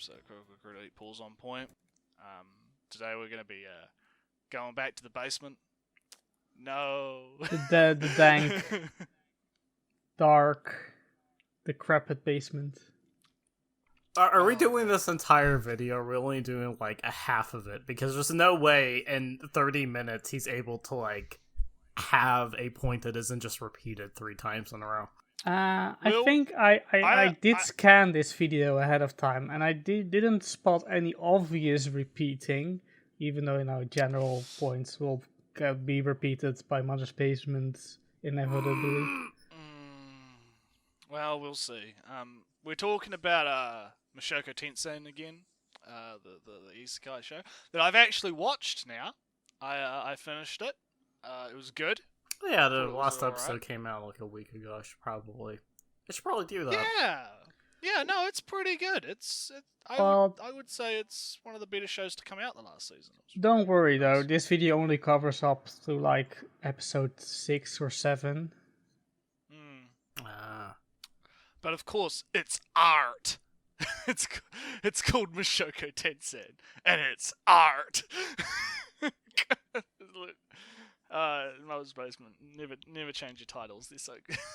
episode of Critical Elite Pulls on Point. Today we're going to be going back to the basement. No. The dank, dark, decrepit basement. Are we doing this entire video? We're only doing like a half of it because there's no way in 30 minutes he's able to like have a point that isn't just repeated 3 times in a row. I think I did scan this video ahead of time, and I didn't spot any obvious repeating, even though general points will be repeated by Mother's Basement inevitably. Well, we'll see. We're talking about Mushoku Tensei again, the Isekai show that I've actually watched now. I finished it. It was good. Yeah, the last episode came out like a week ago. I should probably do that. Yeah, no, it's pretty good. I would say it's one of the better shows to come out the last season. Don't worry though, this video only covers up to like episode 6 or 7. But of course, it's art. It's called Mushoku Tensei, and it's art. Mother's Basement. Never change your titles. They're so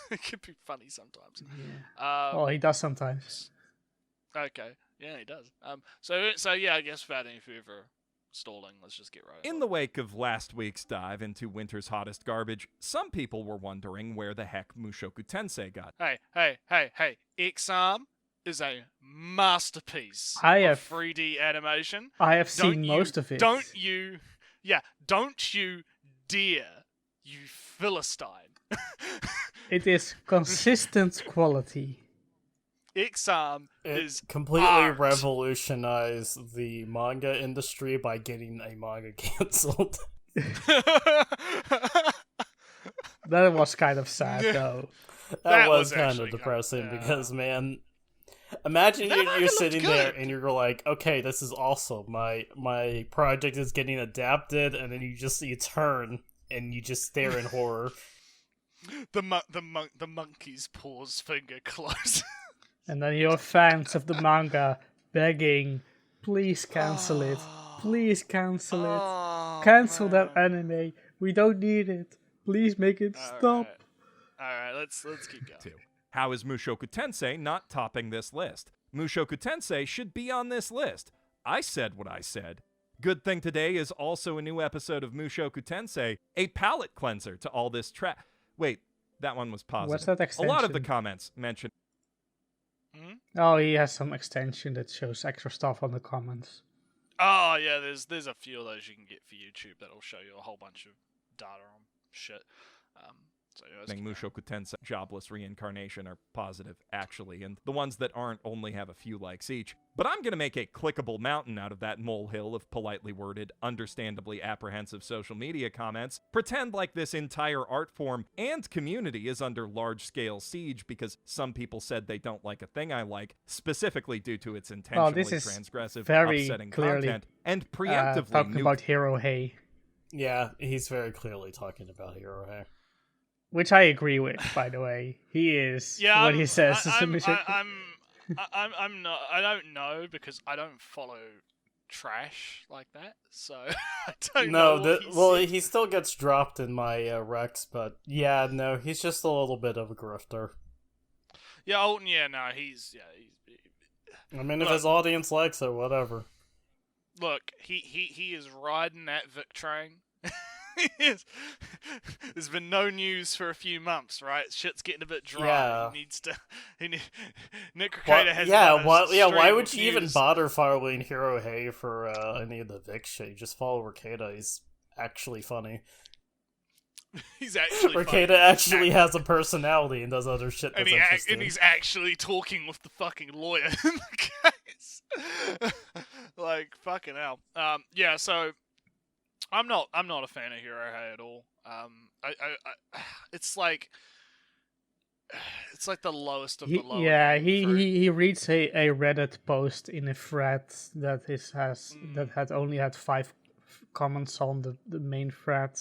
it can be funny sometimes. Yeah. Well, he does sometimes. Okay. Yeah, he does. So yeah, I guess without any further stalling, let's just get right. In the wake of last week's dive into winter's hottest garbage, some people were wondering where the heck Mushoku Tensei got. Hey! Exam is a masterpiece of 3D animation. I have seen most of it. Don't you dare, you Philistine. It is consistent quality. Exam is completely art. revolutionized the manga industry by getting a manga cancelled. That was kind of sad, though. That was kind of depressing because, man, imagine you're sitting there and you're like, okay, this is awesome. My project is getting adapted, and then you turn and you just stare in horror. The monkey's paws finger close. And then your fans of the manga begging, please cancel it. Please cancel it. Cancel that anime. We don't need it. Please make it stop. Alright, let's keep going. How is Mushoku Tensei not topping this list? Mushoku Tensei should be on this list. I said what I said. Good thing today is also a new episode of Mushoku Tensei, a palate cleanser to all this Wait, that one was positive. What's that extension? A lot of the comments mentioned. Oh, he has some extension that shows extra stuff on the comments. Oh yeah, there's a few of those you can get for YouTube that'll show you a whole bunch of data on shit. I think Mushoku Tensei jobless reincarnation are positive, actually, and the ones that aren't only have a few likes each. But I'm gonna make a clickable mountain out of that molehill of politely worded, understandably apprehensive social media comments, pretend like this entire art form and community is under large-scale siege because some people said they don't like a thing I like, specifically due to its intentionally transgressive, upsetting content, and preemptively talking about Hirohei. Yeah, he's very clearly talking about Hirohei. Which I agree with, by the way. He is what he says. I'm not. I don't know because I don't follow trash like that, so I don't know. He still gets dropped in my Rex, but yeah, no, he's just a little bit of a grifter. He's. I mean, if his audience likes it, whatever. Look, he is riding that Vic train. There's been no news for a few months, right? Shit's getting a bit dry. Yeah. Nick Rekieta has. Why would you even bother following Hirohei for any of the Vic shit? You just follow Rekieta. He's actually funny. He's actually Rekieta actually has a personality and does other shit that's interesting. And he's actually talking with the fucking lawyer in the case. Like, fucking hell. So I'm not a fan of Hirohei at all. It's like the lowest of the low. Yeah, he reads a Reddit post in a thread that had only had 5 comments on the main thread,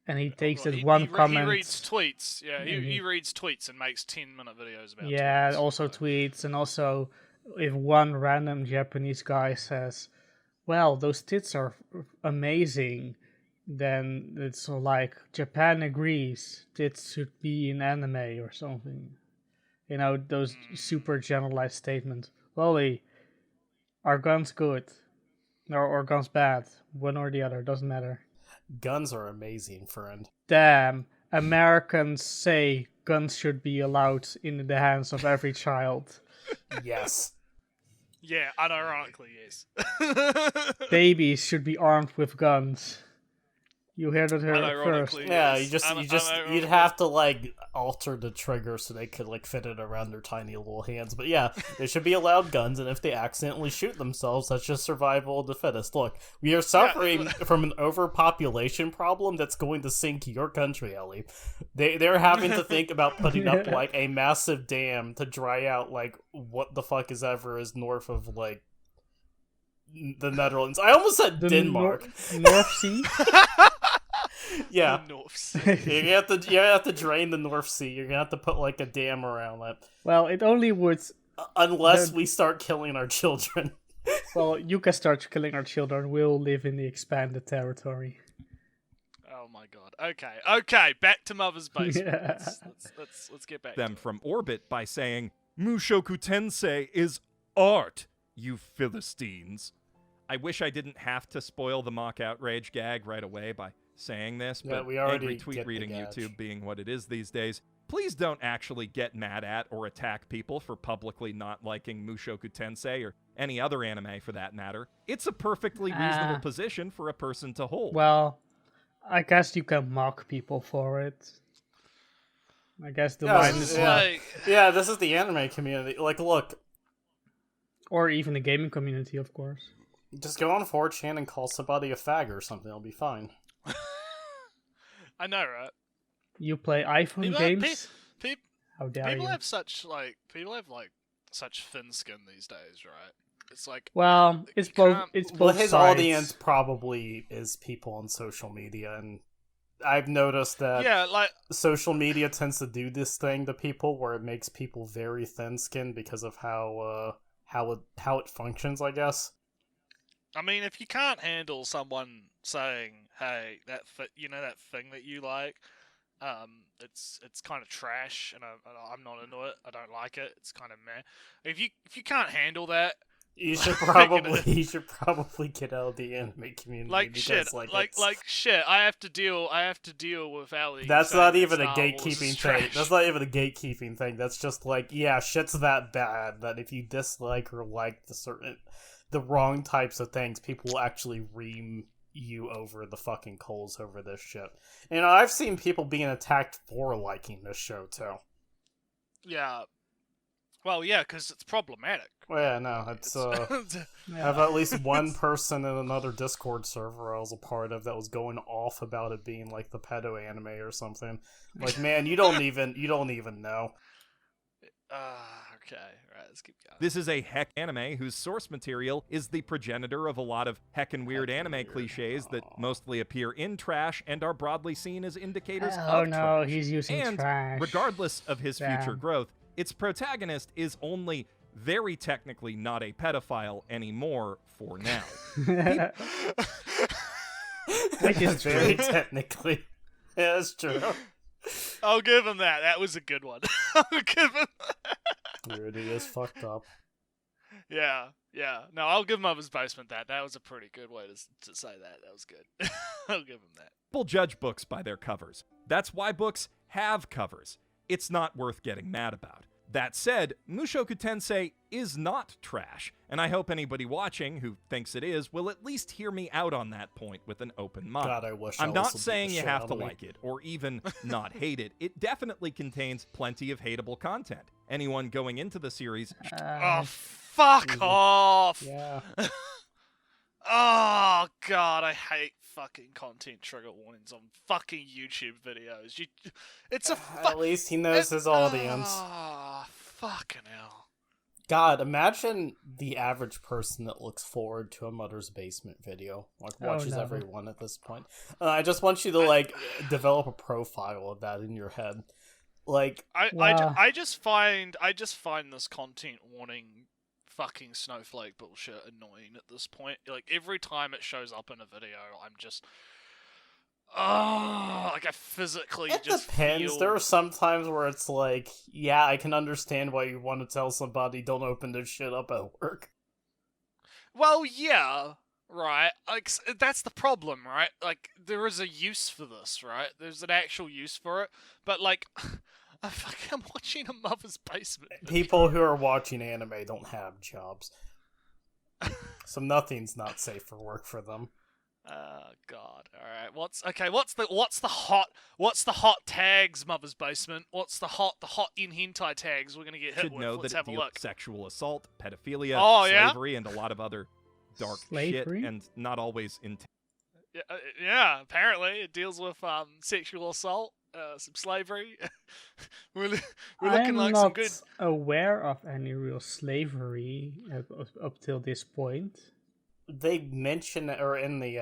and he takes one comment. He reads tweets. Yeah, he reads tweets and makes 10-minute videos about. Yeah, tweets, also tweets, and also if one random Japanese guy says, well, those tits are amazing, then it's like Japan agrees tits should be in anime or something. You know, those super generalized statements. Lolly, are guns good? Or guns bad? One or the other, doesn't matter. Guns are amazing, friend. Damn, Americans say guns should be allowed in the hands of every child. Yes. Yeah, unironically, yes. Babies should be armed with guns. You heard it here first. Yeah, yes. you'd have to like alter the trigger so they could like fit it around their tiny little hands. But yeah, they should be allowed guns, and if they accidentally shoot themselves, that's just survival of the fittest. Look, we are suffering from an overpopulation problem that's going to sink your country, Ellie. They're having to think about putting up like a massive dam to dry out like what the fuck is ever is north of like the Netherlands. I almost said Denmark. North Sea? Yeah. The North Sea. You have to drain the North Sea. You're gonna have to put like a dam around it. Well, it only would. Unless we start killing our children. Well, you can start killing our children. We'll live in the expanded territory. Oh my god. Okay. Back to Mother's Basement. Yeah. Let's get back Them to from orbit by saying, Mushoku Tensei is art, you Philistines. I wish I didn't have to spoil the mock outrage gag right away by saying this, Yeah, but we already angry tweet get the reading gag. YouTube being what it is these days, please don't actually get mad at or attack people for publicly not liking Mushoku Tensei or any other anime for that matter. It's a perfectly reasonable position for a person to hold. Well, I guess you can mock people for it. I guess the Yeah, line It's is like, Yeah, this is the anime community. Like, look, or even the gaming community, of course. just go on 4chan and call somebody a fag or something. It'll be fine. I know, right? You play iPhone People, games? people, How dare people you? have such such thin skin these days, right? It's like, Well, it's you both. can't- It's Well, both his sides. audience probably is people on social media, and I've noticed that yeah, like social media tends to do this thing to people where it makes people very thin-skinned because of how it functions, I guess. I mean, if you can't handle someone saying, "Hey, that that thing that you like, it's kind of trash, and I'm not into it. I don't like it. It's kind of meh." If you can't handle that, You should probably get out of the anime community. like because, shit, it's- like shit, I have to deal with Ali. That's saying not that even a Star Wars is gatekeeping thing. trash. That's not even a gatekeeping thing. That's just like, yeah, shit's that bad that if you dislike or like the wrong types of things, people will actually ream you over the fucking coals over this shit. You know, I've seen people being attacked for liking this show too. Yeah. Well, yeah, because it's problematic. Well, yeah, no, it's I have at least one person in another Discord server I was a part of that was going off about it being like the pedo anime or something. Like, man, you don't even know. Okay, right, let's keep going. This is a heck anime whose source material is the progenitor of a lot of heckin' weird anime cliches that mostly appear in trash and are broadly seen as indicators Oh of no, trash. he's using And trash. regardless of his future Damn. growth, its protagonist is only very technically not a pedophile anymore for now. Which is Very true. technically. Yeah, that's true. I'll give him that. That was a good one. I'll give him. Dude, it is fucked up. Yeah. No, I'll give Mother's Basement that. That was a pretty good way to say that. That was good. I'll give him that. People judge books by their covers. That's why books have covers. It's not worth getting mad about. That said, Mushoku Tensei is not trash, and I hope anybody watching who thinks it is will at least hear me out on that point with an open mind. God, I wish I'm Alice not would beat saying the you shit have out to of me. like it, or even not hate it. It definitely contains plenty of hateable content. Anyone going into the series Oh, fuck off! yeah. Oh, God, I hate fucking content trigger warnings on fucking YouTube videos. It's a At least he knows his audience. Oh, fucking hell. God, imagine the average person that looks forward to a Mother's Basement video. Like, Oh, watches no. every one at this point. I just want you to, like, develop a profile of that in your head. Like, I just find this content warning fucking snowflake bullshit annoying at this point. Like, every time it shows up in a video, I'm just... Oh, like I physically it just depends. feel... There are some times where it's like, yeah, I can understand why you want to tell somebody don't open their shit up at work. Well, yeah, right. Like, that's the problem, right? Like, there is a use for this, right? There's an actual use for it. But, like, I'm watching a Mother's Basement video. People who are watching anime don't have jobs. So nothing's not safe for work for them. Oh God! All right, what's the hot tags, Mother's Basement? What's the hot in hentai tags we're gonna get hit Should with? know Let's that have it a deals look. with sexual assault, pedophilia, Yeah? slavery, and a lot of other dark Slavery? shit, and not always Yeah, apparently it deals with sexual assault, some slavery. we're looking like some good. I'm not aware of any real slavery up till this point. They mention it, or in the,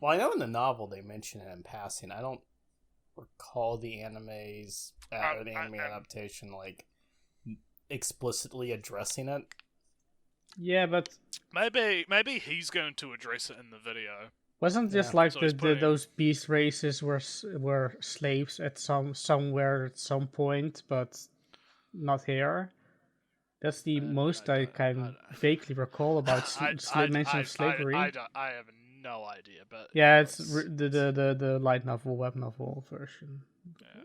well, I know in the novel they mention it in passing. I don't recall the anime's, an anime adaptation, like, explicitly addressing it. Yeah, but... Maybe he's going to address it in the video. Wasn't just like So he's putting- those beast races were slaves at somewhere at some point, but not here? That's the most I can vaguely recall about mention of slavery. I have no idea, but yeah, it's the light novel, web novel version. Yeah.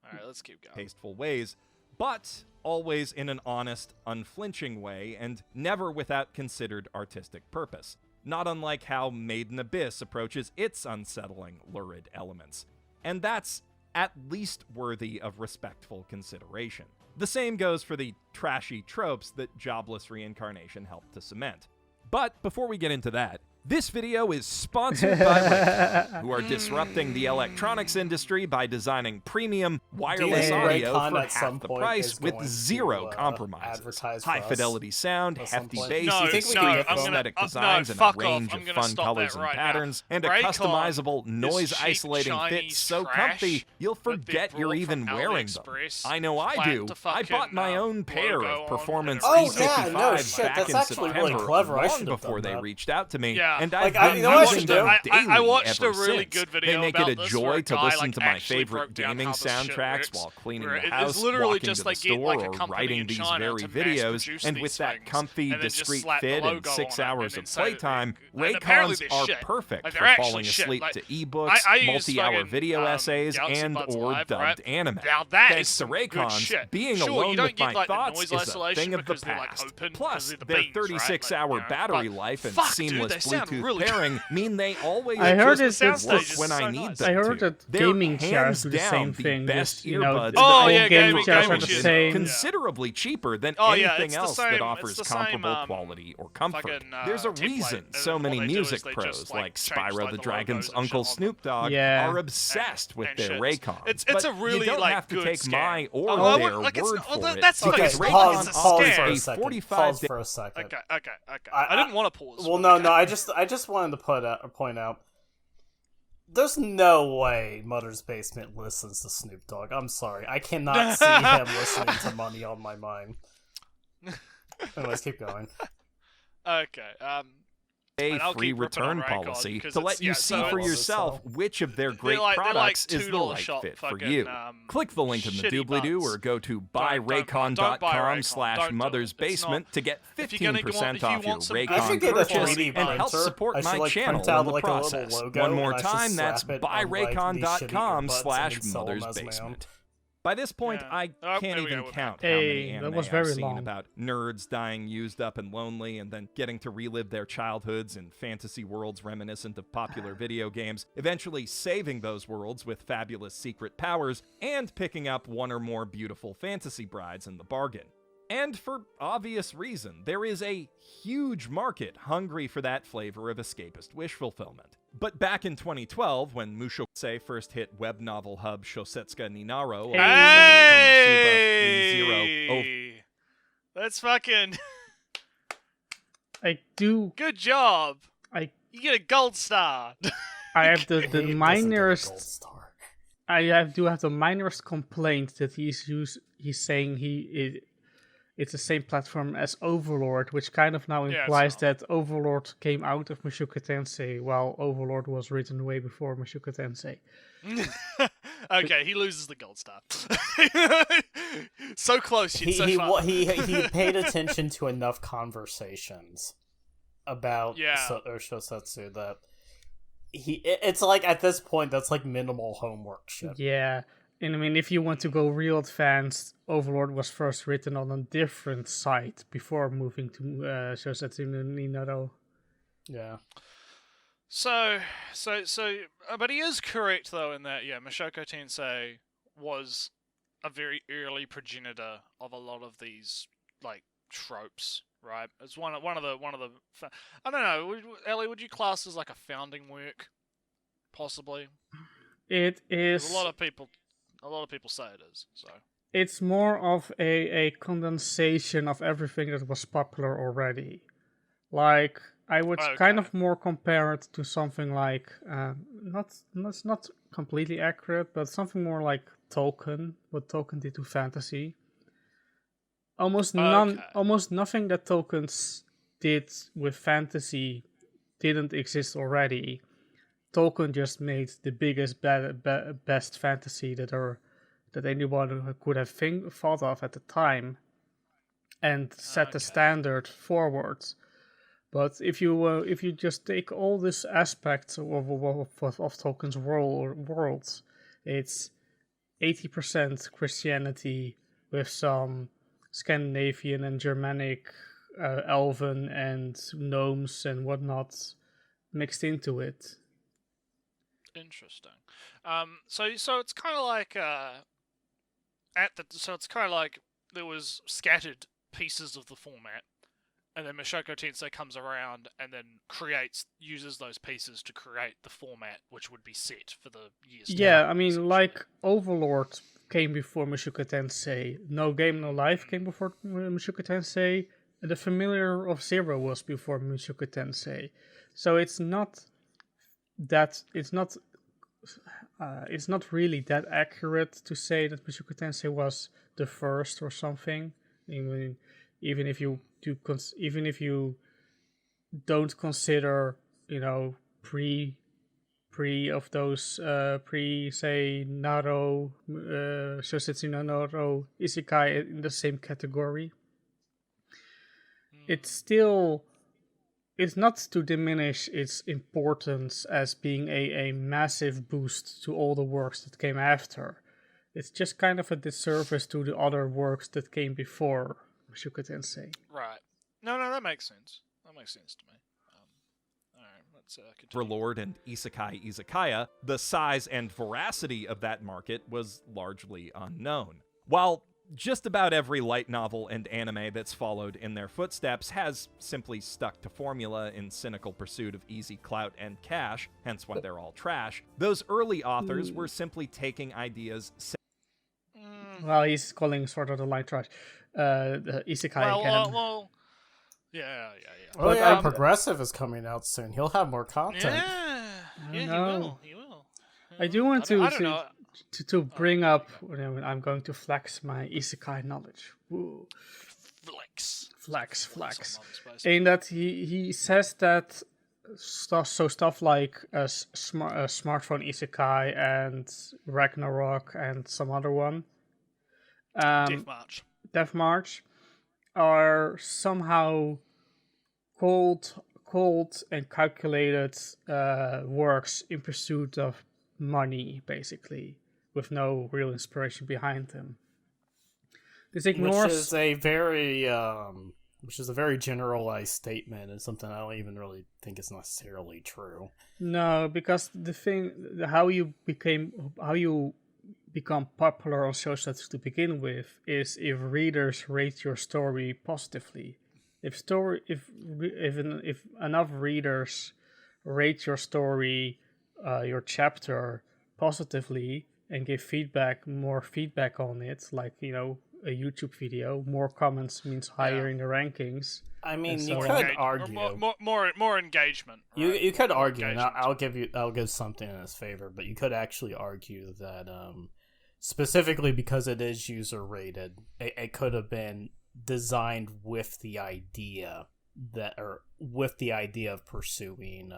All right, let's keep going. tasteful ways, but always in an honest, unflinching way, and never without considered artistic purpose. Not unlike how Maiden Abyss approaches its unsettling, lurid elements. And that's at least worthy of respectful consideration. The same goes for the trashy tropes that Jobless Reincarnation helped to cement. But before we get into that, this video is sponsored by Raycon, who are disrupting the electronics industry by designing premium wireless audio Raycon for at some half the point price is with going zero to, compromises. advertise for High us fidelity sound, at some hefty point. bass, No, you think we can get them? aesthetic no, designs, and a fuck off. range I'm of gonna fun stop colors that and right now. patterns, and a Raycon customizable, is noise-isolating cheap, fit Chinese so trash comfy you'll that they forget you're brought even from wearing them. AliExpress, I know I plant do. the I fucking, bought my own pair logo of on Performance and Oh, yeah, E55 no shit, back that's in actually September, really clever. I long should have before done they that. reached out to me, Yeah. and Like, I've you been know what I using should them do? daily I watched ever a really since. good video They make about it a this joy where a to guy, listen like, to my actually favorite broke down gaming how this shit soundtracks works, while cleaning where the it is house, literally walking just to the like get, store, like, a or company writing in these China very to videos, mass-produce and these with that things, comfy, and then just discreet slap the fit and logo 6 on it, hours and of then say playtime, and apparently Raycons they're are shit. perfect Like, for they're actually falling shit. asleep Like, to ebooks, I use multi-hour fucking, video essays, Galaxy and Buds or Live, dubbed right? anime. Now that Thanks is to some good Raycons, shit. being Sure, alone you don't with get, my like, the thoughts noise is a isolation thing of the because they're, like, past. open Plus, because they're the their beans, right? 36-hour Like, battery but life and fuck, dude, seamless they sound Bluetooth really pairing mean they always I heard just it work soundstage is when I so need nice. them I heard to. that They're gaming chairs hands do the down same the thing. best Just, you know, earbuds the Oh, old yeah, gaming chairs gaming are the shit. same. Considerably cheaper than Oh, yeah, anything it's the else same- that it's offers the same, comparable quality or comfort. fucking, There's a template, reason and so then many what they do is music they pros just, like change, Spyro like, the the Dragon's logos and Uncle shit on Snoop Dogg Yeah. are obsessed with and their shit. Raycons. It's but a really, you don't like, have to good take scam. my or Oh, I their wouldn't- like, it's word not- well, for it. that's fucking because great. Raycon It's a Pause scam. for a a second. 45 Pause day for a second. Okay. I I didn't want to pause. Well, no, I just wanted to point out. There's no way Mother's Basement listens to Snoop Dogg. I'm sorry, I cannot see him listening to Money on My Mind. Anyways, keep going. Okay. a And I'll free keep ripping on return Raycon policy because to it's- let you yeah, see so for it's- yourself which of their great they're like products is the $2 right shop fit for fucking, you. Click the link in the shitty doobly-doo butts. or go to Don't buy Raycon. buyRaycon.com/Mother's Don't do it. It's Basement not- to get if you're gonna 15% if you off your want some- I Raycon should get a purchase 3D and printer. help support I should, my like, channel print out, in the like, a little process. logo, One more and I should time, that's slap it on, like, these shitty earbuds and buyRaycon.com/Mother's then sell 'em as my own. Basement. By this point, Yeah. I Oh, can't there we even go. count how Hey, many that anime was I've very seen long. about nerds dying used up and lonely and then getting to relive their childhoods in fantasy worlds reminiscent of popular video games, eventually saving those worlds with fabulous secret powers and picking up one or more beautiful fantasy brides in the bargain. And for obvious reason, there is a huge market hungry for that flavor of escapist wish fulfillment. But back in 2012, when Mushokuse first hit web novel hub Shosetsuka Ninaro, Hey! That's fucking I do. good job. I You get a gold star. I have the He doesn't get a minorest. gold star. Do have the minorest complaint that he's saying it's the same platform as Overlord, which kind of now implies that Overlord came out of Mushoku Tensei, while Overlord was written way before Mushoku Tensei. Okay, he loses the gold star. So close, yet so far. He paid attention to enough conversations about Shosetsu that it's like at this point that's like minimal homework shit. Yeah. And I mean, if you want to go real advanced, Overlord was first written on a different site before moving to Shosetsu no Ninaro. Yeah. So, but he is correct though in that Mushoku Tensei was a very early progenitor of a lot of these like tropes, right? It's one of the I don't know, Ellie, would you class as like a founding work, possibly? It is. A lot of people say it is. So it's more of a condensation of everything that was popular already. Like, I would kind of more compare it to something like not completely accurate, but something more like Tolkien, what Tolkien did to fantasy. Almost nothing that Tolkien did with fantasy didn't exist already. Tolkien just made the biggest, best fantasy that anyone could have thought of at the time, and set the standard forward. But if you just take all these aspects of Tolkien's world, it's 80% Christianity with some Scandinavian and Germanic, elven and gnomes and whatnot mixed into it. Interesting. So it's kind of like it's kind of like there was scattered pieces of the format, and then Mushoku Tensei comes around and then uses those pieces to create the format which would be set for the years. Yeah, I mean, like Overlord came before Mushoku Tensei, No Game No Life came before Mushoku Tensei, and The Familiar of Zero was before Mushoku Tensei. So it's not really that accurate to say that Mushoku Tensei was the first or something. Even if you don't consider, pre of those say Naro, Shosetsu no Naro, Isekai in the same category. It's not to diminish its importance as being a massive boost to all the works that came after. It's just kind of a disservice to the other works that came before Mushoku Tensei. Right. No, that makes sense. That makes sense to me. Alright, let's continue. Overlord and Isekai Izakaya, the size and veracity of that market was largely unknown. While just about every light novel and anime that's followed in their footsteps has simply stuck to formula in cynical pursuit of easy clout and cash, hence why they're all trash, those early authors were simply taking ideas... Well, he's calling Sword Art Online trash. The Isekai again. Well, yeah. But Progressive is coming out soon. He'll have more content. He will. I do want to bring up. I'm going to flex my Isekai knowledge. Woo. Flex. In that he says that stuff like a smartphone Isekai and Ragnarok and some other one. Death March are somehow cold and calculated works in pursuit of money, basically, with no real inspiration behind them. This ignores, which is a very generalized statement, and something I don't even really think is necessarily true. No, because how you become popular on Shosetsu to begin with is if readers rate your story positively. If enough readers rate your story, your chapter positively and give more feedback on it, like a YouTube video, more comments means higher in the rankings. I mean, you could argue more engagement. Right? You could argue, and I'll give something in his favor, but you could actually argue that specifically because it is user rated, it could have been designed with the idea of pursuing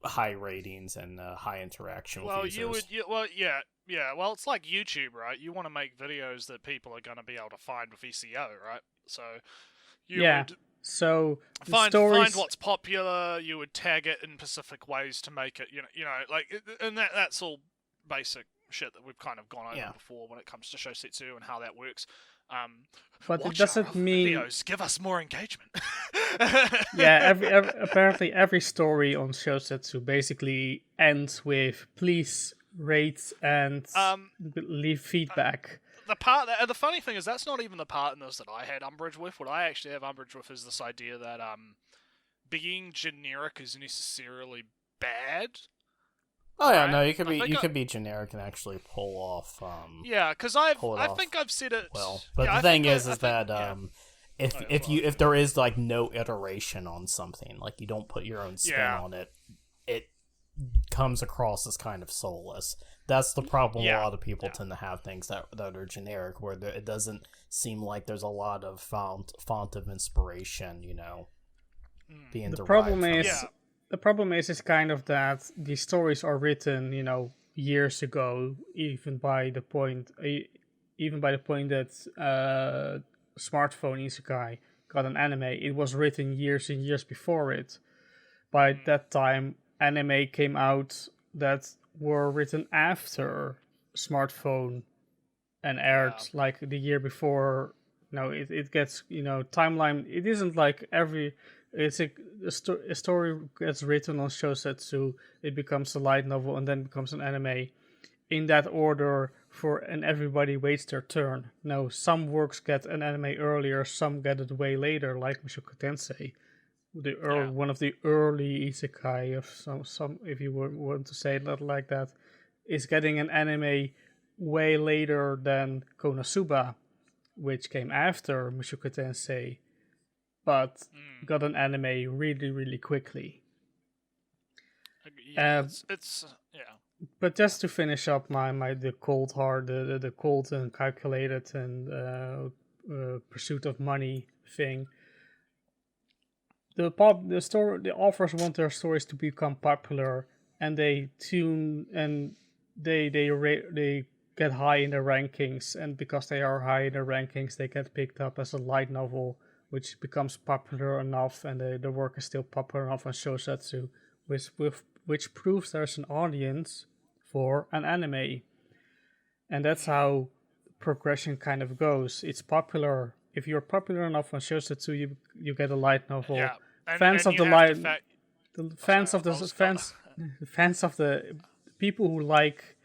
high ratings and high interaction with users. Well, it's like YouTube, right? You want to make videos that people are going to be able to find with SEO, right? So you would find what's popular. You would tag it in specific ways to make it, and that's all basic shit that we've kind of gone over before when it comes to Shosetsu and how that works. But it doesn't mean videos give us more engagement. Apparently every story on Shosetsu basically ends with please rate and leave feedback. The funny thing is that's not even the part in this that I had umbrage with. What I actually have umbrage with is this idea that being generic is necessarily bad. Oh yeah, no, you could be generic and actually pull off. Because I think I've said it well. But the thing is that if there is like no iteration on something, like you don't put your own spin on it, it comes across as kind of soulless. That's the problem. A lot of people tend to have things that are generic, where it doesn't seem like there's a lot of font of inspiration, being derived from it. The problem is kind of that these stories are written, years ago, even by the point that Smartphone Isekai got an anime. It was written years and years before it. By that time, anime came out that were written after Smartphone and aired like the year before. It gets, timeline. It isn't like it's a story gets written on Shosetsu, it becomes a light novel, and then becomes an anime in that order, and everybody waits their turn. Now, some works get an anime earlier, some get it way later, like Mushoku Tensei, one of the early isekai of some if you want to say it like that, is getting an anime way later than Konosuba, which came after Mushoku Tensei, but got an anime really, really quickly. But just to finish up the cold hard, the cold and calculated and pursuit of money thing. The authors want their stories to become popular, and they get high in the rankings, and because they are high in the rankings, they get picked up as a light novel, which becomes popular enough, and the work is still popular enough on Shosetsu, which proves there's an audience for an anime. And that's how progression kind of goes. It's popular. If you're popular enough on Shosetsu, you get a light novel. Yeah. Fans of the people who like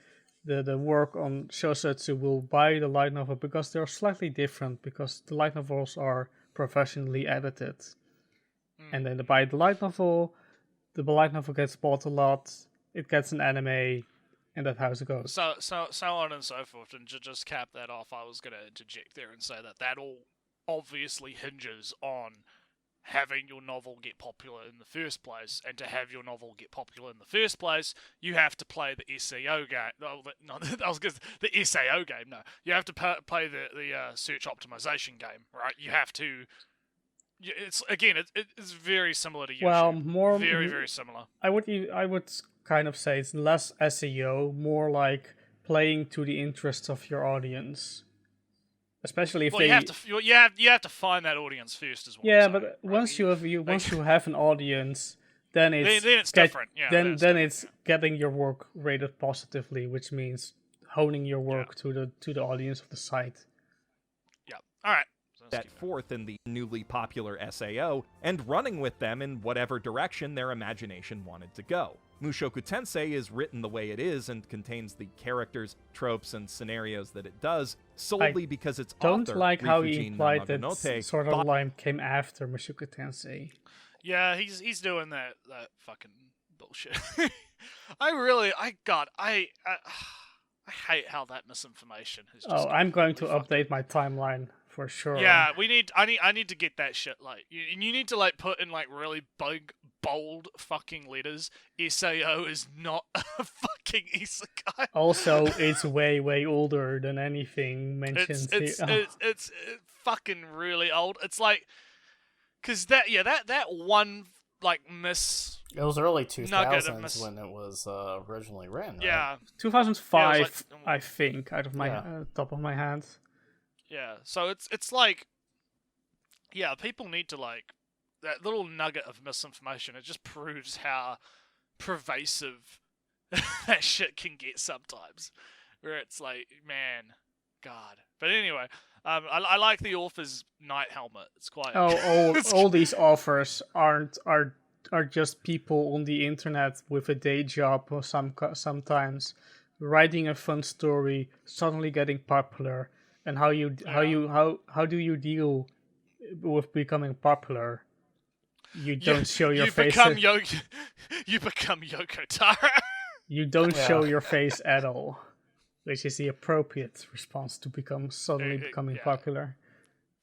the work on Shosetsu will buy the light novel because they're slightly different, because the light novels are professionally edited. And then they buy the light novel gets bought a lot, it gets an anime, and that's how it goes. So on and so forth. And to just cap that off, I was going to interject there and say that all obviously hinges on having your novel get popular in the first place, and to have your novel get popular in the first place, you have to play the SEO game. The SAO game. No, you have to play the search optimization game, right? You have to. It's very similar to YouTube. Well, very, very similar. I would kind of say it's less SEO, more like playing to the interests of your audience. Especially if you have to find that audience first as well. Yeah, but once you have an audience, then it's different. Yeah, then it's getting your work rated positively, which means honing your work to the audience of the site. Yeah. All right. That forth in the newly popular SAO and running with them in whatever direction their imagination wanted to go. Mushoku Tensei is written the way it is and contains the characters, tropes, and scenarios that it does solely because its author, don't like how he Rifujin implied Yamanote, that Sword Art Online came after Mushoku Tensei. Yeah, he's doing that fucking bullshit. I hate how that misinformation has just I'm going to update my timeline for sure. Yeah, I need to get that shit, like, you need to like put in like really bold fucking letters, SAO is not a fucking isekai. Also, it's way older than anything mentioned here. It's fucking really old. It's like, cause that one like miss. It was early 2000s when it was originally written. Right? Yeah, 2005, yeah, I think, out of my top of my head. Yeah, so it's like, yeah, people need to like that little nugget of misinformation. It just proves how pervasive that shit can get sometimes. Where it's like, man, God. But anyway, I like the author's night helmet. It's quite. All these authors are just people on the internet with a day job or sometimes writing a fun story, suddenly getting popular, and how do you deal with becoming popular? You don't show your face. You become Yoko Taro. You don't show your face at all, which is the appropriate response to becoming popular.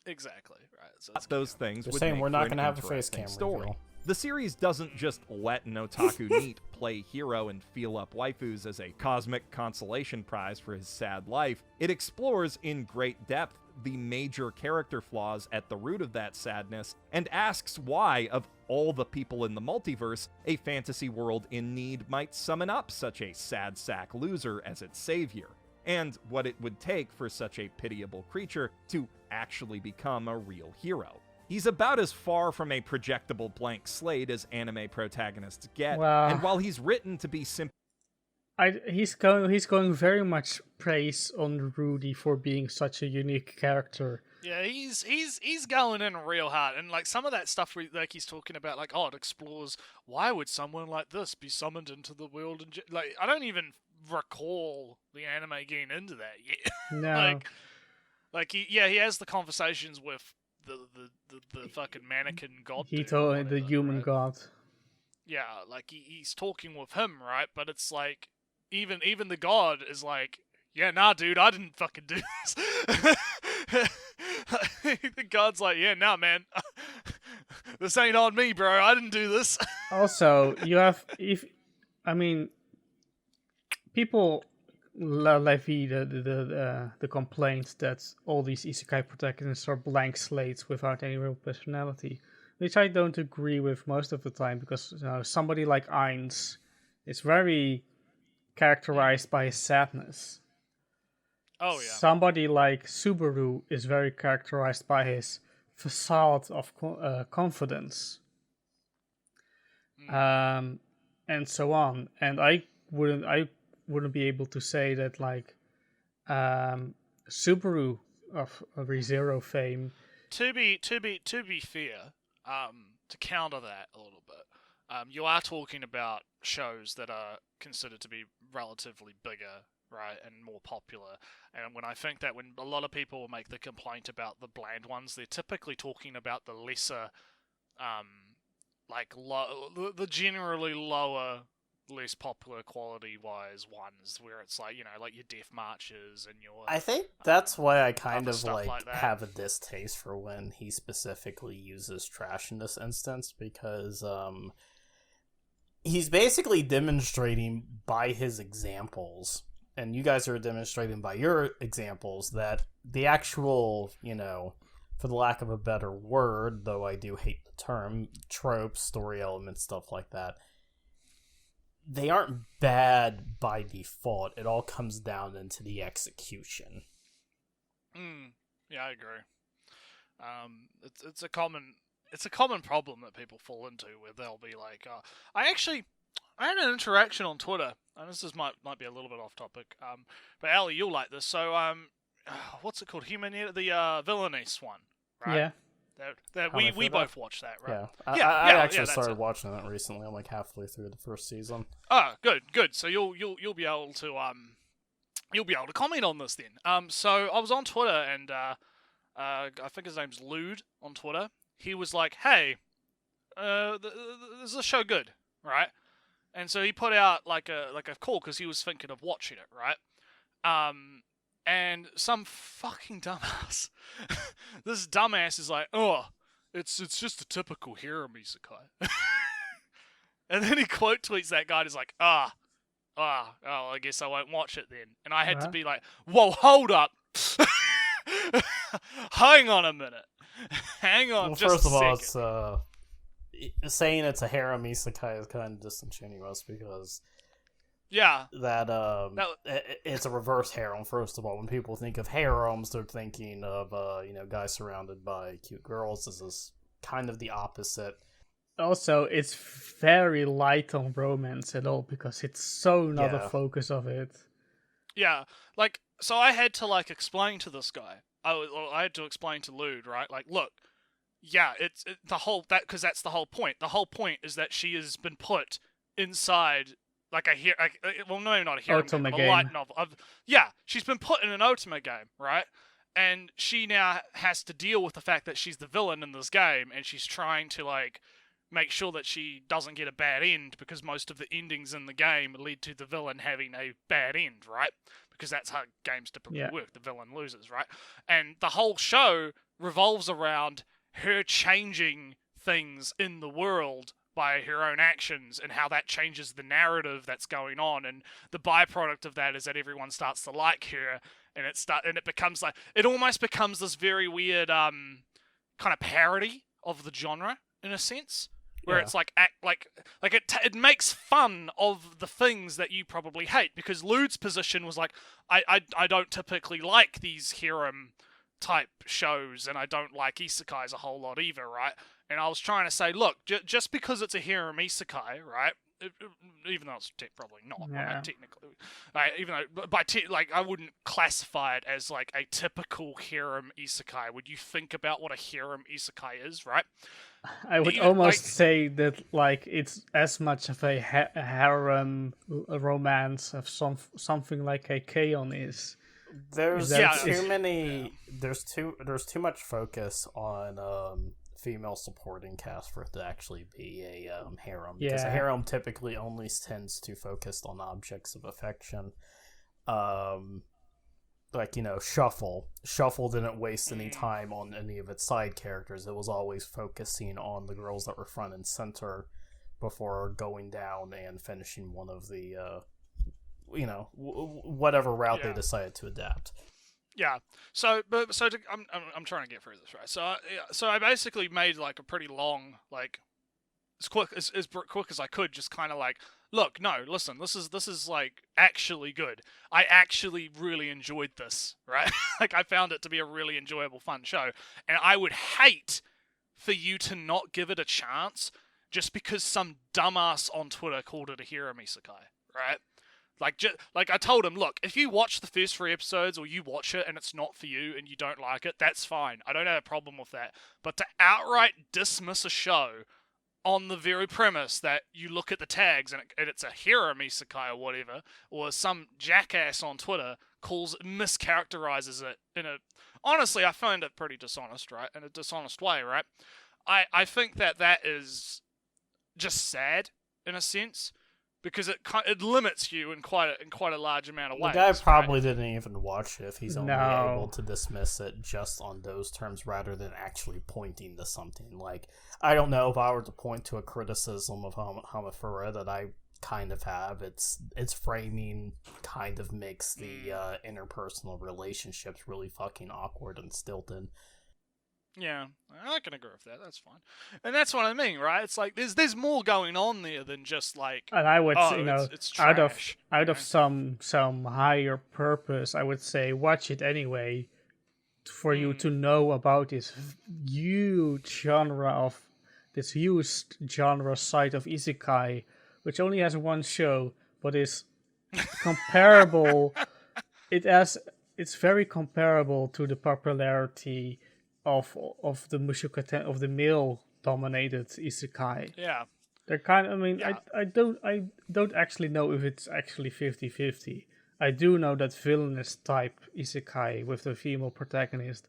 Exactly right. So those things. They're would saying make we're for not an going to have a face interesting cam story. reveal. The series doesn't just let an otaku NEET play hero and feel up waifus as a cosmic consolation prize for his sad life. It explores in great depth the major character flaws at the root of that sadness and asks why, of all the people in the multiverse, a fantasy world in need might summon up such a sad sack loser as its savior, and what it would take for such a pitiable creature to actually become a real hero. He's about as far from a projectable blank slate as anime protagonists get, and while he's written to be simple, he's going very much praise on Rudy for being such a unique character. Yeah, he's going in real hard, and like some of that stuff like he's talking about, like, oh, it explores why would someone like this be summoned into the world, and like I don't even recall the anime getting into that yet. No, he has the conversations with the fucking mannequin god. He told the human god. Yeah, like he's talking with him, right? But it's like even the god is like, yeah, nah, dude, I didn't fucking do this. The god's like, yeah, nah, man, this ain't on me, bro. I didn't do this. Also, you have people levy the complaint that all these isekai protagonists are blank slates without any real personality, which I don't agree with most of the time, because somebody like Ainz is very characterized by his sadness. Oh yeah. Somebody like Subaru is very characterized by his facade of confidence, and so on. And I wouldn't be able to say that like Subaru of ReZero fame. To be fair, to counter that a little bit, you are talking about shows that are considered to be relatively bigger, right, and more popular. And when I think that when a lot of people make the complaint about the bland ones, they're typically talking about the lesser, the generally lower, less popular quality-wise ones, where it's like, like your Death Marches and your... I think that's why I kind of like have a distaste for when he specifically uses trash in this instance, because he's basically demonstrating by his examples, and you guys are demonstrating by your examples, that the actual, for the lack of a better word, though I do hate the term, tropes, story elements, stuff like that, they aren't bad by default. It all comes down into the execution. Yeah, I agree. It's a common problem that people fall into, where they'll be like, I had an interaction on Twitter, and this might be a little bit off topic. But Ali, you'll like this. So what's it called? The Villainess one, right? Yeah. We both watched that, right? Yeah, I actually started watching that recently. I'm like halfway through the first season. Oh, good. So you'll be able to comment on this then. So I was on Twitter, and I think his name's Lude on Twitter. He was like, "Hey, is this show good, right?" And so he put out like a call because he was thinking of watching it, right? And some fucking dumbass, this dumbass is like, "Oh, it's just a typical harem isekai." And then he quote tweets that guy and is like, oh, I guess I won't watch it then. And I had to be like, whoa, hold up. Hang on a minute. Hang on, well, just first of all, it's saying it's a harem isekai is kind of disingenuous because it's a reverse harem. First of all, when people think of harems, they're thinking of guys surrounded by cute girls. This is kind of the opposite. Also, it's very light on romance at all because it's so not a focus of it. Yeah, like, so I had to explain to this guy. I had to explain to Lude, right? Like, look, yeah, because that's the whole point. The whole point is that she has been put inside not a hero, Otome but a game. light novel. She's been put in an Otome game, right? And she now has to deal with the fact that she's the villain in this game, and she's trying to make sure that she doesn't get a bad end, because most of the endings in the game lead to the villain having a bad end, right? Because that's how games typically work. The villain loses, right? And the whole show revolves around her changing things in the world by her own actions, and how that changes the narrative that's going on. And the byproduct of that is that everyone starts to like her, and it becomes it almost becomes this very weird kind of parody of the genre in a sense. Where it's it makes fun of the things that you probably hate, because Lude's position was I don't typically like these harem type shows, and I don't like isekais a whole lot either, right? And I was trying to say, look, just because it's a harem isekai, right? Even though it's probably not, right? Technically, right? Even though I wouldn't classify it as a typical harem isekai. Would you think about what a harem isekai is, right? I would almost say that it's as much of a harem romance of something like a K-On! Is. There's too much focus on female supporting cast for it to actually be a harem. Because a harem typically only tends to focus on objects of affection. Shuffle didn't waste any time on any of its side characters. It was always focusing on the girls that were front and center before going down and finishing one of the, whatever route they decided to adapt. Yeah. I'm trying to get through this, right? So I basically made a pretty long, as quick as I could, just kind of look, no, listen, this is actually good. I actually really enjoyed this, right? I found it to be a really enjoyable, fun show, and I would hate for you to not give it a chance just because some dumbass on Twitter called it a harem isekai, right? I told him, look, if you watch the first 3 episodes, or you watch it and it's not for you and you don't like it, that's fine. I don't have a problem with that. But to outright dismiss a show on the very premise that you look at the tags and it's a harem isekai or whatever, or some jackass on Twitter mischaracterizes it honestly, I find it pretty dishonest, right? In a dishonest way, right? I think that is just sad in a sense, because it limits you in quite a large amount of ways. The guy probably didn't even watch it if he's only able to dismiss it just on those terms rather than actually pointing to something. I don't know if I were to point to a criticism of Hamafura that I kind of have. Its framing kind of makes the interpersonal relationships really fucking awkward and stilted. Yeah, I can agree with that. That's fine, and that's what I mean, right? It's there's more going on there than just And I would say, it's trash, out of some higher purpose, I would say watch it anyway, for you to know about this huge genre side of isekai, which only has one show, but is comparable. It's very comparable to the popularity of the Mushoku Tensei, of the male-dominated isekai. Yeah. They're kind of, I don't actually know if it's actually 50-50. I do know that villainous type isekai with the female protagonist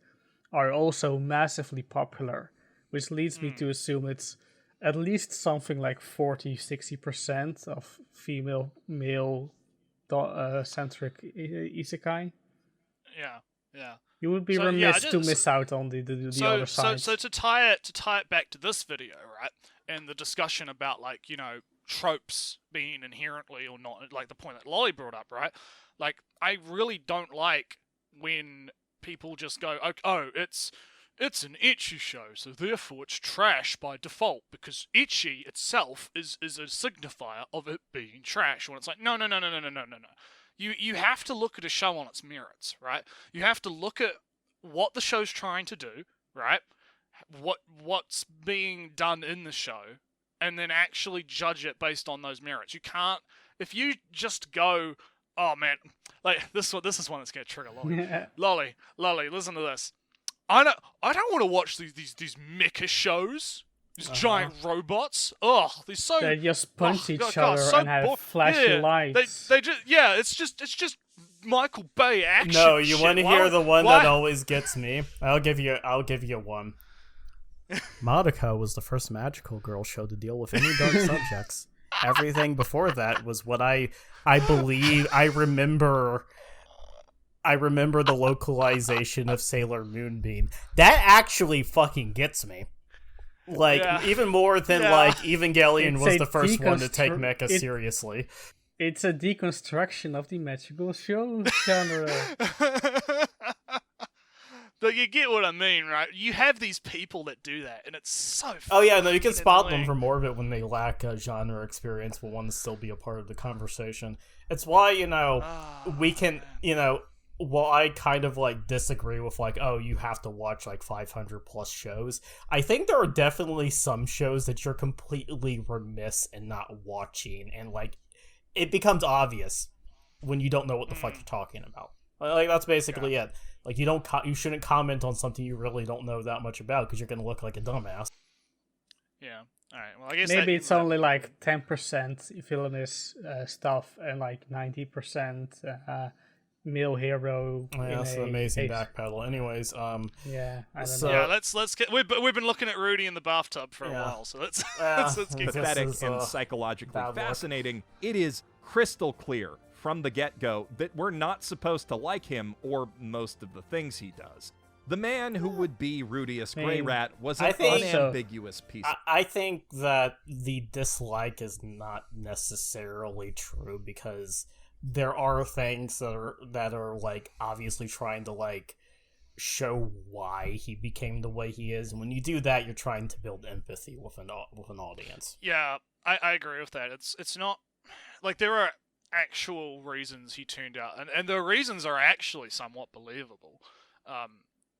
are also massively popular, which leads me to assume it's at least something like 40-60% of female male centric isekai. Yeah. You would be remiss to miss out on the other side. So to tie it back to this video, right, and the discussion about tropes being inherently or not, like the point that Lolly brought up, right? Like, I really don't like when people just go, oh, it's an ecchi show, so therefore it's trash by default, because ecchi itself is a signifier of it being trash. When it's like, no. You have to look at a show on its merits, right? You have to look at what the show's trying to do, right? What's being done in the show, and then actually judge it based on those merits. You can't, if you just go, oh man, like this is one that's gonna trigger Lolly. Lolly, listen to this. I don't want to watch these mecha shows. These giant robots. Ugh, they're so. They just punch each other and have flashy lights. They just it's just Michael Bay action. No, you want to hear the one why? that always gets me? I'll give you one. Madoka was the first magical girl show to deal with any dark subjects. Everything before that was what I believe. I remember the localization of Sailor Moonbeam. That actually fucking gets me. Like, even more than, like, Evangelion was the first one to take mecha seriously. It's a deconstruction of the magical show genre. But you get what I mean, right? You have these people that do that, and it's so Oh yeah, no, you can spot annoying. them for more of it when they lack genre experience, but want to still be a part of the conversation. It's why, we can, well, I kind of, like, disagree with, like, oh, you have to watch, like, 500 plus shows. I think there are definitely some shows that you're completely remiss in not watching, and, like, it becomes obvious when you don't know what the fuck you're talking about. Like, that's basically it. Like, you shouldn't comment on something you really don't know that much about, because you're gonna look like a dumbass. Yeah. Alright, well, I guess maybe it's only, like, 10% villainous stuff, and, like, 90% male hero. Yeah, that's an amazing backpedal. Anyways, yeah, I don't know. Yeah, let's get. We've been looking at Rudy in the bathtub for a while, so let's get pathetic and psychologically fascinating. It is crystal clear from the get-go that we're not supposed to like him or most of the things he does. The man who would be Rudius Greyrat was an unambiguous piece. I think that the dislike is not necessarily true, because there are things that are like obviously trying to like show why he became the way he is, and when you do that, you're trying to build empathy with an audience. Yeah, I agree with that. It's not like there are actual reasons he turned out, and the reasons are actually somewhat believable.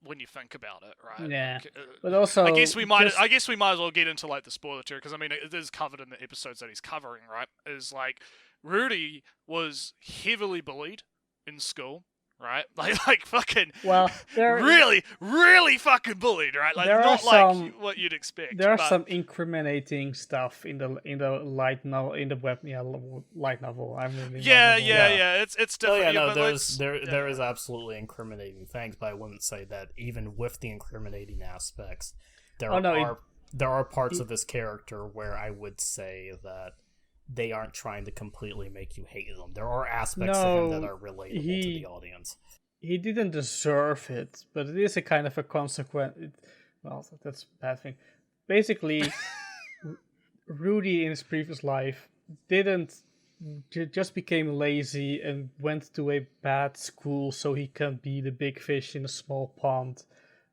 When you think about it, right? Yeah, like, but also I guess we might as well get into like the spoiler tier, because I mean it is covered in the episodes that he's covering, right? Is like Rudy was heavily bullied in school, right? Like fucking really fucking bullied, right? Like not like what you'd expect. There are some incriminating stuff in the light novel, in the light novel. I mean, yeah. It's different. Oh yeah, no, there is absolutely incriminating things, but I wouldn't say that even with the incriminating aspects, there are parts of this character where I would say that they aren't trying to completely make you hate them. There are aspects of him that are relatable to the audience. He didn't deserve it, but it is a kind of a consequence. Well, that's a bad thing. Basically, Rudy in his previous life just became lazy and went to a bad school so he can be the big fish in a small pond,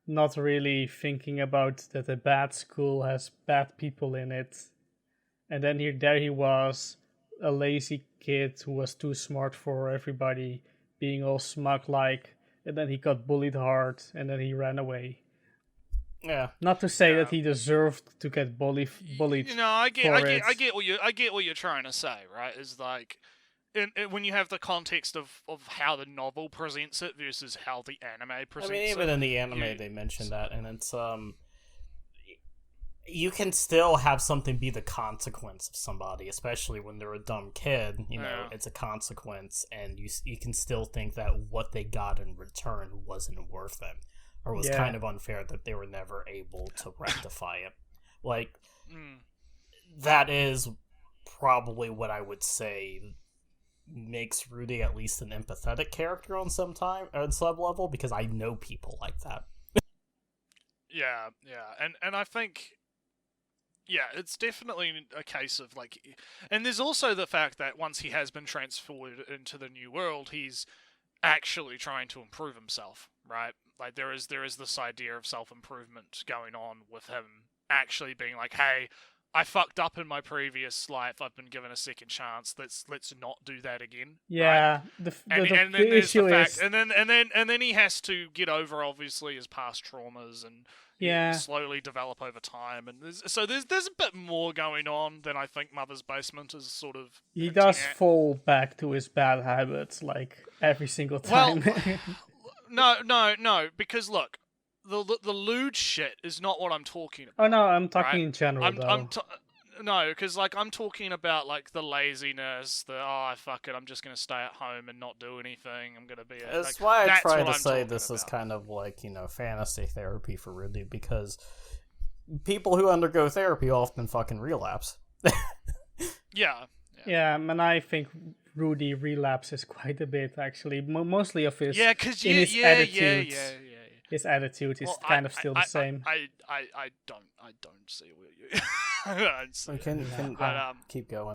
not really thinking about that a bad school has bad people in it. And then there he was, a lazy kid who was too smart for everybody, being all smug-like, and then he got bullied hard, and then he ran away. Yeah. Not to say that he deserved to get bullied. I get what you're trying to say, right? Is like, when you have the context of how the novel presents it versus how the anime presents it. I mean, even in the anime they mention that, and it's you can still have something be the consequence of somebody, especially when they're a dumb kid. It's a consequence, and you can still think that what they got in return wasn't worth it, or was kind of unfair that they were never able to rectify it. Like, that is probably what I would say makes Rudy at least an empathetic character on some level, because I know people like that. Yeah, and I think, Yeah, it's definitely a case of like, and there's also the fact that once he has been transferred into the new world, he's actually trying to improve himself, right? Like there is this idea of self-improvement going on with him actually being like, hey, I fucked up in my previous life. I've been given a second chance. Let's not do that again. Yeah, right? And then the issue fact, is, and then he has to get over obviously his past traumas and slowly develop over time. And there's a bit more going on than I think Mother's Basement is sort of. He does fall back to his bad habits like every single time. Well, no, because look. The lewd shit is not what I'm talking about. Oh no, I'm talking right? in general though. No, because like I'm talking about like the laziness, fuck it, I'm just gonna stay at home and not do anything. I'm gonna be. That's why I try to say this is kind of like fantasy therapy for Rudy, because people who undergo therapy often fucking relapse. Yeah, and I think Rudy relapses quite a bit actually. Mostly of his his attitude. His attitude is kind of still the same. I don't see where you. I don't see keep going.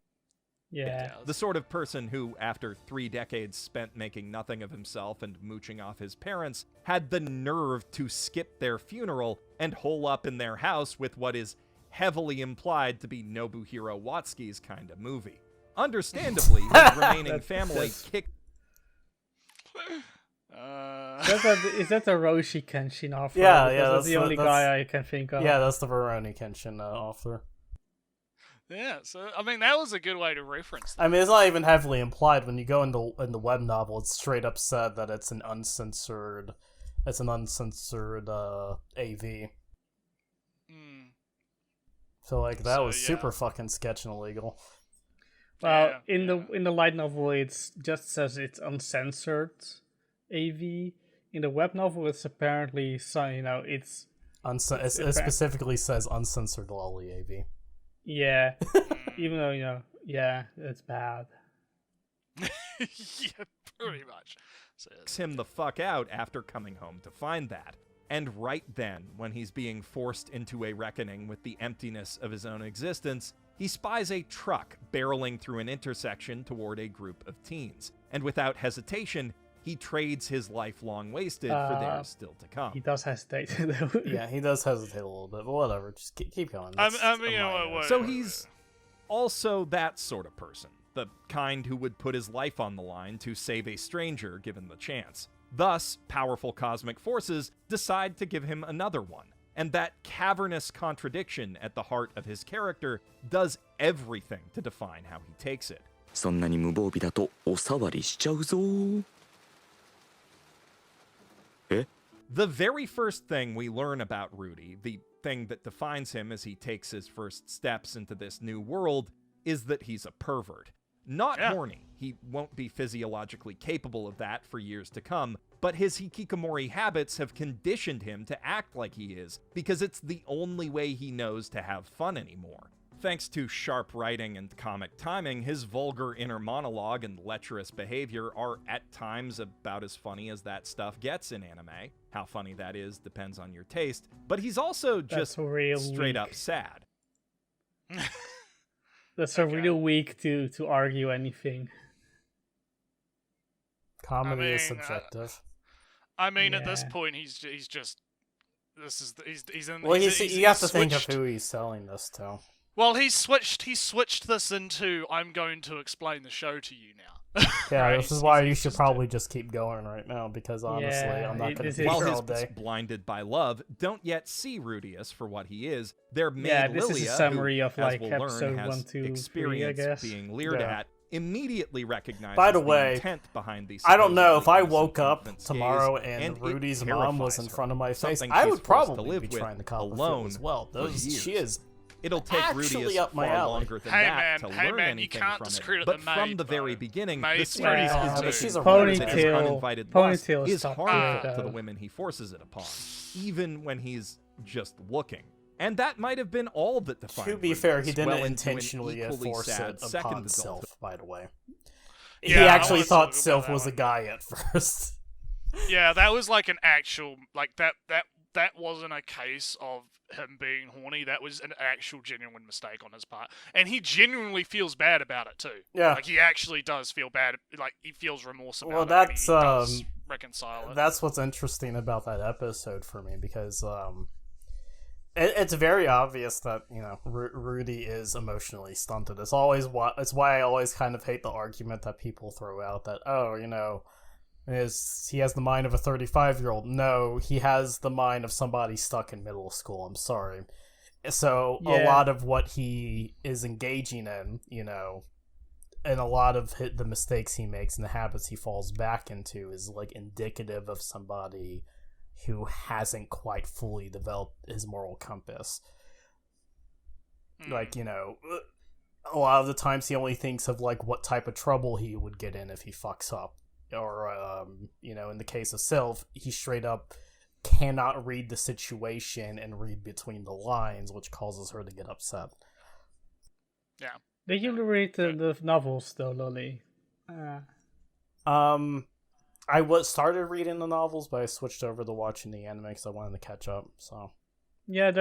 Yeah. The sort of person who, after 3 decades spent making nothing of himself and mooching off his parents, had the nerve to skip their funeral and hole up in their house with what is heavily implied to be Nobuhiro Watsuki's kind of movie. Understandably, his remaining family kicked. Is that the Roshi Kenshin author? Yeah, that's the only guy I can think of. Yeah, that's the Veroni Kenshin author. Yeah, so I mean that was a good way to reference that. I mean, it's not even heavily implied when you go in the web novel. It's straight up said that it's an uncensored AV. So like that was super fucking sketch and illegal. Well, in the light novel, it just says it's uncensored AV. In the web novel, it's apparently it's it specifically says uncensored lolly AV. Yeah, even though it's bad. Yeah, pretty much. Him the fuck out after coming home to find that. And right then, when he's being forced into a reckoning with the emptiness of his own existence, he spies a truck barreling through an intersection toward a group of teens. And without hesitation, he trades his life long wasted for theirs still to come. He does hesitate, though. Yeah, he does hesitate a little bit, but whatever. Just keep going. So he's also that sort of person. The kind who would put his life on the line to save a stranger given the chance. Thus, powerful cosmic forces decide to give him another one. And that cavernous contradiction at the heart of his character does everything to define how he takes it. そんなに無防備だとお触りしちゃうぞ。The very first thing we learn about Rudy, the thing that defines him as he takes his first steps into this new world, is that he's a pervert. Not horny. He won't be physiologically capable of that for years to come, but his hikikomori habits have conditioned him to act like he is, because it's the only way he knows to have fun anymore. Thanks to sharp writing and comic timing, his vulgar inner monologue and lecherous behavior are at times about as funny as that stuff gets in anime. How funny that is depends on your taste, but he's also just straight up sad. That's real weak to argue anything. Comedy is subjective. At this point, he's just. He's in. Well, you have to think of who he's selling this to. Well, he switched this into I'm going to explain the show to you now. Yeah, right? This is why you should probably just keep going right now, because honestly, I'm not going to be here all day. Blinded by love don't yet see Rudius for what he is. Their maid this Lilia, is a summary who, of as we'll episode learn, 1, has 2, 3, experience I guess. being leered at, immediately recognizes By the way, intent behind these. I don't know if I woke up tomorrow and Rudy's mom was in front of my face, I would probably be trying to call alone as well. She is. It'll take Rudius far longer than that to learn anything from it. But from the very beginning, the series is Ponytail is harmful to the women he forces it upon, even when he's just looking. And that might have been all that defined. To be fair, he didn't intentionally force it upon Sylph, by the way. He actually thought Sylph was a guy at first. Yeah, that was like an actual that that wasn't a case of him being horny. That was an actual genuine mistake on his part, and he genuinely feels bad about it too. Yeah, like he actually does feel bad. Like he feels remorse about it. That's he does reconcile it. That's what's interesting about that episode for me, because it's very obvious that Rudy is emotionally stunted. It's why I always kind of hate the argument that people throw out that he has the mind of a 35-year-old. No, he has the mind of somebody stuck in middle school. I'm sorry. So a lot of what he is engaging in, and a lot of the mistakes he makes and the habits he falls back into is like indicative of somebody who hasn't quite fully developed his moral compass. Like, a lot of the times he only thinks of like what type of trouble he would get in if he fucks up. Or, in the case of Sylph, he straight up cannot read the situation and read between the lines, which causes her to get upset. Yeah. Did you read the novels, though, Lolly? I started reading the novels, but I switched over to watching the anime because I wanted to catch up, so... Yeah,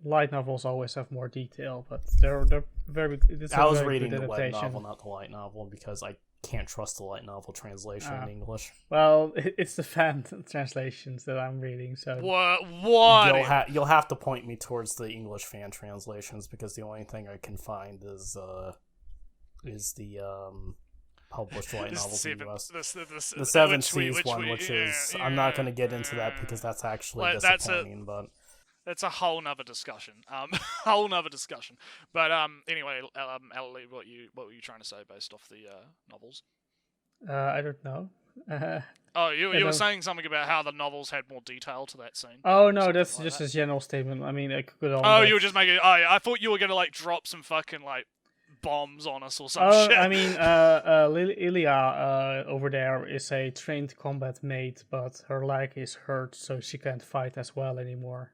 light novels always have more detail, but they're very... I was reading the light novel, not the light novel, because I can't trust the light novel translation in English. Well, it's the fan translations that I'm reading, so... What? You'll have to point me towards the English fan translations, because the only thing I can find is the published light novels in the US. The Seven Seas one, which is... I'm not going to get into that, because that's actually disappointing, but... That's a whole nother discussion. But anyway, Ali, what were you trying to say based off the novels? I don't know. You were saying something about how the novels had more detail to that scene. Oh no, that's just a general statement. I mean, I could. You were just making. I thought you were gonna like drop some fucking like bombs on us or some shit. I mean, Ilia over there is a trained combat mate, but her leg is hurt, so she can't fight as well anymore.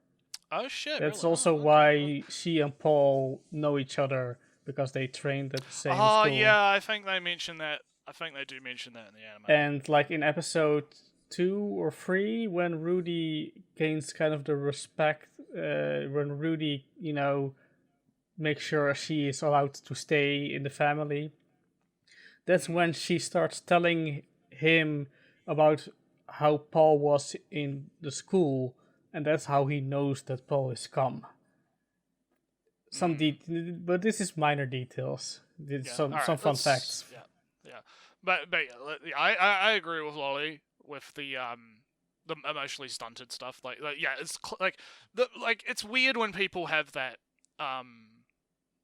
Oh shit! That's really? also why she and Paul know each other, because they trained at the same school. Oh yeah, I think they mentioned that. I think they do mention that in the anime. And like in episode 2 or 3, when Rudy gains kind of the respect, when Rudy, makes sure she is allowed to stay in the family, that's when she starts telling him about how Paul was in the school. And that's how he knows that Paul is scum. But this is minor details. Some fun facts. Yeah. But yeah, I agree with Lolly with the emotionally stunted stuff. It's weird when people have that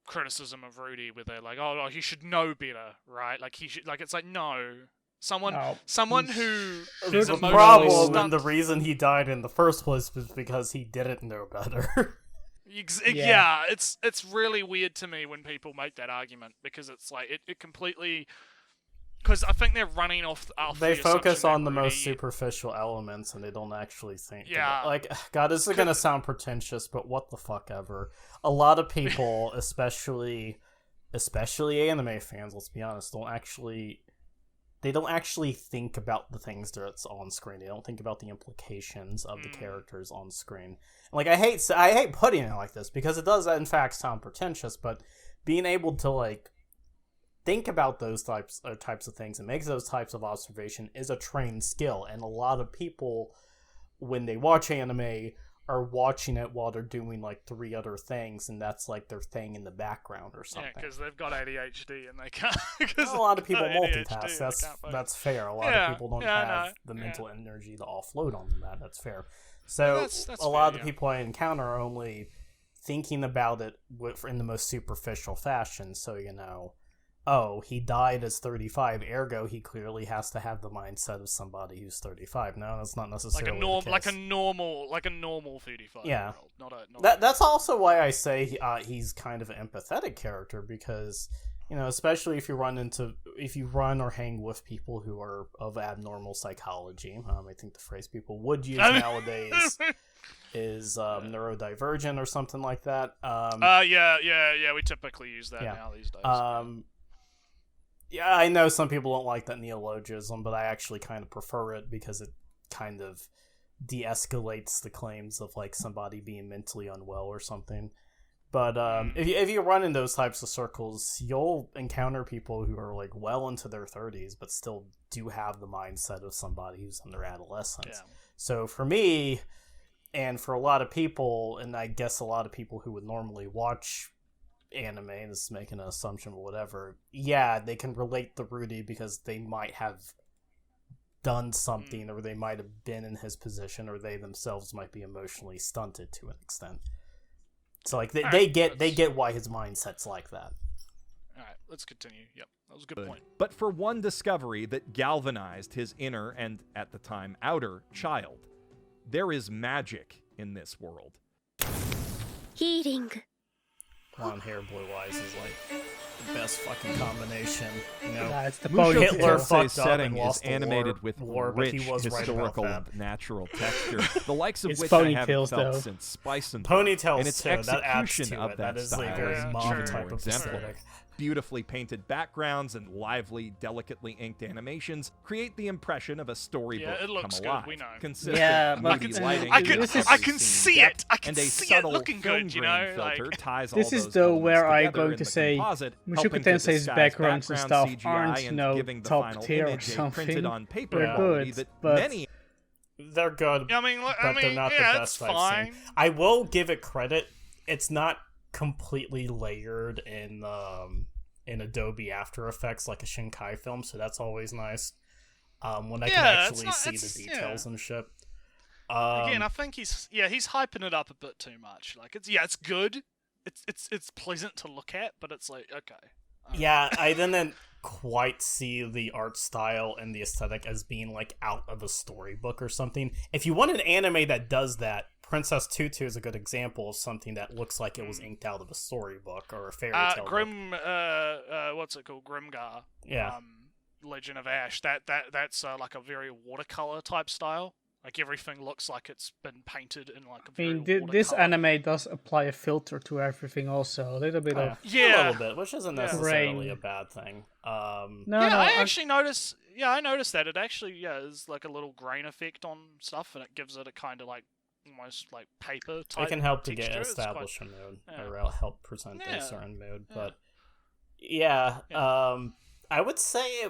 criticism of Rudy, where they're like, oh, he should know better, right? Like he should, like it's like no. Someone who is the emotionally problem stunned. and the reason he died in the first place was because he didn't know better. Yeah, it's really weird to me when people make that argument, because it's like it completely, because I think they're running off. They focus on the most superficial elements, and they don't actually think. Yeah, God, this is gonna sound pretentious, but what the fuck ever. A lot of people, especially anime fans, let's be honest, They don't actually think about the things that's on screen. They don't think about the implications of the characters on screen. Like, I hate putting it like this, because it does, in fact, sound pretentious, but being able to, like, think about those types of things and make those types of observation is a trained skill. And a lot of people, when they watch anime, are watching it while they're doing like 3 other things, and that's like their thing in the background or something. Yeah, because they've got ADHD and they can't. A lot of people multitask. That's fair. A lot of people don't have the mental energy to offload on that. That's fair. So that's a lot of the people I encounter are only thinking about it in the most superficial fashion. So he died as 35, ergo he clearly has to have the mindset of somebody who's 35. No, that's not necessarily like a normal 35. Yeah, not that's also why I say he's kind of an empathetic character, because especially if you run or hang with people who are of abnormal psychology. I think the phrase people would use nowadays is neurodivergent or something like that. We typically use that now these days. Yeah, I know some people don't like that neologism, but I actually kind of prefer it, because it kind of de-escalates the claims of like somebody being mentally unwell or something. But if you run in those types of circles, you'll encounter people who are like well into their 30s, but still do have the mindset of somebody who's in their adolescence. Yeah. So for me, and for a lot of people, and I guess a lot of people who would normally watch anime, and this is making an assumption or whatever, yeah, they can relate to Rudy because they might have done something, or they might have been in his position, or they themselves might be emotionally stunted to an extent. So like they get why his mindset's like that. All right, let's continue. Yep, that was a good point. But for one discovery that galvanized his inner and, at the time, outer child, there is magic in this world. Healing. Blonde hair, blue eyes is like the best fucking combination. You know, Yeah, it's the Mushoku Hitler Tensei's fucked up setting and is lost the animated with war, but rich he was right about historical that. and natural texture, the likes of It's which I haven't ponytails, felt though. since Spice and Ponytails and its too. That adds execution to of it. that That is style a very is mom even type more of exemplary. aesthetic. Beautifully painted backgrounds and lively, delicately inked animations create the impression of a storybook Yeah, it looks come good, alive. we know. Consistent, Yeah, but moody I can- lighting, I can, This is- I can see it. I can and a see it subtle looking film good. You grain know, filter like ties all This is those though elements where I'm together going in to the say composite, Mushoku helping to Tensei's disguise backgrounds and background stuff CGI aren't, and you know, giving the top final tier or image a something. printed on paper They're quality good, that but many They're good, yeah, I mean, but they're not the yeah, best it's I've fine. seen. I will give it credit. It's not completely layered in Adobe After Effects like a Shinkai film, so that's always nice. When I can Yeah, it's actually not- see it's- the details yeah. and shit. Again, I think he's hyping it up a bit too much. Like it's good. It's pleasant to look at, but it's like okay. Yeah, I didn't quite see the art style and the aesthetic as being like out of a storybook or something. If you want an anime that does that, Princess Tutu is a good example of something that looks like it was inked out of a storybook or a fairy tale book. Grim, what's it called? Grimgar. Yeah. Legend of Ash. That's like a very watercolor type style. Like everything looks like it's been painted in like a I very mean, this watercolor. anime does apply a filter to everything also. A little bit of... Yeah. A little bit, which isn't Yeah. necessarily Rain. a bad thing. No, Yeah, no, I actually noticed. Yeah, I noticed that it actually is like a little grain effect on stuff, and it gives it a kind of like almost like paper type. It can help to texture. get It's quite- establish a mood, yeah. or help present Yeah. a certain mood. Yeah. But yeah, Yeah. I would say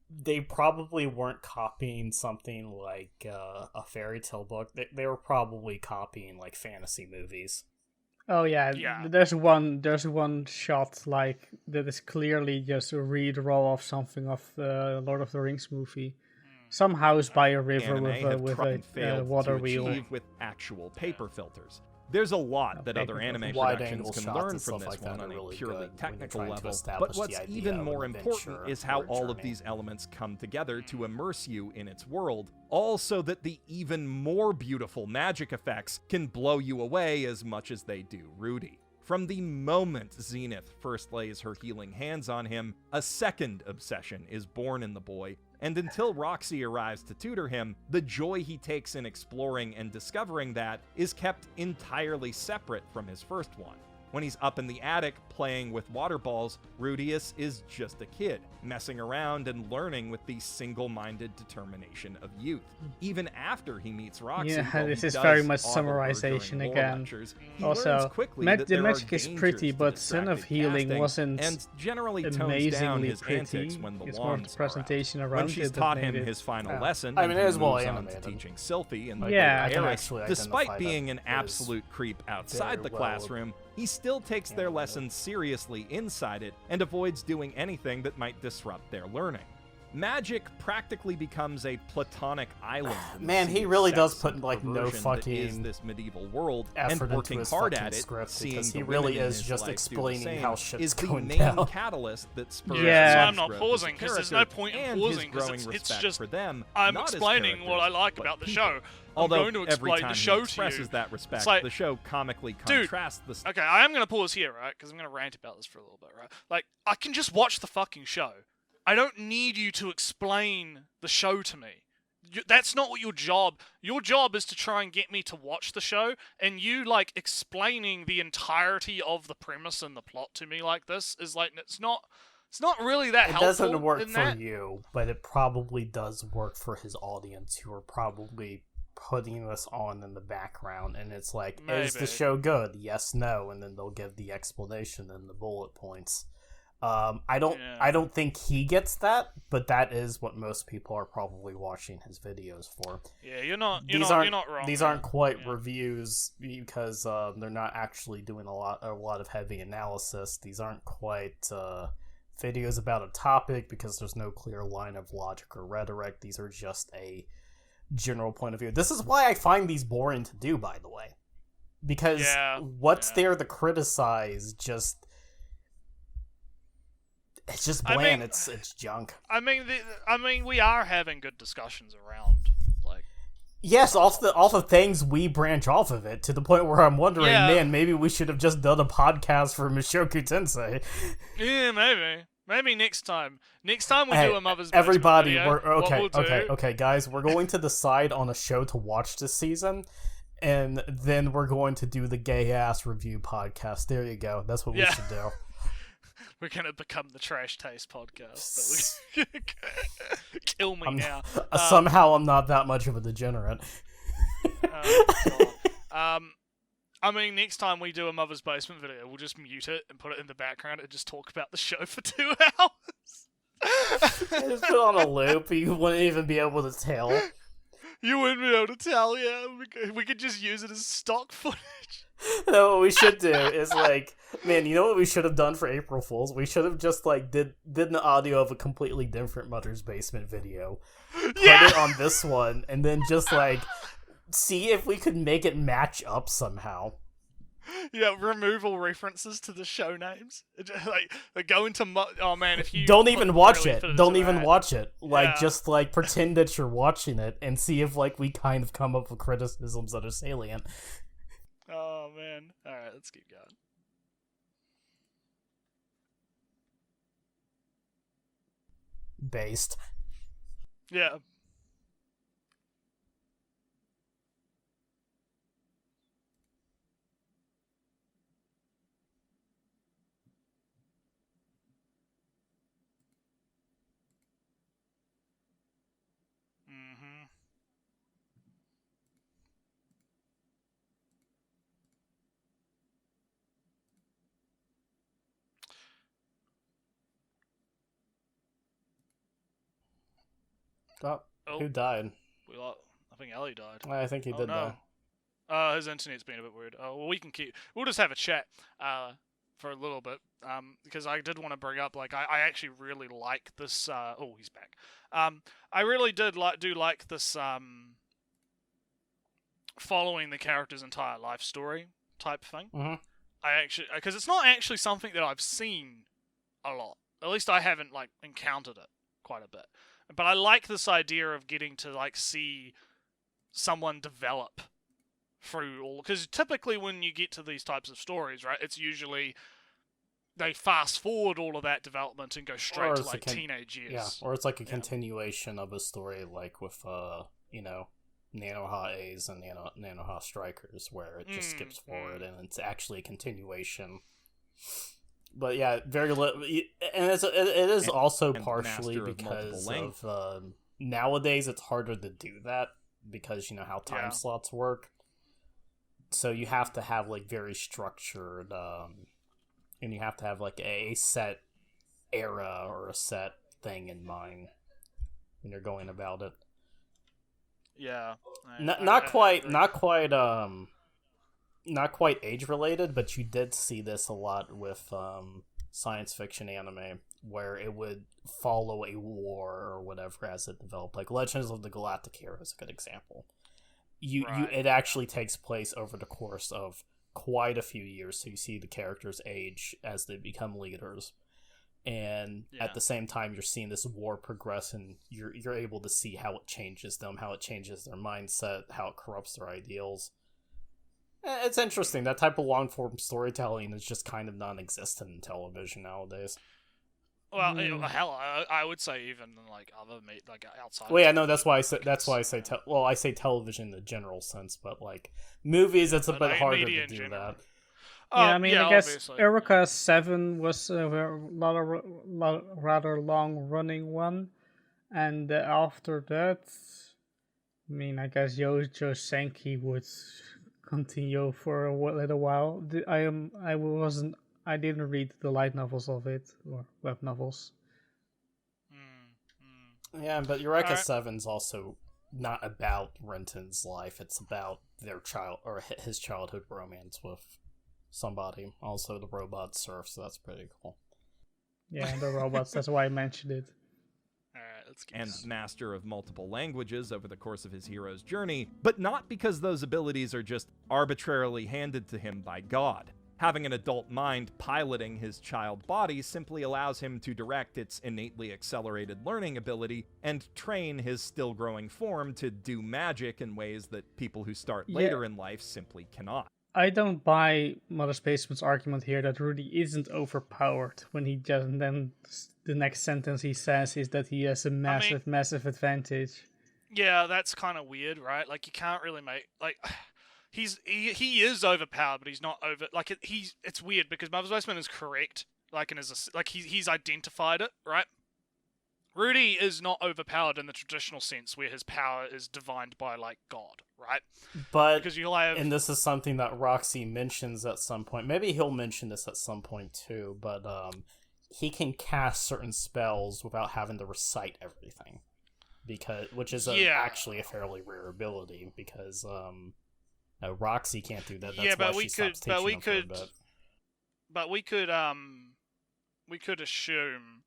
they probably weren't copying something like a fairy tale book. They were probably copying like fantasy movies. Oh yeah, Yeah. there's one shot like that is clearly just a redraw of something of the Lord of the Rings movie. Some house by a river anime have with tried and a failed water to wheel. achieve with actual paper filters. There's a lot that other paper anime filters. Wide-angle productions can shots learn and from stuff this like one that on are a really purely good when you're technical trying to level. establish But the what's idea even of more an important adventure is how or a all of journey. these elements come together to immerse you in its world, all so that the even more beautiful magic effects can blow you away as much as they do Rudy. From the moment Zenith first lays her healing hands on him, a second obsession is born in the boy, and until Roxy arrives to tutor him, the joy he takes in exploring and discovering that is kept entirely separate from his first one. When he's up in the attic playing with water balls, Rudius is just a kid, messing around and learning with the single-minded determination of youth. Even after he meets Roxy, Yeah, while this he is does very much ogle her summarization during lore again. lectures, he learns Also, quickly the that there are magic is dangers pretty, to but Son of distracted Healing casting wasn't and generally tones down amazingly his pretty. antics when the It's more wands the presentation are out. around When she's it that taught made him it- his final Yeah. lesson, I mean, and it he is well moves on to animated. teaching Sylphie and Yeah. I can Aerith, actually despite identify being that an as absolute creep outside very the well classroom, he still takes their animated. lessons seriously inside it and avoids doing anything that might disrupt their learning. Magic practically becomes a platonic island. in the Man, sea he of really does sex put, and like, no perversion that is fucking this medieval world, and effort into working his hard fucking at it, script, seeing because the he really women in is his just life do the explaining same, how shit's is the going main down. catalyst that spurs Yeah. So his I'm not growth pausing, as a 'cause there's character no point in and pausing, his 'cause growing it's respect just- for them, I'm not as explaining what I characters, like but about the people. show. Although I'm going to every explain time the show he to expresses you. that respect, like- the show comically Dude, contrasts the Okay, I am going to pause here, right? Because I'm going to rant about this for a little bit, right? Like, I can just watch the fucking show. I don't need you to explain the show to me. That's not what your job. Your job is to try and get me to watch the show, and you like explaining the entirety of the premise and the plot to me like this is like it's not really that It helpful. doesn't work in for that. you, but it probably does work for his audience, who are probably putting this on in the background, and it's like, Maybe. is the show good? Yes, no, and then they'll give the explanation and the bullet points. I don't think he gets that, but that is what most people are probably watching his videos for. Yeah, you're not wrong. These aren't quite reviews because they're not actually doing a lot of heavy analysis. These aren't quite videos about a topic because there's no clear line of logic or rhetoric. These are just a general point of view. This is why I find these boring to do, by the way, because what's there to criticize? It's just bland. I mean, it's junk. I mean, we are having good discussions around, like. Yes, off the things we branch off of it to the point where I'm wondering, man, maybe we should have just done a podcast for Mushoku Tensei. Yeah, maybe next time. Next time we do a Mother's Basement everybody, video, okay, guys, we're going to decide on a show to watch this season, and then we're going to do the gay ass review podcast. There you go. That's what we should do. We're gonna become the Trash Taste podcast. Kill me now. Somehow I'm not that much of a degenerate. I mean, next time we do a Mother's Basement video, we'll just mute it and put it in the background and just talk about the show for 2 hours. Just put it on a loop. You wouldn't even be able to tell. You wouldn't be able to tell, yeah. We could just use it as stock footage. No, what we should do is, like, man, you know what we should have done for April Fools? We should have just, like, did an audio of a completely different Mother's Basement video. Put it on this one, and then just, like, see if we could make it match up somehow. Yeah, remove all references to the show names. Like go into if you don't even watch it. Don't even watch it. Like, just, like, pretend that you're watching it and see if, like, we kind of come up with criticisms that are salient. Oh, man. Alright, let's keep going. Based. Yeah. Who died? I think Ellie died. I think he did die. His internet's been a bit weird. Well, we'll just have a chat for a little bit because I did want to bring up, like, I actually really like this. He's back. I really do like this following the character's entire life story type thing. Mm-hmm. Because it's not actually something that I've seen a lot. At least I haven't, like, encountered it quite a bit. But I like this idea of getting to, like, see someone develop through all... Because typically when you get to these types of stories, right, it's usually they fast forward all of that development and go straight to, like, teenage years. Yeah, or it's like a continuation of a story, like with, Nanoha A's and Nanoha Strikers, where it just skips forward and it's actually a continuation. But yeah, very little, and it is also partially because of nowadays it's harder to do that because how time slots work. So you have to have, like, very structured, and you have to have, like, a set era or a set thing in mind when you're going about it. Yeah, not quite age related, but you did see this a lot with science fiction anime, where it would follow a war or whatever as it developed. Like Legends of the Galactic Hero is a good example. It actually takes place over the course of quite a few years, so you see the characters age as they become leaders, and at the same time you're seeing this war progress, and you're able to see how it changes them, how it changes their mindset, how it corrupts their ideals. It's interesting. That type of long-form storytelling is just kind of non-existent in television nowadays. Well, hell, I would say even like other outside. Well, yeah, no, that's why I say I say television in the general sense, but like movies, it's a bit harder to do that. I guess obviously. Eureka 7 was a rather long-running one, and after that, I mean, I guess Yojo Senki would continue for a little while. I didn't read the light novels of it or web novels. Yeah, but Eureka 7's also not about Renton's life. It's about their his childhood romance with somebody. Also, the robot surf, so that's pretty cool. Yeah, the robots. That's why I mentioned it. And master of multiple languages over the course of his hero's journey, but not because those abilities are just arbitrarily handed to him by God. Having an adult mind piloting his child body simply allows him to direct its innately accelerated learning ability and train his still-growing form to do magic in ways that people who start later in life simply cannot. I don't buy Mother Spaceman's argument here that Rudy isn't overpowered when he just, and then the next sentence he says is that he has a massive advantage. Yeah, that's kind of weird, right? Like, you can't really make, like, he is overpowered, but he's not over, like, it's weird because Mother Spaceman is correct, like, and he's identified it, right? Rudy is not overpowered in the traditional sense where his power is divined by, like, God, right? But, because you'll have... and this is something that Roxy mentions at some point. Maybe he'll mention this at some point too, but he can cast certain spells without having to recite everything. Which is actually a fairly rare ability, because Roxy can't do that. That's why she stops teaching him for a bit. But we could assume...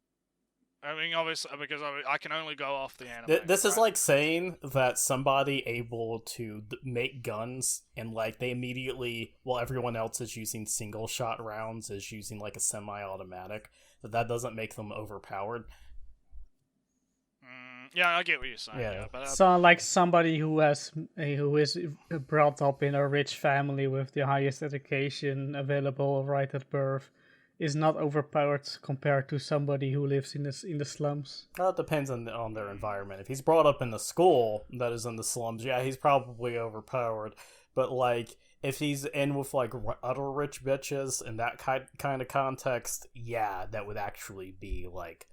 I mean, obviously, because I can only go off the anime. This is like saying that somebody able to make guns and, like, they immediately, while everyone else is using single shot rounds, is using, like, a semi-automatic, that doesn't make them overpowered. Yeah, I get what you're saying. Yeah. But, so, like, somebody who is brought up in a rich family with the highest education available right at birth is not overpowered compared to somebody who lives in the slums. Well, it depends on their environment. If he's brought up in the school that is in the slums, yeah, he's probably overpowered. But, like, if he's in with, like, utter rich bitches in that kind of context, yeah, that would actually be, like,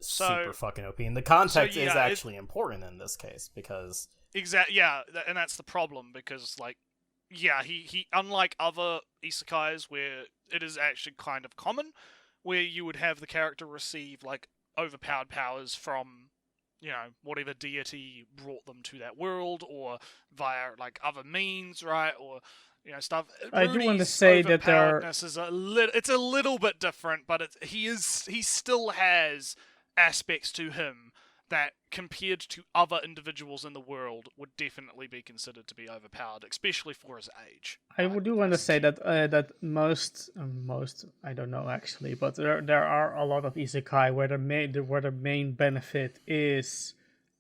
super fucking OP. And the context is actually important in this case, because... Exactly, yeah, and that's the problem, because, like, yeah, he unlike other isekais where it is actually kind of common, where you would have the character receive, like, overpowered powers from, you know, whatever deity brought them to that world, or via, like, other means, right, or, you know, stuff. I do want to say that it's a little bit different, but he still has aspects to him that, compared to other individuals in the world, would definitely be considered to be overpowered, especially for his age. I do want to say that most I don't know actually, but there are a lot of isekai where the main benefit is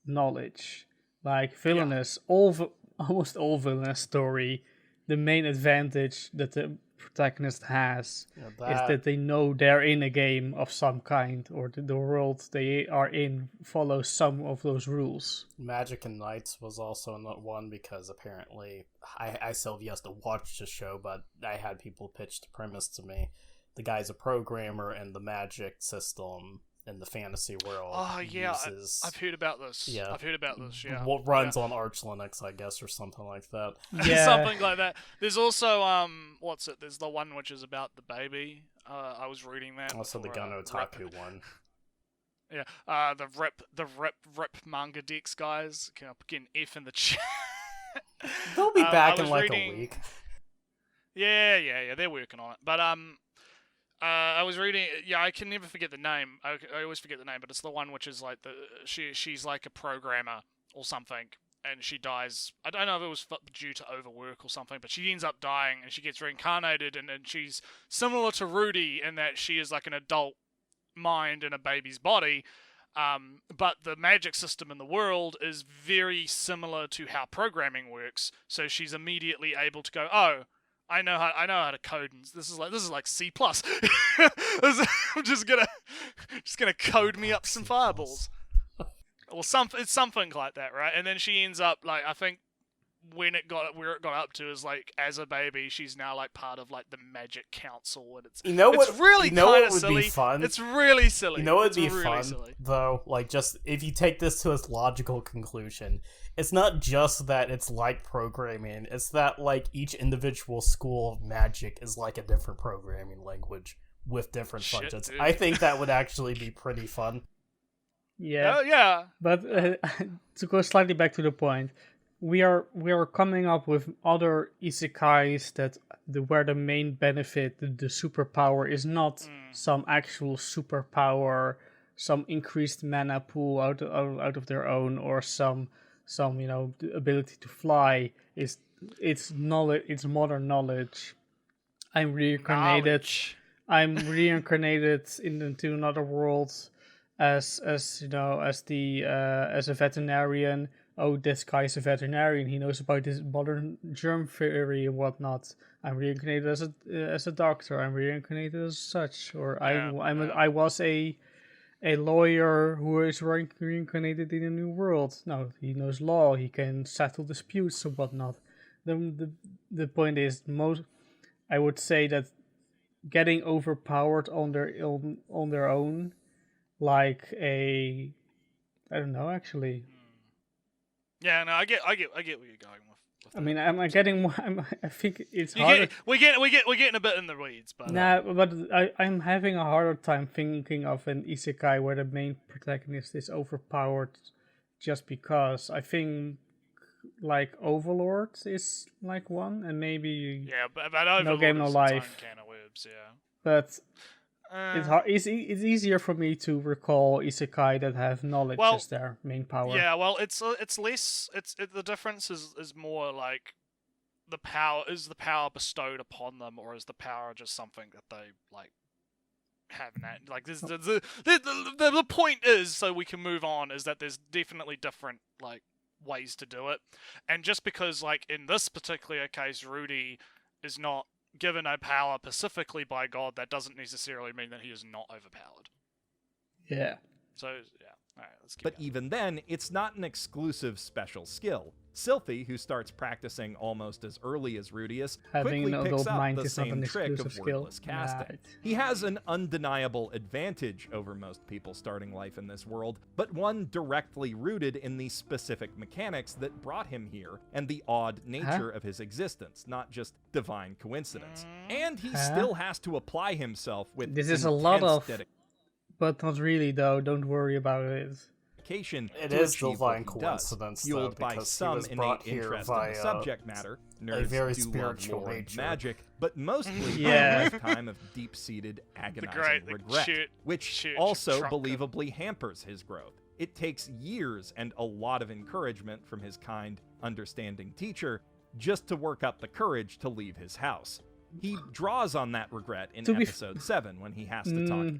knowledge. Like villainous, almost all villainous story, the main advantage that the protagonist has is that they know they're in a game of some kind, or the world they are in follows some of those rules. Magic and Knights was also not one, because apparently I still have yet to watch the show, but I had people pitch the premise to me. The guy's a programmer, and the magic system in the fantasy world uses... I've heard about this. Yeah. I've heard about this, yeah. What runs on Arch Linux, I guess, or something like that. Yeah. Something like that. There's also, there's the one which is about the baby. I was reading that. Also the Gun Otaku one. Yeah, the rip manga decks guys. Can I get an F in the chat? They'll be back in like a week. Yeah, they're working on it. But, I was reading. Yeah, I can never forget the name. I always forget the name, but it's the one which is like she's like a programmer or something, and she dies. I don't know if it was due to overwork or something, but she ends up dying, and she gets reincarnated, and she's similar to Rudy in that she is like an adult mind in a baby's body. But the magic system in the world is very similar to how programming works. So she's immediately able to go, oh, I know how to code, and this is like C+. I'm just gonna code me up some fireballs. Or it's something like that, right? And then she ends up, like, I think where it got up to is like as a baby, she's now like part of like the Magic Council, and it's it's really kind of silly. Be fun? It's really silly. You know what would be really fun silly. though? Like just if you take this to its logical conclusion, it's not just that it's like programming; it's that like each individual school of magic is like a different programming language with different functions. Dude. I think that would actually be pretty fun. Yeah. Yeah. But to go slightly back to the point, we are coming up with other isekais where the main benefit, the superpower, is not some actual superpower, some increased mana pool out of their own, or some ability to fly. It's knowledge. It's modern knowledge. I'm reincarnated. Into another world as a veterinarian. Oh, this guy's a veterinarian. He knows about this modern germ theory and whatnot. I'm reincarnated as a doctor. I'm reincarnated as such. Or I was a lawyer who is reincarnated in a new world. No, he knows law. He can settle disputes and whatnot. The point is, I would say that getting overpowered on their own, like I don't know, actually. Yeah, no, I get where you're going with I mean, I think it's harder. We're getting a bit in the weeds, but but I'm having a harder time thinking of an isekai where the main protagonist is overpowered just because. I think like Overlord is like one, and maybe but Overlord No Game No Life. Can of worms, yeah. But it's hard. It's easier for me to recall isekai that have knowledge as their main power. Yeah, well, it's less. The difference is more like the power bestowed upon them, or is the power just something that they like have that like the point is, so we can move on, is that there's definitely different like ways to do it, and just because like in this particular case Rudy is not given a power specifically by God, that doesn't necessarily mean that he is not overpowered. Yeah. So yeah, all right, let's keep But going. even then, it's not an exclusive special skill. Sylphie, who starts practicing almost as early as Rudius, Having quickly an picks adult up mind the is not same an trick of exclusive skill. wordless casting. Right. He has an undeniable advantage over most people starting life in this world, but one directly rooted in the specific mechanics that brought him here and the odd nature of his existence, not just divine coincidence. And he still has to apply himself with This is a lot of, dedication. but not really though. Don't worry about it. It to is achieve divine what he coincidence, does, fueled though, by because he some was innate brought here interest in via the subject matter. Nerds very do spiritual love lore and nature. magic, but mostly Yeah. a lifetime of deep-seated, agonizing regret, which shoot, also Trunka. believably hampers his growth. It takes years and a lot of encouragement from his kind, understanding teacher just to work up the courage to leave his house. He draws on that regret in episode 7 when he has to talk.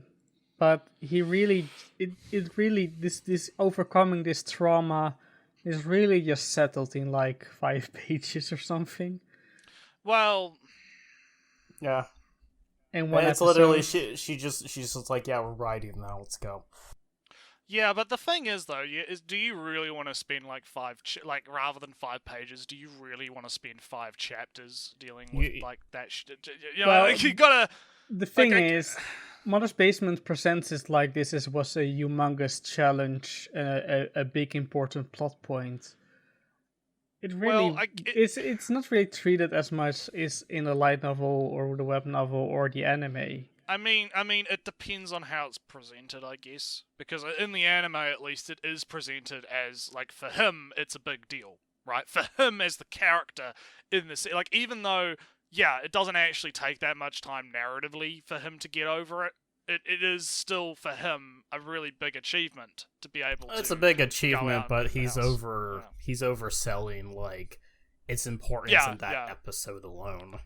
But he really, this overcoming this trauma is really just settled in like 5 pages or something. Well, Yeah. And one it's episode, literally she's just like, yeah, we're riding now, let's go. yeah, but the thing is though, do you really want to spend like rather than 5 pages? Do you really want to spend 5 chapters dealing with like that? You gotta. The thing like, is, Mother's Basement presents it like this was a humongous challenge, a big important plot point. It really, it's not really treated as much as in the light novel or the web novel or the anime. I mean, it depends on how it's presented, I guess. Because in the anime, at least, it is presented as, like, for him, it's a big deal, right? For him as the character in this, like, even though, yeah, it doesn't actually take that much time narratively for him to get over it, it is still, for him, a really big achievement to be able to. It's a big achievement, out but of the he's house. he's overselling, like, its importance in that episode alone.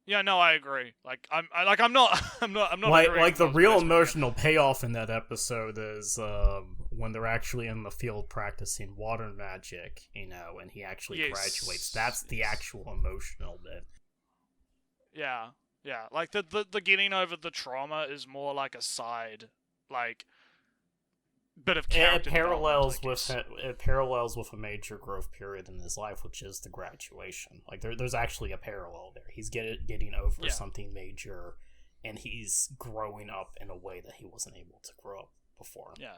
Yeah, no, I agree. Like, I'm not Like agreeing the with real Mother's Basement. emotional payoff in that episode is when they're actually in the field practicing water magic, and he actually graduates. That's the actual emotional bit. Yeah. Like the getting over the trauma is more like a side. Like bit of It character parallels development, I guess. it parallels with a major growth period in his life, which is the graduation. Like there's actually a parallel there. He's getting over something major, and he's growing up in a way that he wasn't able to grow up before. Yeah.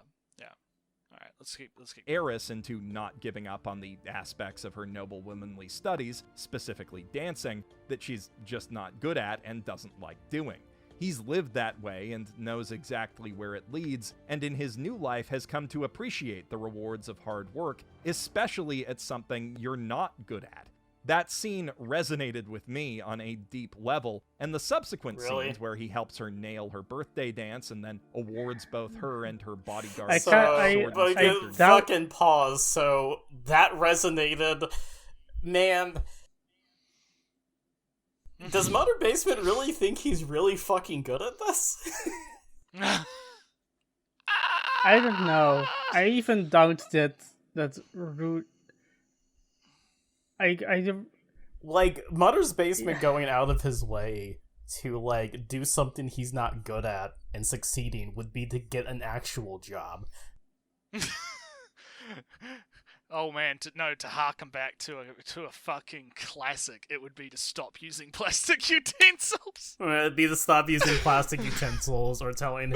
All right, let's keep. Eris into not giving up on the aspects of her noble womanly studies, specifically dancing, that she's just not good at and doesn't like doing. He's lived that way and knows exactly where it leads, and in his new life has come to appreciate the rewards of hard work, especially at something you're not good at. That scene resonated with me on a deep level, and the subsequent scenes where he helps her nail her birthday dance and then awards both her and her bodyguard fucking pause. So that resonated, man. Does Mother Basement really think he's really fucking good at this? I don't know. I even doubt that Rude. Like, Mother's Basement going out of his way to, like, do something he's not good at and succeeding would be to get an actual job. Oh man, to harken back to a fucking classic, it would be to stop using plastic utensils. It'd be to stop using plastic utensils, or telling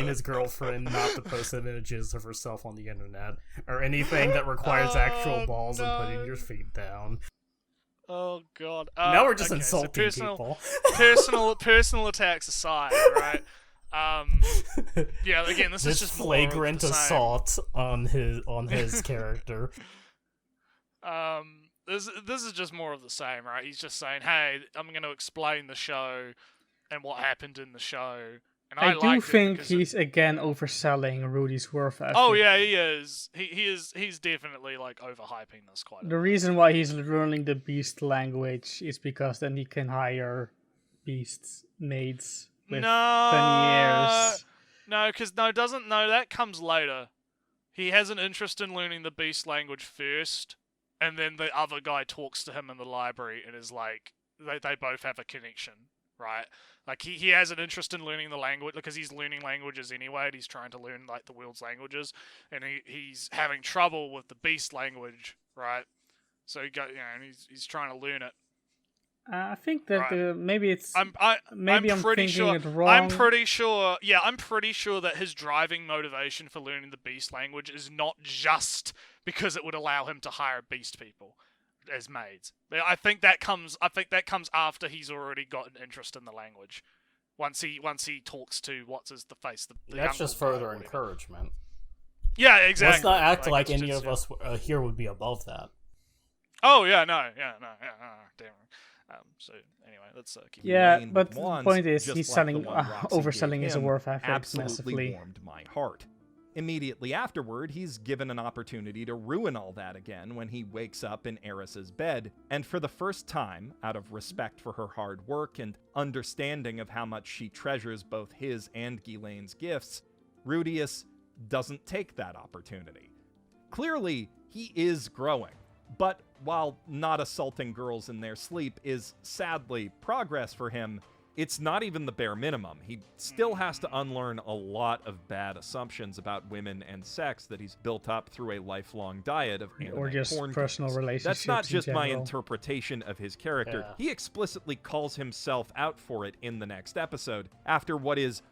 his girlfriend not to post images of herself on the internet, or anything that requires actual balls and putting your feet down. Oh god. Now we're just insulting so people. personal attacks aside, right? Yeah, again, this is just flagrant assault on his character. This is just more of the same, right? He's just saying, "Hey, I'm going to explain the show and what happened in the show." And I do think he's again overselling Rudy's worth ethic. Oh yeah, he is. He's definitely like overhyping this quite a bit. The reason why he's learning the beast language is because then he can hire beasts maids. With 10 years. No, that comes later. He has an interest in learning the beast language first, and then the other guy talks to him in the library and is like, they both have a connection, right? Like, he has an interest in learning the language, because he's learning languages anyway, and he's trying to learn, like, the world's languages, and he's having trouble with the beast language, right? So, and he's trying to learn it. I think that maybe it's. I'm pretty thinking sure. it wrong. I'm pretty sure that his driving motivation for learning the beast language is not just because it would allow him to hire beast people as maids. I think that comes after he's already got an interest in the language. Once he talks to the face. That's just further encouragement. Yeah, exactly. Let's not act like any of us here would be above that. Oh yeah, no, damn. So anyway, let's keep. Yeah, but the point is, he's overselling his worth ethic massively. Warmed my heart. Immediately afterward, he's given an opportunity to ruin all that again when he wakes up in Eris's bed, and for the first time, out of respect for her hard work and understanding of how much she treasures both his and Ghislaine's gifts, Rudeus doesn't take that opportunity. Clearly, he is growing. But while not assaulting girls in their sleep is sadly progress for him, it's not even the bare minimum. He still has to unlearn a lot of bad assumptions about women and sex that he's built up through a lifelong diet of anime or just porn personal games. relationships. That's not just my general. interpretation of his character. Yeah. He explicitly calls himself out for it in the next episode, after what is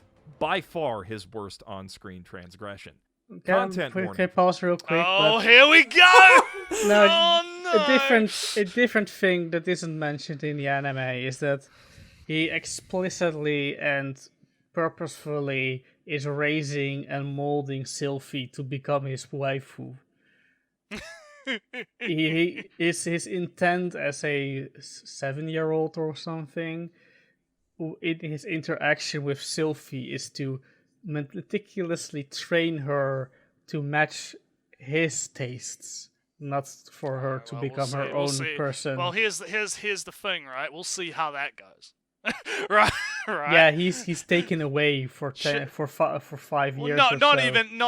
by far his worst on-screen transgression. Content warning. Okay, pause real quick. Oh, here we go! No, no! A different thing that isn't mentioned in the anime is that he explicitly and purposefully is raising and molding Sylvie to become his waifu. His intent as a 7-year-old or something, in his interaction with Sylvie, is to meticulously train her to match his tastes, not for her to become her own person. Well, here's the thing, right? We'll see how that goes. right. Yeah, he's taken away for 5 years. No, not so. even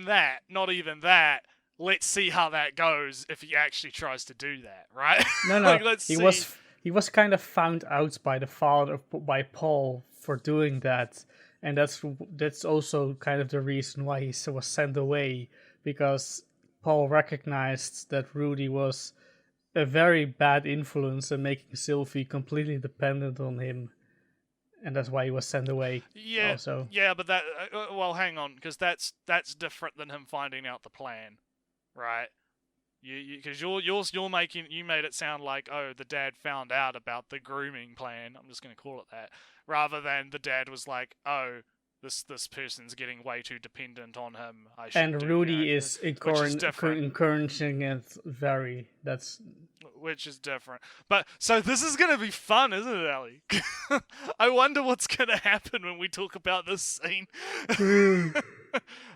that. Let's see how that goes if he actually tries to do that, right? No. Like, let's see. He was kind of found out by the father, by Paul, for doing that, and that's also kind of the reason why he was sent away, because Paul recognized that Rudy was a very bad influence and making Sylvie completely dependent on him, and that's why he was sent away. Yeah, also. Yeah, but that well, hang on, because that's different than him finding out the plan, right? Because you made it sound like, oh, the dad found out about the grooming plan. I'm just gonna call it that, rather than the dad was like, oh, this person's getting way too dependent on him. And Rudy is encouraging it very. Which is different. But so this is gonna be fun, isn't it, Ali? I wonder what's gonna happen when we talk about this scene.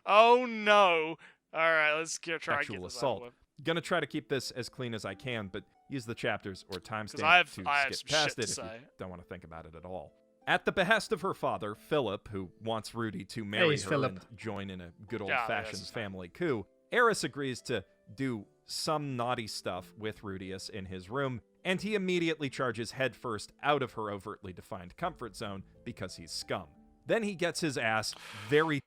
Oh no! All right, let's try and get this assault. over with. Gonna try to keep this as clean as I can, but use the chapters or timestamp to skip past it if you don't want to think about it at all. At the behest of her father, Philip, who wants Rudy to marry her and join in a good old-fashioned family coup, Eris agrees to do some naughty stuff with Rudius in his room, and he immediately charges headfirst out of her overtly defined comfort zone because he's scum. Then he gets his ass very...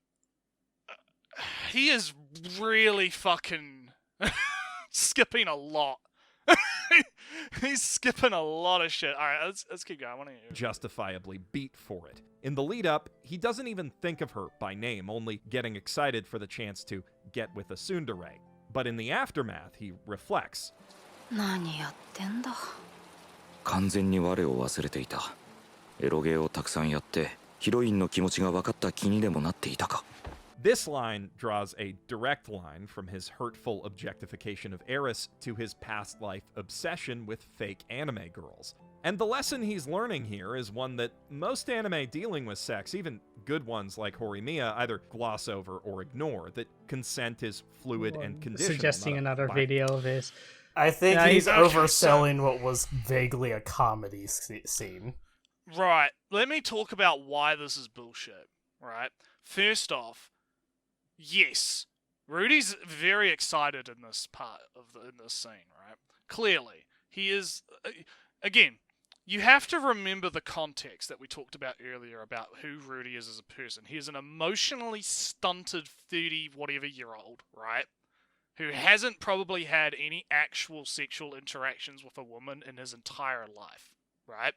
He is really fucking skipping a lot. He's skipping a lot of shit. All right, let's keep going. I want to hear. Justifiably beat for it. In the lead up, he doesn't even think of her by name, only getting excited for the chance to get with a tsundere. But in the aftermath, he reflects. 何やってんだ。完全に我を忘れていた。エロゲーをたくさんやってヒロインの気持ちが分かった気にでもなっていたか。 This line draws a direct line from his hurtful objectification of Eris to his past life obsession with fake anime girls. And the lesson he's learning here is one that most anime dealing with sex, even good ones like Horimiya, either gloss over or ignore, that consent is fluid and conditional. Suggesting another video of his. I think he's overselling what was vaguely a comedy scene. Right. Let me talk about why this is bullshit, right? First off, yes, Rudy's very excited in this part in this scene, right? Clearly, he is. Again, you have to remember the context that we talked about earlier about who Rudy is as a person. He is an emotionally stunted 30-whatever-year-old, right? Who hasn't probably had any actual sexual interactions with a woman in his entire life, right?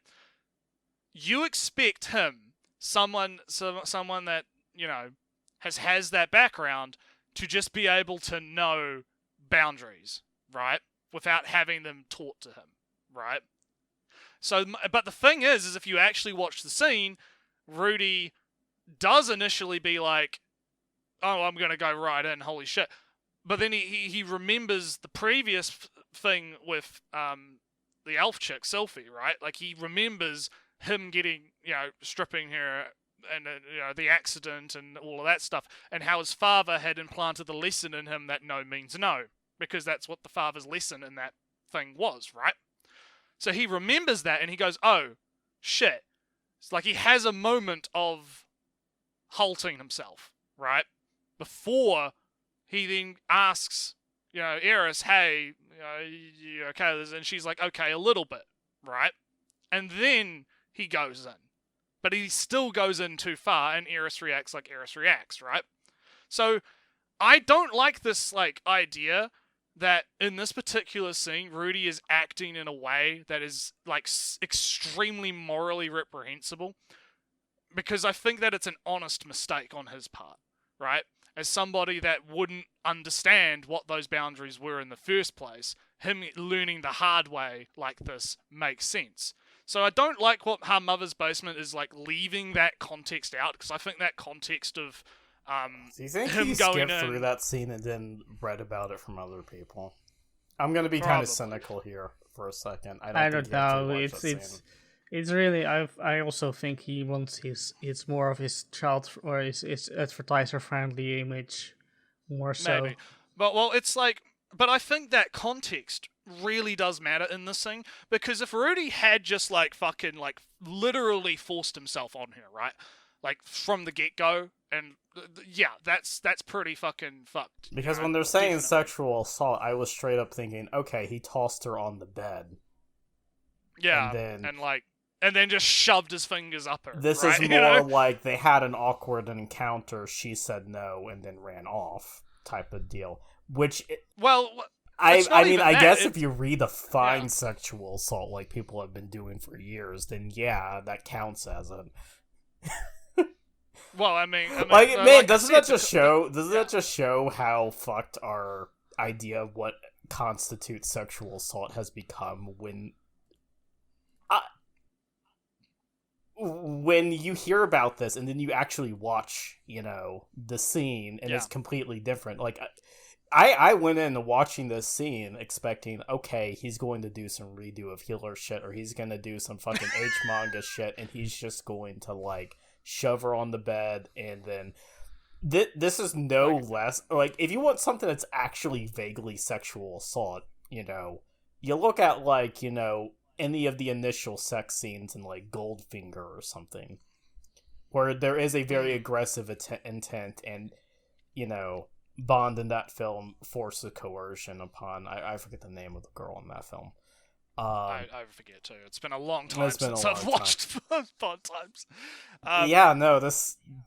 You expect him, someone that, you know, has that background, to just be able to know boundaries, right? Without having them taught to him, right? So, but the thing is if you actually watch the scene, Rudy does initially be like, oh, I'm going to go right in, holy shit. But then he remembers the previous thing with the elf chick, Sylvie, right? Like, he remembers him getting, you know, stripping her and you know, the accident and all of that stuff, and how his father had implanted the lesson in him that no means no, because that's what the father's lesson in that thing was, right? So he remembers that and he goes, oh, shit. It's like he has a moment of halting himself, right? Before he then asks, you know, Eris, hey, you okay? And she's like, okay, a little bit, right? And then he goes in. But he still goes in too far, and Eris reacts like Eris reacts, right? So I don't like this like idea that in this particular scene, Rudy is acting in a way that is like extremely morally reprehensible, because I think that it's an honest mistake on his part, right? As somebody that wouldn't understand what those boundaries were in the first place, him learning the hard way like this makes sense. So I don't like how Mother's Basement is like leaving that context out, because I think that context of do you think he skipped through that scene and then read about it from other people? I'm going to be kind of cynical here for a second. I don't know. It's really. I also think he wants it's more of his child or his advertiser friendly image, more so. Maybe, but well, it's like. But I think that context really does matter in this thing, because if Rudy had just like fucking like literally forced himself on her, right, like from the get go, and yeah, that's pretty fucking fucked. Because when they're saying sexual assault, I was straight up thinking, okay, he tossed her on the bed. Yeah, and like and then just shoved his fingers up her. This right? is more like they had an awkward encounter, she said no, and then ran off type of deal. Which, I mean, I guess if you redefine sexual assault like people have been doing for years, then yeah, that counts as it. Well, I mean, doesn't that just show how fucked our idea of what constitutes sexual assault has become when you hear about this and then you actually watch, the scene and it's completely different. Like, I went in watching this scene expecting, okay, he's going to do some redo of healer shit, or he's going to do some fucking H-manga shit, and he's just going to, like, shove her on the bed, and then this is no less like, if you want something that's actually vaguely sexual assault, you look at, like, any of the initial sex scenes in, like, Goldfinger or something, where there is a very aggressive intent, and Bond in that film forces coercion upon, I forget the name of the girl in that film. I forget too. It's been a long time since I've watched Bond times.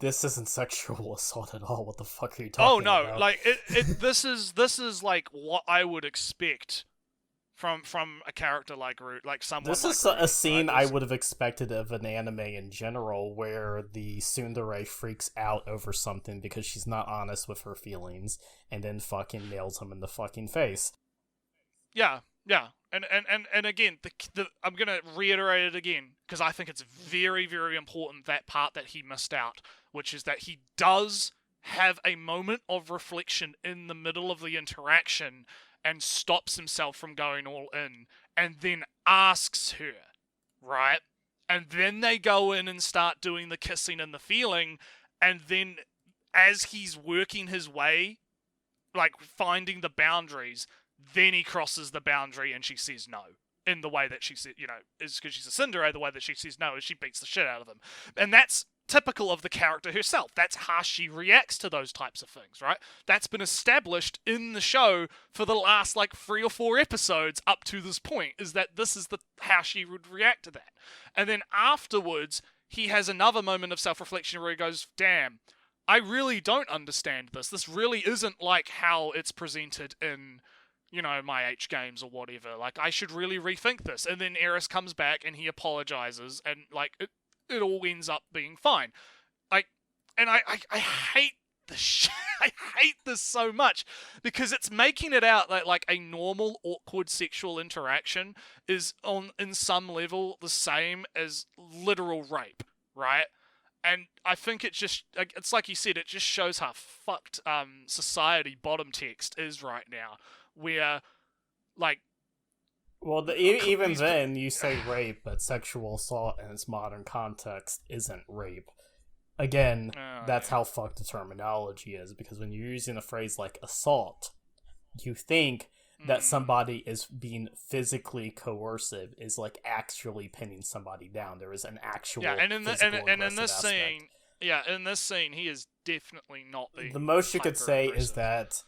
This isn't sexual assault at all. What the fuck are you talking about? Oh no, like this is like what I would expect from a character like Root, like someone. This is a scene I would have expected of an anime in general, where the tsundere freaks out over something because she's not honest with her feelings, and then fucking nails him in the fucking face. Yeah. And again, I'm gonna reiterate it again because I think it's very, very important, that part that he missed out, which is that he does have a moment of reflection in the middle of the interaction and stops himself from going all in, and then asks her, right? And then they go in and start doing the kissing and the feeling, and then as he's working his way, like finding the boundaries, then he crosses the boundary and she says no. In the way that she said, is because she's a tsundere, the way that she says no is she beats the shit out of him. And that's typical of the character herself. That's how she reacts to those types of things, right? That's been established in the show for the last, 3 or 4 episodes up to this point, is that this is how she would react to that. And then afterwards, he has another moment of self-reflection where he goes, damn, I really don't understand this. This really isn't like how it's presented in my H games or whatever. Like, I should really rethink this. And then Eris comes back and he apologizes, and it all ends up being fine. I hate this I hate this so much because it's making it out like a normal awkward sexual interaction is in some level the same as literal rape, right? And I think it's like you said, it just shows how fucked society bottom text is right now. Where, even then, you say rape, but sexual assault in its modern context isn't rape. Again, that's how fucked the terminology is, because when you're using a phrase like assault, you think that somebody is being physically coercive, is actually pinning somebody down. There is an actual in this scene, he is definitely not the most you could say is that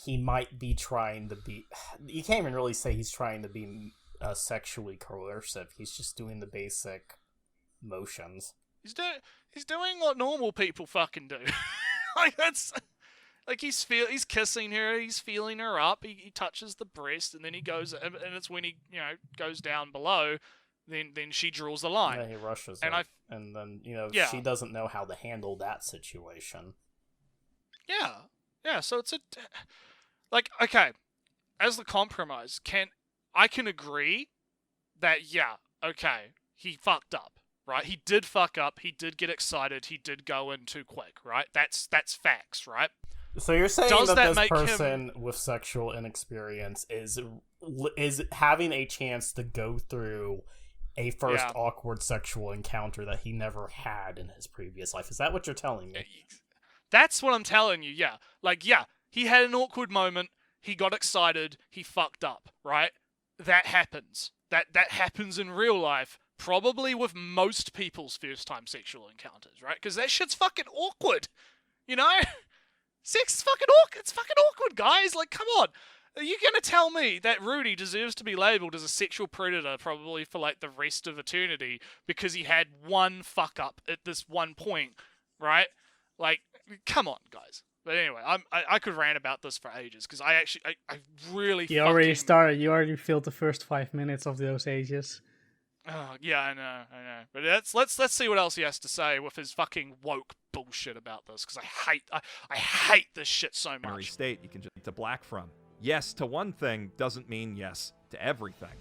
he might be trying to be... You can't even really say he's trying to be sexually coercive. He's just doing the basic motions. He's doing what normal people fucking do. He's kissing her, he's feeling her up, he touches the breast, and then he goes... And it's when he, goes down below, then she draws the line. Yeah, he rushes and her. And then, she doesn't know how to handle that situation. Yeah, so it's okay, as the compromise, I can agree that, he fucked up, right? He did fuck up, he did get excited, he did go in too quick, right? That's facts, right? So you're saying that this person with sexual inexperience is having a chance to go through a first awkward sexual encounter that he never had in his previous life. Is that what you're telling me? That's what I'm telling you, yeah. He had an awkward moment, he got excited, he fucked up, right? That happens. That happens in real life, probably with most people's first-time sexual encounters, right? Because that shit's fucking awkward, Sex is fucking awkward. It's fucking awkward, guys. Come on. Are you gonna tell me that Rudy deserves to be labeled as a sexual predator probably for like the rest of eternity because he had one fuck up at this one point, right? Like, come on, guys. But anyway, I could rant about this for ages because I really. You already started. You already filled the first 5 minutes of those ages. Oh yeah, I know. But let's see what else he has to say with his fucking woke bullshit about this because I hate this shit so much. State you can just to black from. Yes to one thing doesn't mean yes to everything.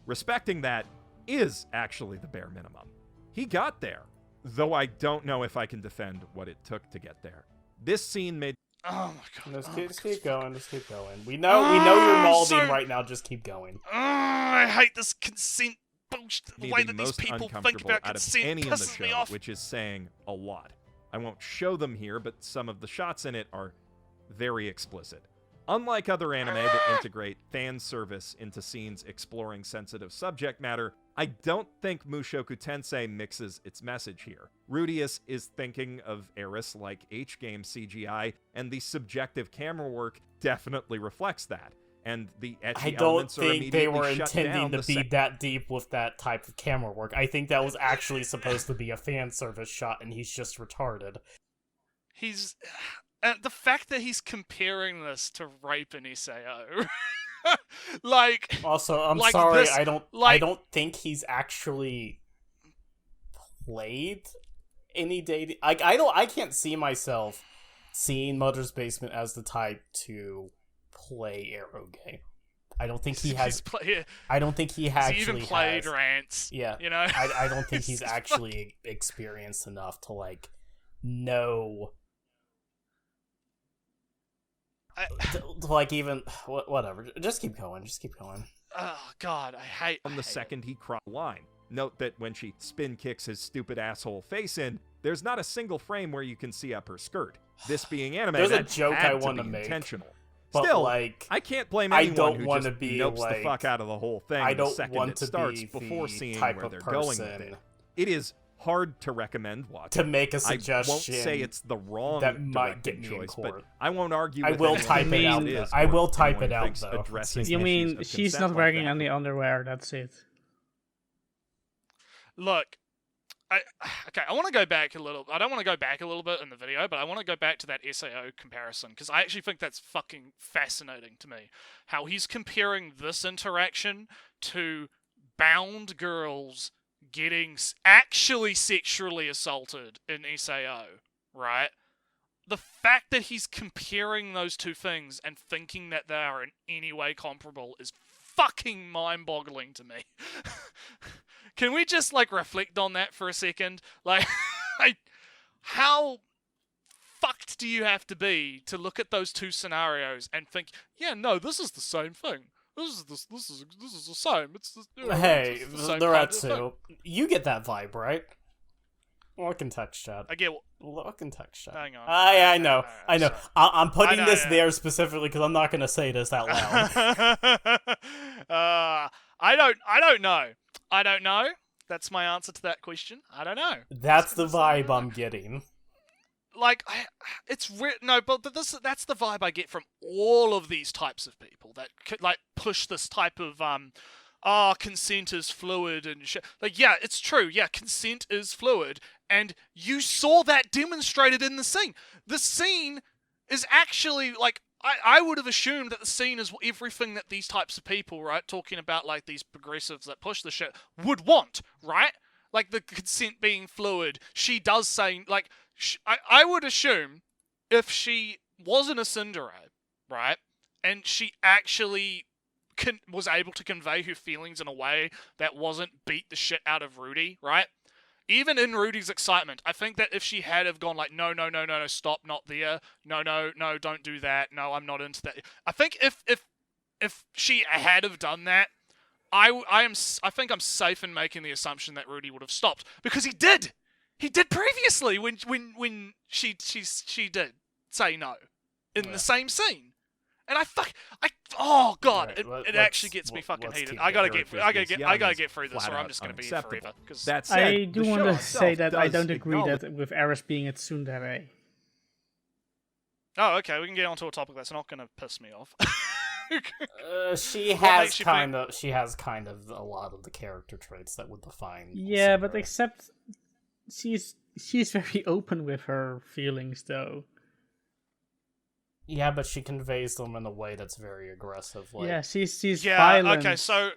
Respecting that is actually the bare minimum. He got there, though I don't know if I can defend what it took to get there. This scene made. Oh my god! Just keep going. Just keep going. We know you're molding right now. Just keep going. I hate this consent bullshit. The way that these most people think uncomfortable about out consent of any in the pisses me show, off. which is saying a lot. I won't show them here, but some of the shots in it are very explicit. Unlike other anime that integrate fan service into scenes exploring sensitive subject matter, I don't think Mushoku Tensei mixes its message here. Rudius is thinking of Eris like H-game CGI, and the subjective camera work definitely reflects that. And the etchy I don't elements are think they were immediately shut down intending to the be that deep with that type of camera work. I think that was actually supposed to be a fan service shot, and he's just retarded. He's... the fact that he's comparing this to rape in SAO, like. Also, I'm like sorry, this, I don't think he's actually played any dating. I can't see myself seeing Mother's Basement as the type to play Eroge. I don't think he has. I don't think he actually even played has, rants. Yeah, you know. I don't think he's actually experienced enough to like know. Like even whatever. Just keep going. Just keep going. Oh God, I hate. On the second he crossed the line. Note that when she spin kicks his stupid asshole face in, there's not a single frame where you can see up her skirt. This being anime, there's a that joke had I want to to be make. intentional. But Still, like, I can't blame I anyone don't who want just to be nopes like, the fuck out of the whole thing I the don't second want it to starts be before the seeing type where of they're going with person it. It is hard to recommend watching. to make a suggestion. I won't say it's the wrong that might get me choice, in court. but I won't argue. I with will anyone type who it thinks out. it is, I or will type anyone it out thinks though. addressing You issues mean of she's consent not like wearing that. any underwear? That's it. Look, I want to go back a little. I don't want to go back a little bit in the video, but I want to go back to that SAO comparison because I actually think that's fucking fascinating to me. How he's comparing this interaction to bound girls getting actually sexually assaulted in SAO, right? The fact that he's comparing those two things and thinking that they are in any way comparable is fucking mind-boggling to me. Can we just, like, reflect on that for a second? Like, how fucked do you have to be to look at those two scenarios and think, yeah, no, this is the same thing. This is the same. Hey, it's the same Loretsu, you get that vibe, right? Look in text chat. I get. Look in text chat. Hang on. I know. Sorry. I'm putting this yeah. there specifically because I'm not going to say this out loud. I don't know. I don't know. That's my answer to that question. I don't know. That's the vibe I'm getting. Like, it's no, but that's the vibe I get from all of these types of people that like push this type of consent is fluid and shit. Like, yeah, it's true. Yeah, consent is fluid, and you saw that demonstrated in the scene. The scene is actually like. I would have assumed that the scene is everything that these types of people, right, talking about like these progressives that push the shit, would want, right? Like the consent being fluid. She does say, like, I would assume if she wasn't a tsundere, right, and she actually was able to convey her feelings in a way that wasn't beat the shit out of Rudy, right? Even in Rudy's excitement, I think that if she had have gone like, no, stop, not there, no, don't do that, no, I'm not into that. I think if she had have done that, I think I'm safe in making the assumption that Rudy would have stopped because he did previously when she did say no in the same scene. And oh god, right, it actually gets me fucking heated. I gotta get through this, or I'm just gonna be here forever. That said, I do want to itself say that I does don't agree acknowledge- that with Eris being a tsundere. Oh, okay, we can get onto a topic that's not gonna piss me off. She has kind of a lot of the character traits that would define. Yeah, Sindre. but except she's very open with her feelings, though. Yeah, but she conveys them in a way that's very aggressive. Like... Yeah, she's violent. Okay, so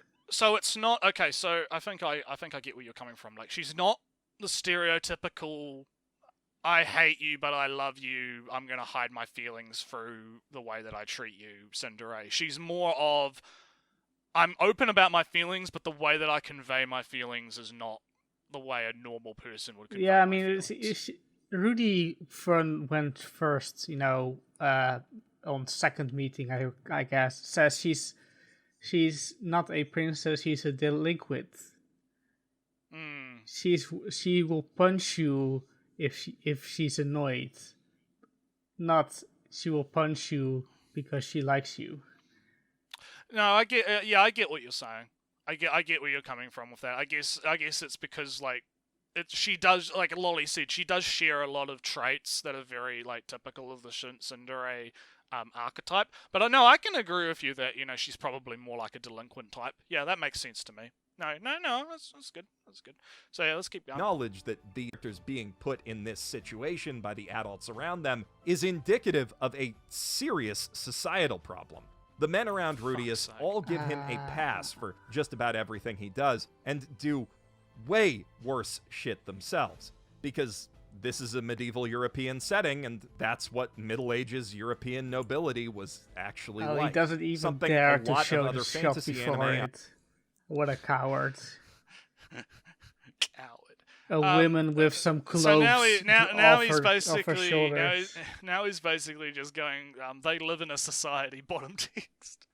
it's not okay. So I think I get where you're coming from. Like, she's not the stereotypical "I hate you but I love you, I'm gonna hide my feelings through the way that I treat you" Tsundere. She's more of, I'm open about my feelings, but the way that I convey my feelings is not the way a normal person would convey. Yeah, I mean, Rudy went first, on second meeting, I guess, says she's not a princess, she's a delinquent. She will punch you if she's annoyed. Not she will punch you because she likes you. No, I get. I get what you're saying. I get where you're coming from with that. I guess it's because she does, like Lolly said, she does share a lot of traits that are very typical of the Tsundere archetype. But I know I can agree with you that she's probably more like a delinquent type. Yeah, that makes sense to me. No, that's good. That's good. So yeah, let's keep going. Knowledge that the characters being put in this situation by the adults around them is indicative of a serious societal problem. The men around Rudius all give him a pass for just about everything he does, and do way worse shit themselves. Because this is a medieval European setting, and that's what Middle Ages European nobility was actually like. He doesn't even Something dare a to lot show of the other shop fantasy before anime it. What a coward. Coward. A woman with some clothes. So now he's her basically shoulders. now he's basically just going. They live in a society. Bottom text.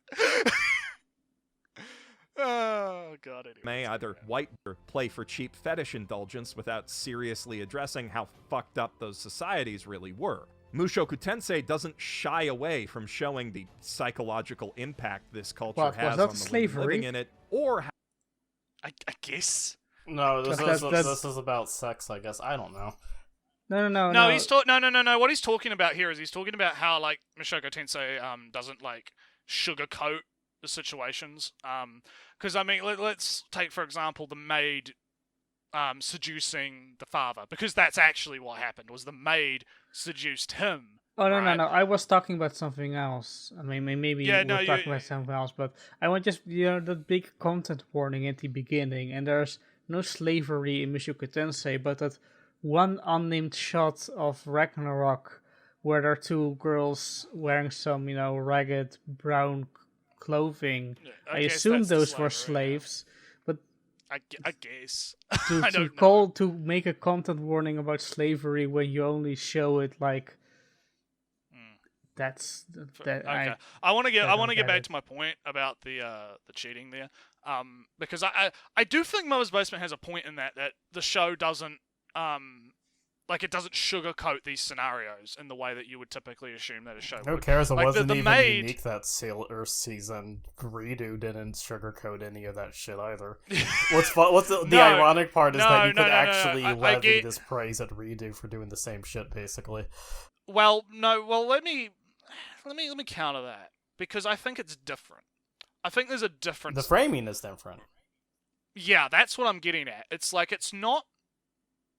Oh god. Anyway, may either white or play for cheap fetish indulgence without seriously addressing how fucked up those societies really were. Mushoku Tensei doesn't shy away from showing the psychological impact this culture has on the women living in it, or how I guess. No, this is about sex, I guess. I don't know. No. No, he's no. What he's talking about here is he's talking about how Mushoku Tensei doesn't sugarcoat the situations. Because I mean, let's take for example the maid seducing the father, because that's actually what happened. Was the maid seduced him? Oh no, right? no! I was talking about something else. I mean, maybe we're talking about something else, but I want just the big content warning at the beginning, and there's no slavery in Mushoku Tensei, but that one unnamed shot of Ragnarok where there are two girls wearing some, ragged brown clothing. I assume those were slaves, but I guess to make a content warning about slavery when you only show it that's that. Okay. I want to get back to my point about the cheating there, because I do think Moe's Basement has a point in that the show doesn't it doesn't sugarcoat these scenarios in the way that you would typically assume that a show would. Who cares? It wasn't even maid... unique that Sailor season. Redo didn't sugarcoat any of that shit either. The ironic part is that you could actually levy this praise at Redo for doing the same shit, basically. Well, let me counter that, because I think it's different. I think there's a difference. The framing is different. Yeah, that's what I'm getting at. It's it's not.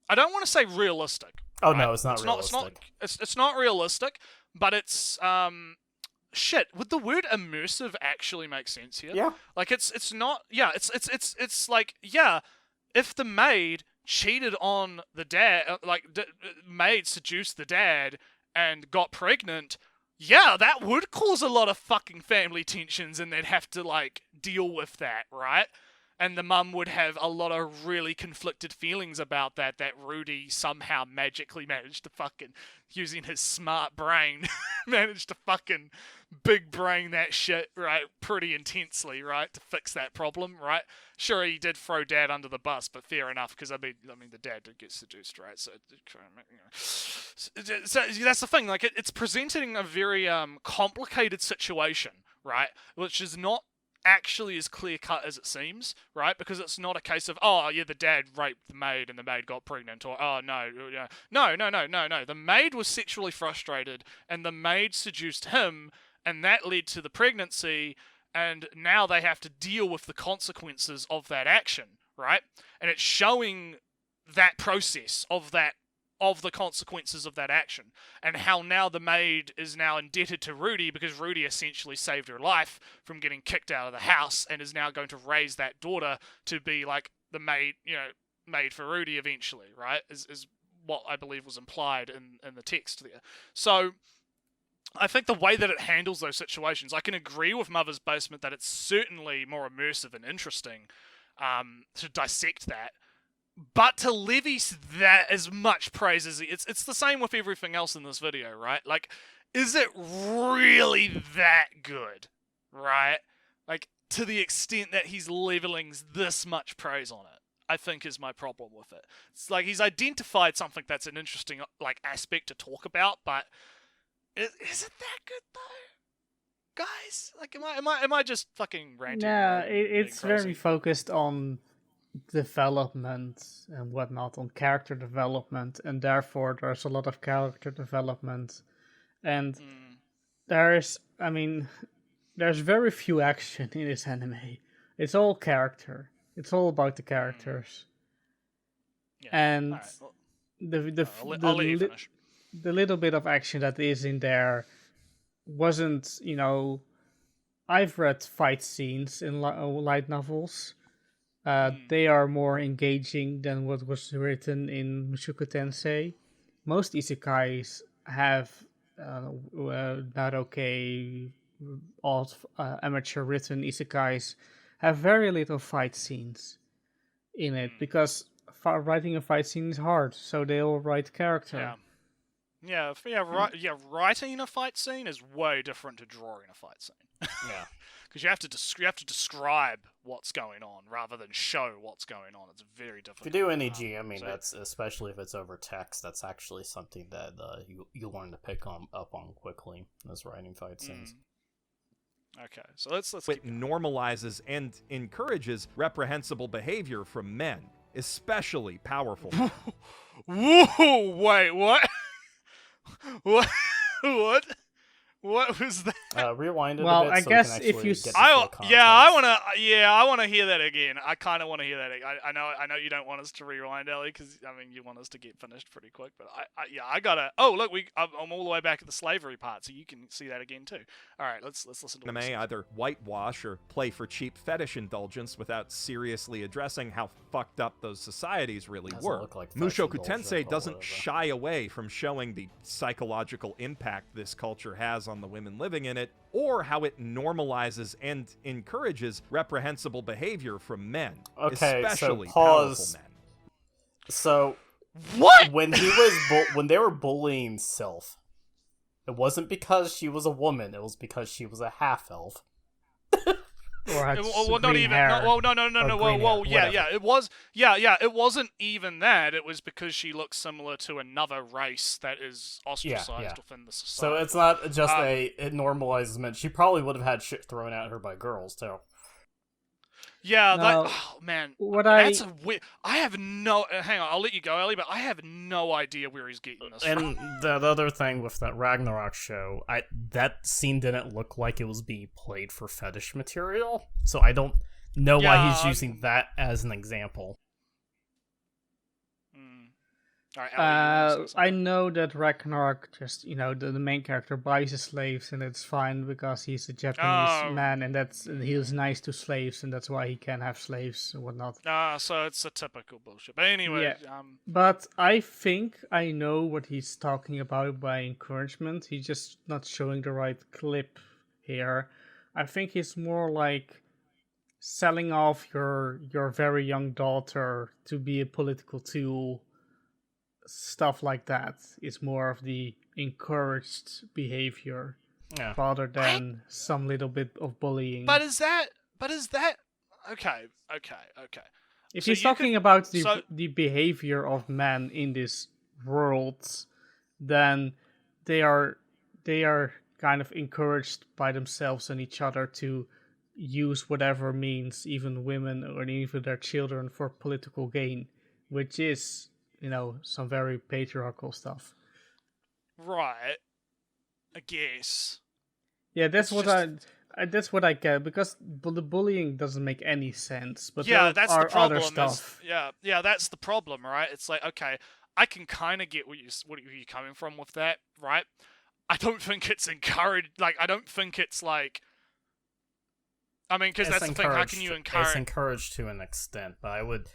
I don't want to say realistic. Oh right? No, it's not realistic. It's not realistic, but it's shit. Would the word immersive actually make sense here? Yeah. It's not. Yeah. It's yeah. If the maid cheated on the dad, maid seduced the dad and got pregnant, yeah, that would cause a lot of fucking family tensions, and they'd have to deal with that, right? And the mum would have a lot of really conflicted feelings about that Rudy somehow magically managed to fucking, using his smart brain, managed to fucking big brain that shit, right, pretty intensely, right, to fix that problem, right? Sure, he did throw dad under the bus, but fair enough, because I mean the dad did get seduced, right? So that's the thing, it's presenting a very complicated situation, right, which is not actually as clear-cut as it seems, right? Because it's not a case of, oh, yeah, the dad raped the maid and the maid got pregnant, or, oh, no. The maid was sexually frustrated, and the maid seduced him, and that led to the pregnancy, and now they have to deal with the consequences of that action, right? And it's showing that process of the consequences of that action, and how now the maid is now indebted to Rudy because Rudy essentially saved her life from getting kicked out of the house, and is now going to raise that daughter to be like the maid, maid for Rudy eventually, right? Is what I believe was implied in the text there. So I think the way that it handles those situations, I can agree with Mother's Basement that it's certainly more immersive and interesting to dissect that. But to levy that as much praise as it's the same with everything else in this video, right? Like, is it really that good, right? Like, to the extent that he's leveling this much praise on it, I think is my problem with it. It's like he's identified something that's an interesting aspect to talk about, but is it that good though, guys? Like, am I just fucking ranting? Yeah, it's very focused on development and whatnot, on character development, and therefore there's a lot of character development, and there's very few action in this anime. It's all character. It's all about the characters. Yeah. And right. Well, I'll let you finish. The little bit of action that is in there wasn't, I've read fight scenes in light novels. They are more engaging than what was written in Mushoku Tensei. Most isekais have not okay, amateur written isekais have very little fight scenes in it, because writing a fight scene is hard, so they'll write character. Writing a fight scene is way different to drawing a fight scene. Yeah. Because you have to describe what's going on rather than show what's going on. It's very difficult. If you do NEG, that's, especially if it's over text, that's actually something that you learn to pick up on quickly as writing fight scenes. Okay, so let's it normalizes and encourages reprehensible behavior from men, especially powerful. Whoa! Wait, what? What? What was that? Rewind it well, a bit. I so guess we if can you, actually I want to hear that again. I kind of want to hear that. I know you don't want us to rewind, Ellie, because you want us to get finished pretty quick. But I gotta. Oh, look, I'm all the way back at the slavery part, so you can see that again too. All right, let's listen to Anime either whitewash or play for cheap fetish indulgence without seriously addressing how fucked up those societies really were. Like Mushoku Tensei doesn't shy away from showing the psychological impact this culture has on the women living in it, or how it normalizes and encourages reprehensible behavior from men, especially powerful men. So, what? When when they were bullying Sylph, it wasn't because she was a woman; it was because she was a half elf. Well, not even. No. Well, yeah. It was. Yeah. It wasn't even that. It was because she looks similar to another race that is ostracized within the society. So it's not just it normalizes men. She probably would have had shit thrown at her by girls too. Yeah, no, man. I have no... Hang on, I'll let you go, Ellie, but I have no idea where he's getting this from. And the other thing with that Ragnarok show, that scene didn't look like it was being played for fetish material, so I don't know why he's using that as an example. All right, Ellie, I know that Ragnarok just, the main character buys the slaves, and it's fine because he's a Japanese man, and he was nice to slaves, and that's why he can have slaves and whatnot. So it's a typical bullshit. But anyway, But I think I know what he's talking about by encouragement. He's just not showing the right clip here. I think he's more like selling off your very young daughter to be a political tool. Stuff like that is more of the encouraged behavior rather than some little bit of bullying. But is that okay? If he's talking about the behavior of men in this world, then they are kind of encouraged by themselves and each other to use whatever means, even women or even their children, for political gain, which is some very patriarchal stuff. Right. I guess. Yeah, that's It's that's what I get, because the bullying doesn't make any sense. But yeah, there that's are the problem. other stuff. Yeah, that's the problem, right? It's like, okay, I can kind of get what you're coming from with that, right? I don't think it's encouraged. Like, I don't think it's like. I mean, because that's the thing. How can you encourage? It's encouraged to an extent, but I would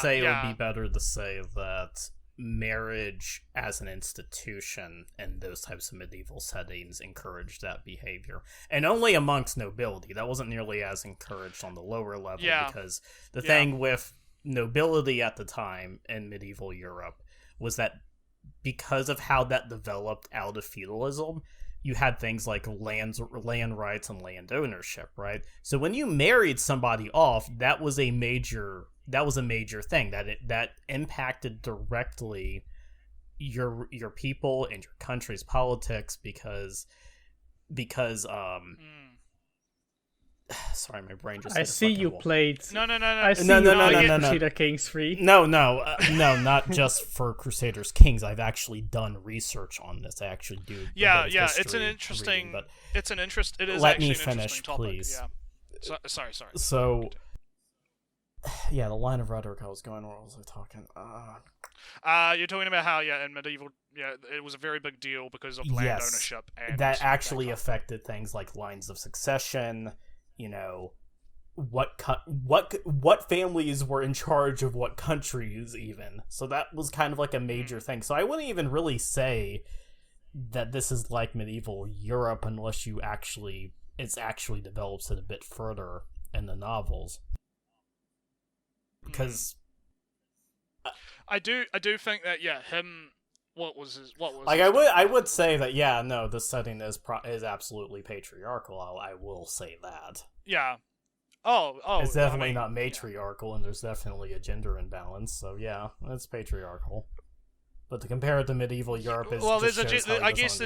say it would be better to say that marriage as an institution in those types of medieval settings encouraged that behavior, and only amongst nobility. That wasn't nearly as encouraged on the lower level, because the thing with nobility at the time in medieval Europe was that because of how that developed out of feudalism, you had things like land rights and land ownership, right? So when you married somebody off, that was a major thing that impacted directly your people and your country's politics because sorry, my brain just. I see you played. No. I see you played Crusader Kings 3. No, not just for Crusaders Kings. I've actually done research on this. I actually do. Yeah. It's an interesting. Reading, It is. Let actually me an finish, interesting topic. please. Yeah. Sorry. So, yeah, the line of rhetoric I was going. What was I talking? You're talking about how in medieval, it was a very big deal because of land ownership, and that actually affected things like lines of succession. You know, what families were in charge of what countries, even. So that was kind of like a major thing. So I wouldn't even really say that this is like medieval Europe unless it actually develops it a bit further in the novels. Because I do think that him. What was like his I would say that the setting is absolutely patriarchal. I will say that. Yeah. Oh. It's definitely not matriarchal, and there's definitely a gender imbalance. So yeah, it's patriarchal. But to compare it to medieval Europe is I guess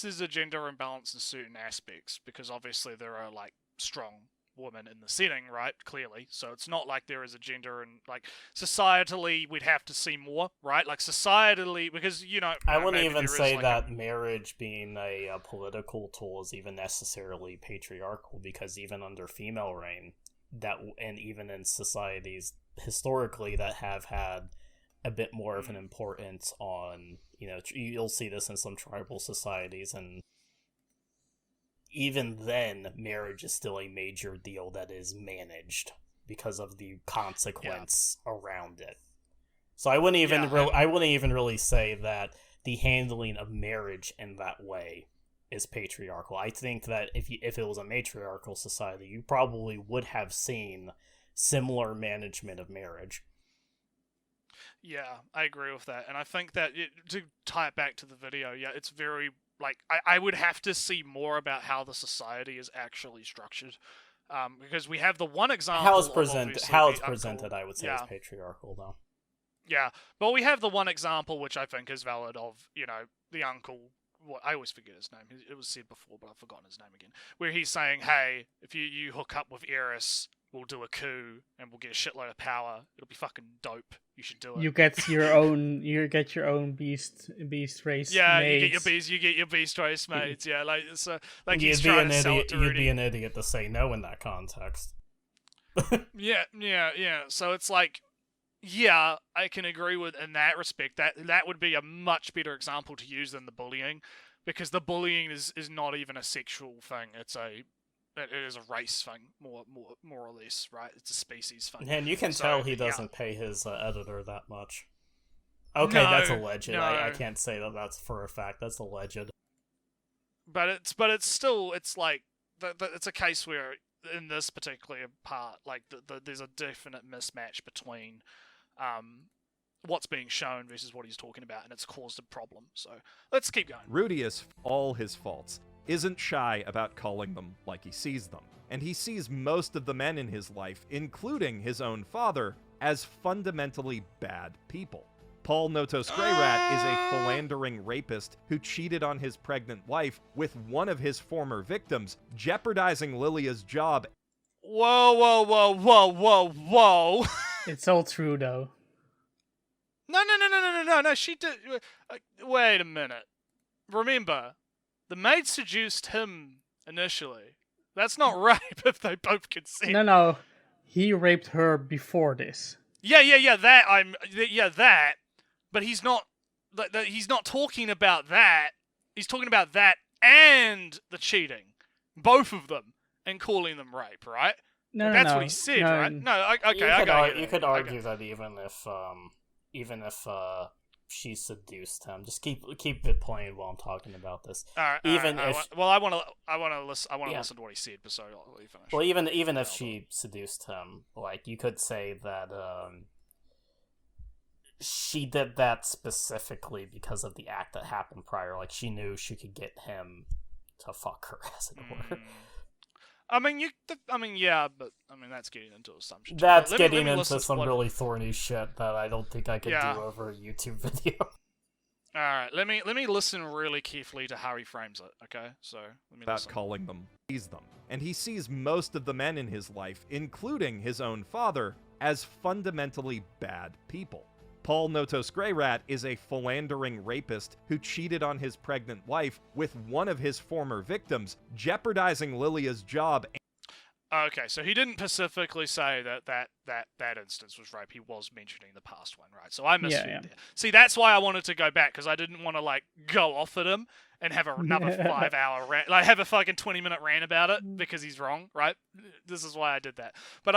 there's a gender imbalance in certain aspects, because obviously there are like strong women in the setting, right? Clearly. So it's not like there is a gender, and like societally we'd have to see more, right? Like societally, because I wouldn't even say that marriage being a political tool is even necessarily patriarchal, because even under female reign, and even in societies historically that have had a bit more of an importance on, you'll see this in some tribal societies, and even then, marriage is still a major deal that is managed because of the consequence around it. So I wouldn't even really say that the handling of marriage in that way is patriarchal. I think that if it was a matriarchal society, you probably would have seen similar management of marriage. Yeah, I agree with that, and I think that to tie it back to the video, it's very. Like, I would have to see more about how the society is actually structured, because we have the one example. How it's presented, I would say, is patriarchal, though. Yeah, but we have the one example which I think is valid of the uncle. I always forget his name. It was said before, but I've forgotten his name again. Where he's saying, "Hey, if you hook up with Eris, we'll do a coup and we'll get a shitload of power. It'll be fucking dope. You should do it." You get your own. beast race. Yeah, mates. you get your beast race mates. Yeah, like so. Like you'd he's trying to sell it to You'd be an idiot to say no in that context. Yeah. So it's like, I can agree with in that respect. That would be a much better example to use than the bullying, because the bullying is not even a sexual thing. It is a race thing, more or less, right? It's a species thing. And you can tell he doesn't pay his editor that much. Okay, that's alleged. No. I can't say that that's for a fact. That's alleged. But it's still, it's like it's a case where in this particular part, like there's a definite mismatch between what's being shown versus what he's talking about, and it's caused a problem. So let's keep going. Rudius, all his faults, isn't shy about calling them like he sees them, and he sees most of the men in his life, including his own father, as fundamentally bad people. Paul Notos Greyrat is a philandering rapist who cheated on his pregnant wife with one of his former victims, jeopardizing Lilia's job. Whoa. It's all true, though. No, she did... Wait a minute. Remember, The maid seduced him initially. That's not rape if they both consent. No. He raped her before this. Yeah. That. But he's not. He's not talking about that. He's talking about that and the cheating, both of them, and calling them rape, right? That's what he said, right? No, okay, I got it. You could argue that even if she seduced him, just keep it playing while I'm talking about this. I want to listen to what he said, so I'll let you finish. Well, even if she seduced him, like you could say that she did that specifically because of the act that happened prior. Like she knew she could get him to fuck her, as it were. Yeah, but that's getting into assumptions. That's getting into some really thorny shit that I don't think I could do over a YouTube video. All right, let me listen really carefully to how he frames it. Okay, so let me listen. Calling them, sees them, and he sees most of the men in his life, including his own father, as fundamentally bad people. Paul Notos Greyrat is a philandering rapist who cheated on his pregnant wife with one of his former victims, jeopardizing Lilia's job. Okay, so he didn't specifically say that instance was rape. He was mentioning the past one, right? So I misread there. See, that's why I wanted to go back, because I didn't want to go off at him and have another 5-hour rant, have a fucking 20-minute rant about it because he's wrong, right? This is why I did that. But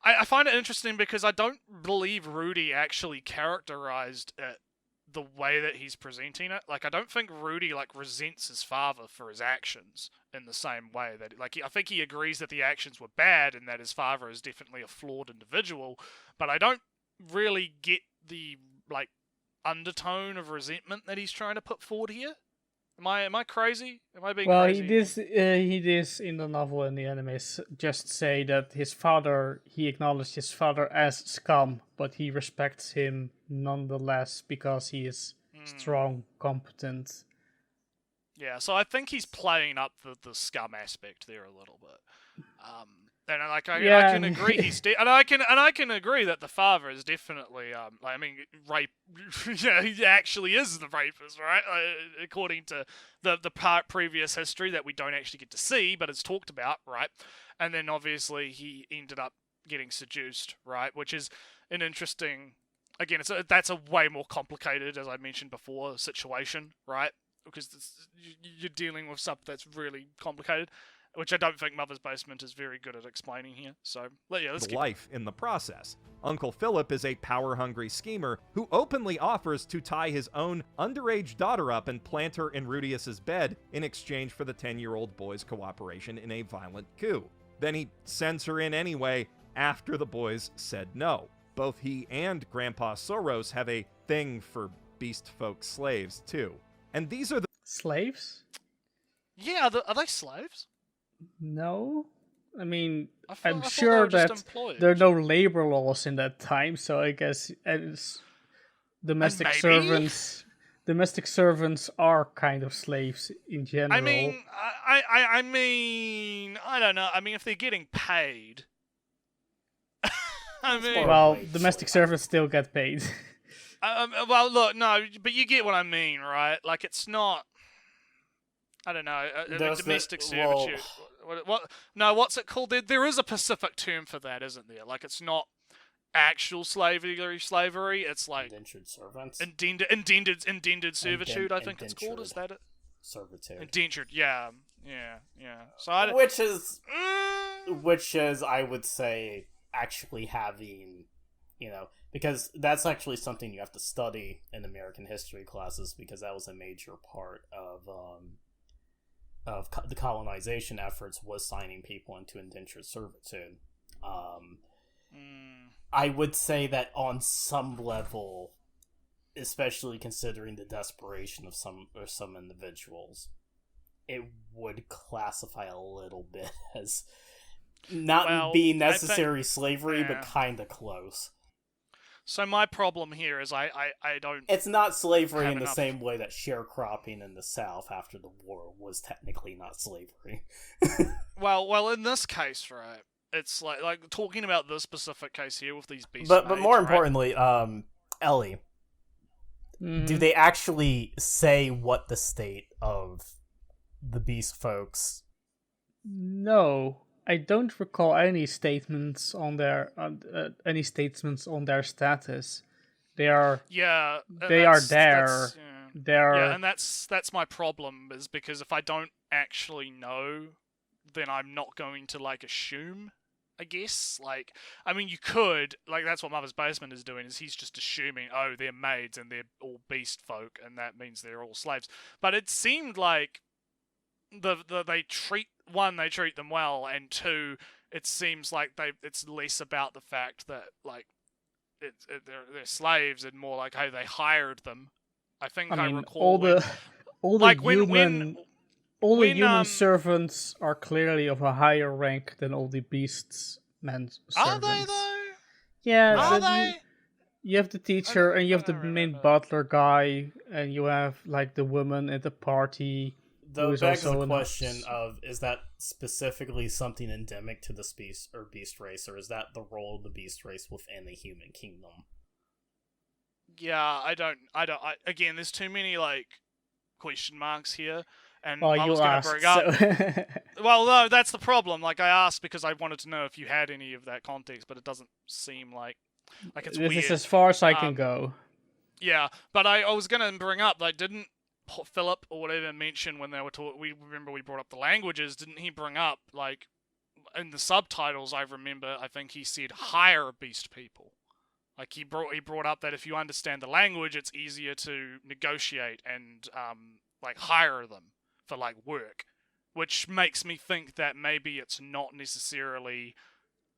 I find it interesting because I don't believe Rudy actually characterized it the way that he's presenting it. I don't think Rudy, resents his father for his actions in the same way that, I think he agrees that the actions were bad and that his father is definitely a flawed individual, but I don't really get the, undertone of resentment that he's trying to put forward here. Am I crazy? Am I being crazy? He does in the novel and the animes just say that he acknowledged his father as scum, but he respects him nonetheless because he is strong, competent. Yeah, so I think he's playing up the scum aspect there a little bit. And I can agree I can agree that the father is definitely rape. Yeah, he actually is the rapist, right? According to the previous history that we don't actually get to see, but it's talked about, right? And then obviously he ended up getting seduced, right? Which is an interesting. Again, that's a way more complicated, as I mentioned before, situation, right? Because you're dealing with something that's really complicated, which I don't think Mother's Basement is very good at explaining here. So, let's keep life in the process. Uncle Philip is a power-hungry schemer who openly offers to tie his own underage daughter up and plant her in Rudius's bed in exchange for the 10-year-old boy's cooperation in a violent coup. Then he sends her in anyway after the boys said no. Both he and Grandpa Soros have a thing for beast folk slaves, too. And these are the... Slaves? Yeah, are they slaves? No. I'm sure that there are no labor laws in that time, so I guess domestic servants are kind of slaves in general. I don't know. If they're getting paid... domestic servants still get paid. Look, no, but you get what I mean, right? It's not... I don't know. Domestic servitude. What? No, what's it called? There is a specific term for that, isn't there? It's not actual slavery. It's indentured servants. Indentured servitude. I think it's called. Is that it? Servitude. Indentured. Yeah. So which is, I would say, actually having, because that's actually something you have to study in American history classes, because that was a major part of the colonization efforts, was signing people into indentured servitude. I would say that on some level, especially considering the desperation of some individuals, it would classify a little bit as not being necessary slavery, but kind of close. So my problem here is I don't... It's not slavery in the same way that sharecropping in the South after the war was technically not slavery. well, in this case, right, it's like talking about this specific case here with these beast But more importantly, Ellie, do they actually say what the state of the beast folks. No, I don't recall any statements on their status. They are Yeah, they are there. Yeah, and that's my problem, is because if I don't actually know, then I'm not going to like assume, I guess. Like, I mean, you could, like, that's what Mother's Basement is doing, is he's just assuming, oh, they're maids and they're all beast folk, and that means they're all slaves. But it seemed like they treat them well, and two, it seems like it's less about the fact that like they're slaves and more like, hey, they hired them. I think I recall all the human servants are clearly of a higher rank than all the beasts men servants. Are they though? Yeah. Are they? You have the teacher and you have the main butler guy, and you have like the woman at the party. Though begs the question of, is that specifically something endemic to the beast race, or is that the role of the beast race within the human kingdom? Yeah, again, there's too many like question marks here, and I was going to bring up. Well, no, that's the problem. Like, I asked because I wanted to know if you had any of that context, but it doesn't seem like it's weird. This is as far as I can go. Yeah, but I was going to bring up, like, didn't Philip or whatever mention when they were talking? We brought up the languages. Didn't he bring up, like, in the subtitles? I think he said hire beast people. Like, he brought up that if you understand the language, it's easier to negotiate and like hire them for like work, which makes me think that maybe it's not necessarily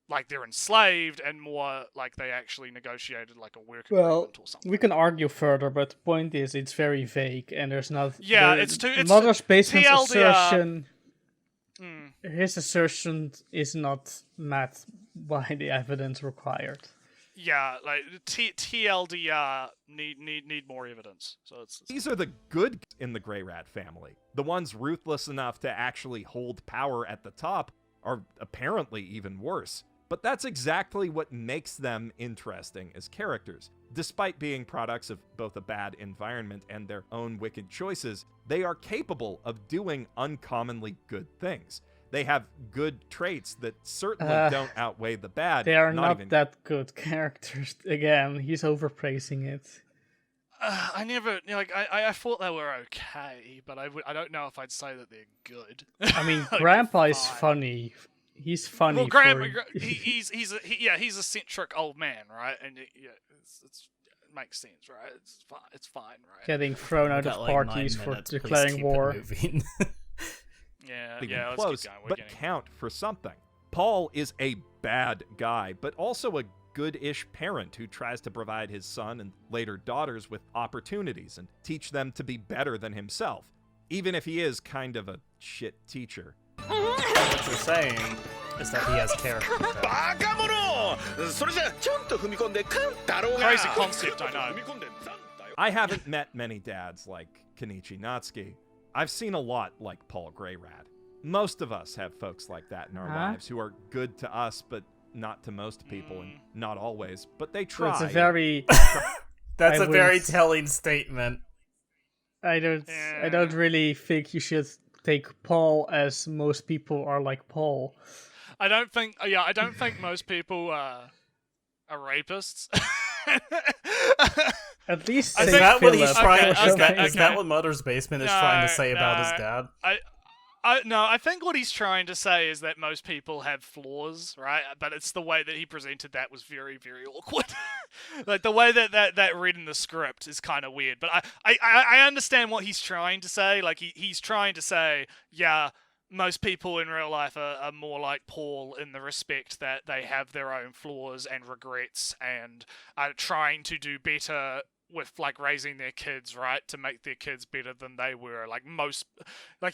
like they're enslaved, and more like they actually negotiated like a work agreement or something. We can argue further, but the point is it's very vague, and there's not. Yeah, it's Mother's Basement's assertion. His assertion is not met by the evidence required. Yeah, like TLDR need more evidence. So these are the good in the Grey Rat family. The ones ruthless enough to actually hold power at the top are apparently even worse. But that's exactly what makes them interesting as characters. Despite being products of both a bad environment and their own wicked choices, they are capable of doing uncommonly good things. They have good traits that certainly don't outweigh the bad. They are not that good characters. Again, he's overpraising it. I never, like, I thought they were okay, but I don't know if I'd say that they're good. I mean, like, Grandpa is funny. He's funny. Well, Grandpa, he's a centric old man, right? And it makes sense, right? It's fine, right? Getting thrown out of parties for declaring war. Yeah, close, but count for something. Paul is a bad guy, but also a good-ish parent who tries to provide his son and later daughters with opportunities and teach them to be better than himself, even if he is kind of a shit teacher. What you're saying is that he has character. Crazy concept, I know. I haven't met many dads like Kenichi Natsuki. I've seen a lot like Paul Grey Rat. Most of us have folks like that in our lives who are good to us, but not to most people, and not always. But they try. That's a very very telling statement. I don't really think you should take Paul as most people are like Paul. I don't think most people are rapists. At least is that what he's trying? Is that what Mother's Basement is trying to say about his dad? I think what he's trying to say is that most people have flaws, right? But it's the way that he presented that was very, very awkward. Like, the way that read in the script is kind of weird. But I understand what he's trying to say. Like, he's trying to say, yeah, most people in real life are more like Paul in the respect that they have their own flaws and regrets and are trying to do better with, like, raising their kids, right, to make their kids better than they were.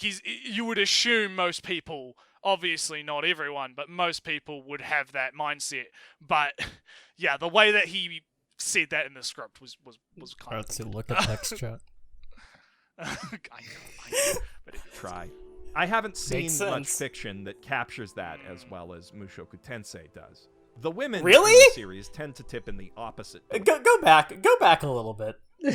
You would assume most people, obviously not everyone, but most people would have that mindset. But yeah, the way that he said that in the script was kind of. Let's look at text chat. I know, but try. I haven't seen much fiction that captures that as well as Mushoku Tensei does. The women in the series tend to tip in the opposite. Go back a little bit. All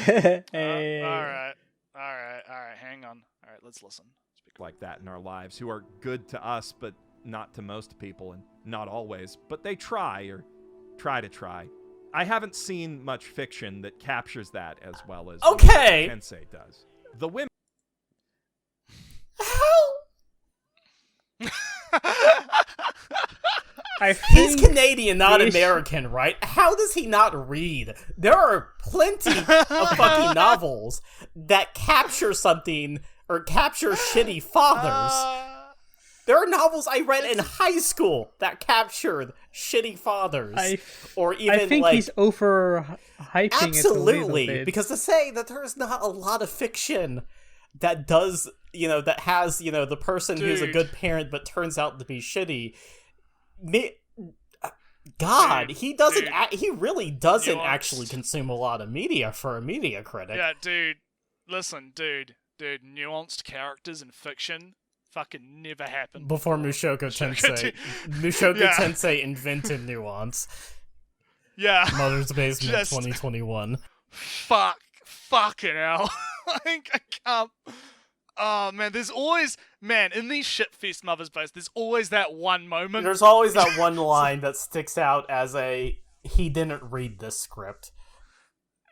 right. Hang on. All right, let's listen. Let's be like that in our lives who are good to us, but not to most people, and not always. But they try, or try to try. I haven't seen much fiction that captures that as well as Tensei does. The women. He's Canadian, not American, right? How does he not read? There are plenty of fucking novels that capture something or capture shitty fathers. There are novels I read in high school that captured shitty fathers. Or even I think he's overhyping it a little bit. Because to say that there's not a lot of fiction that does, that has, the person who's a good parent but turns out to be shitty. He really doesn't actually consume a lot of media for a media critic. Yeah, dude. Listen, dude, nuanced characters in fiction fucking never happened before Mushoku Tensei. Mushoku Tensei invented nuance. Yeah. Mother's Basement 2021. Fucking hell. Like, I can't. Oh, man, there's always... Man, in these shitfest Mother's Base, there's always that one moment. There's always that one line that sticks out as he didn't read this script.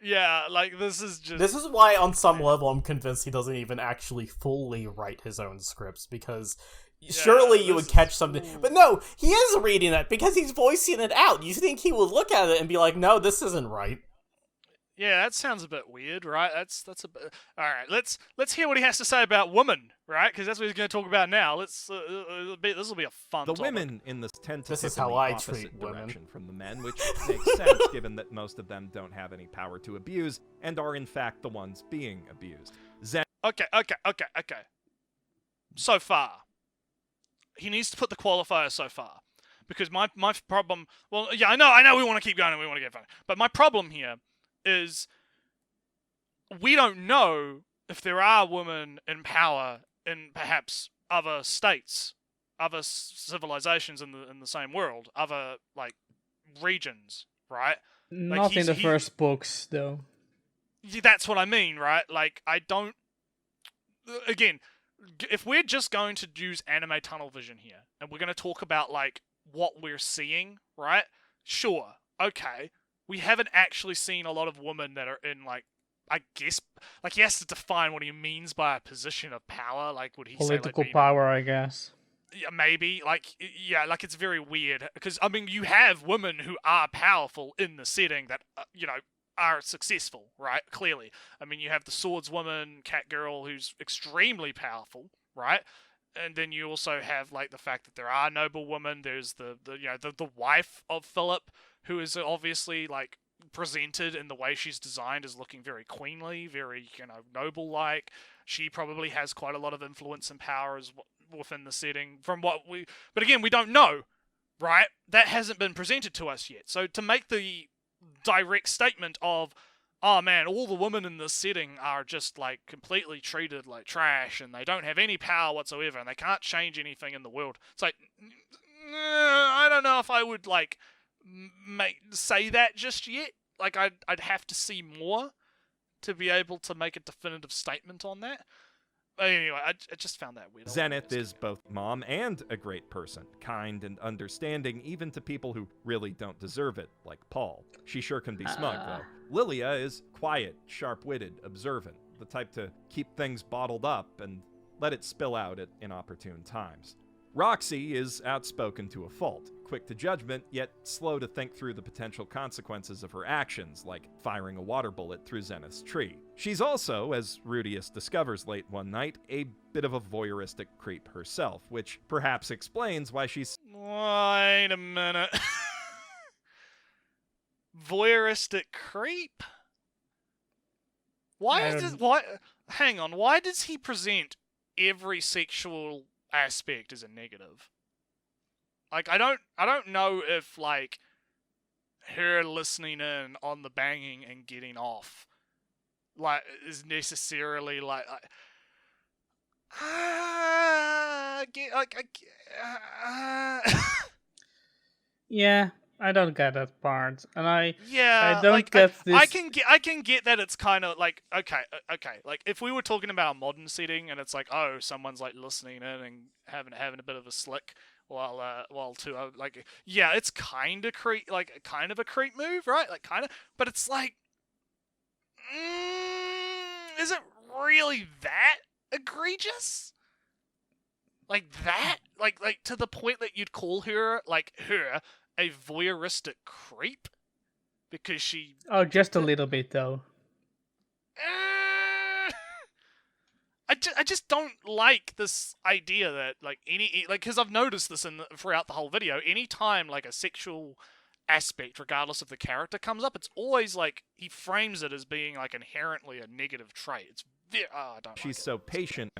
Yeah, like, this is just... This is why, on some level, I'm convinced he doesn't even actually fully write his own scripts, because surely you would catch something... But no, he is reading it, because he's voicing it out. You think he would look at it and be like, no, this isn't right. Yeah, that sounds a bit weird, right? That's a bit... Alright, let's hear what he has to say about women, right? Because that's what he's going to talk about now. This will be a fun topic. Women in this tend to this tip is how in the I opposite treat direction women. from the men, which makes sense given that most of them don't have any power to abuse and are in fact the ones being abused. Okay. So far. He needs to put the qualifier so far. Because my problem... Well, yeah, I know we want to keep going and we want to get fun. But my problem here is we don't know if there are women in power in perhaps other states, other civilizations in the same world, other like regions, right? Not in the first books, though. That's what I mean, right? Like, I don't... Again, if we're just going to use anime tunnel vision here, and we're going to talk about, like, what we're seeing, right? Sure, okay. We haven't actually seen a lot of women that are in, like, I guess, like, he has to define what he means by a position of power. Like, would he political say, like, power, I guess. Yeah, maybe. Like, yeah, like, it's very weird. Because, I mean, you have women who are powerful in the setting that, are successful, right? Clearly. I mean, you have the swordswoman, Catgirl, who's extremely powerful, right? And then you also have, like, the fact that there are noble women. There's the wife of Philip, who is obviously, like, presented in the way she's designed as looking very queenly, very, noble-like. She probably has quite a lot of influence and power within the setting from what we... But again, we don't know, right? That hasn't been presented to us yet. So to make the direct statement of, oh man, all the women in this setting are just, like, completely treated like trash and they don't have any power whatsoever and they can't change anything in the world. It's like, I don't know if I would, like, say that just yet. Like, I'd have to see more to be able to make a definitive statement on that. But anyway, I just found that weird. Zenith is both mom and a great person, kind and understanding even to people who really don't deserve it, like Paul. She sure can be smug, though. Lilia is quiet, sharp-witted, observant, the type to keep things bottled up and let it spill out at inopportune times. Roxy is outspoken to a fault, quick to judgment, yet slow to think through the potential consequences of her actions, like firing a water bullet through Zenith's tree. She's also, as Rudius discovers late one night, a bit of a voyeuristic creep herself, which perhaps explains why she's... Wait a minute. Voyeuristic creep? Hang on, why does he present every sexual aspect as a negative? Like, I don't know if, like, her listening in on the banging and getting off, like, is necessarily, like Yeah, I don't get that part, and I Yeah, don't like get this. I can get that it's kind of like okay, like if we were talking about a modern setting and it's like someone's like listening in and having a bit of a slick while like yeah, it's kind of a creep move, right? Like kind of, but it's like, is it really that egregious? Like that? Like to the point that you'd call her a voyeuristic creep because she. Oh, just a little bit though. I just don't like this idea that because I've noticed this throughout the whole video. Anytime like a sexual aspect, regardless of the character, comes up, it's always like he frames it as being like inherently a negative trait. It's I don't. She's like so patient.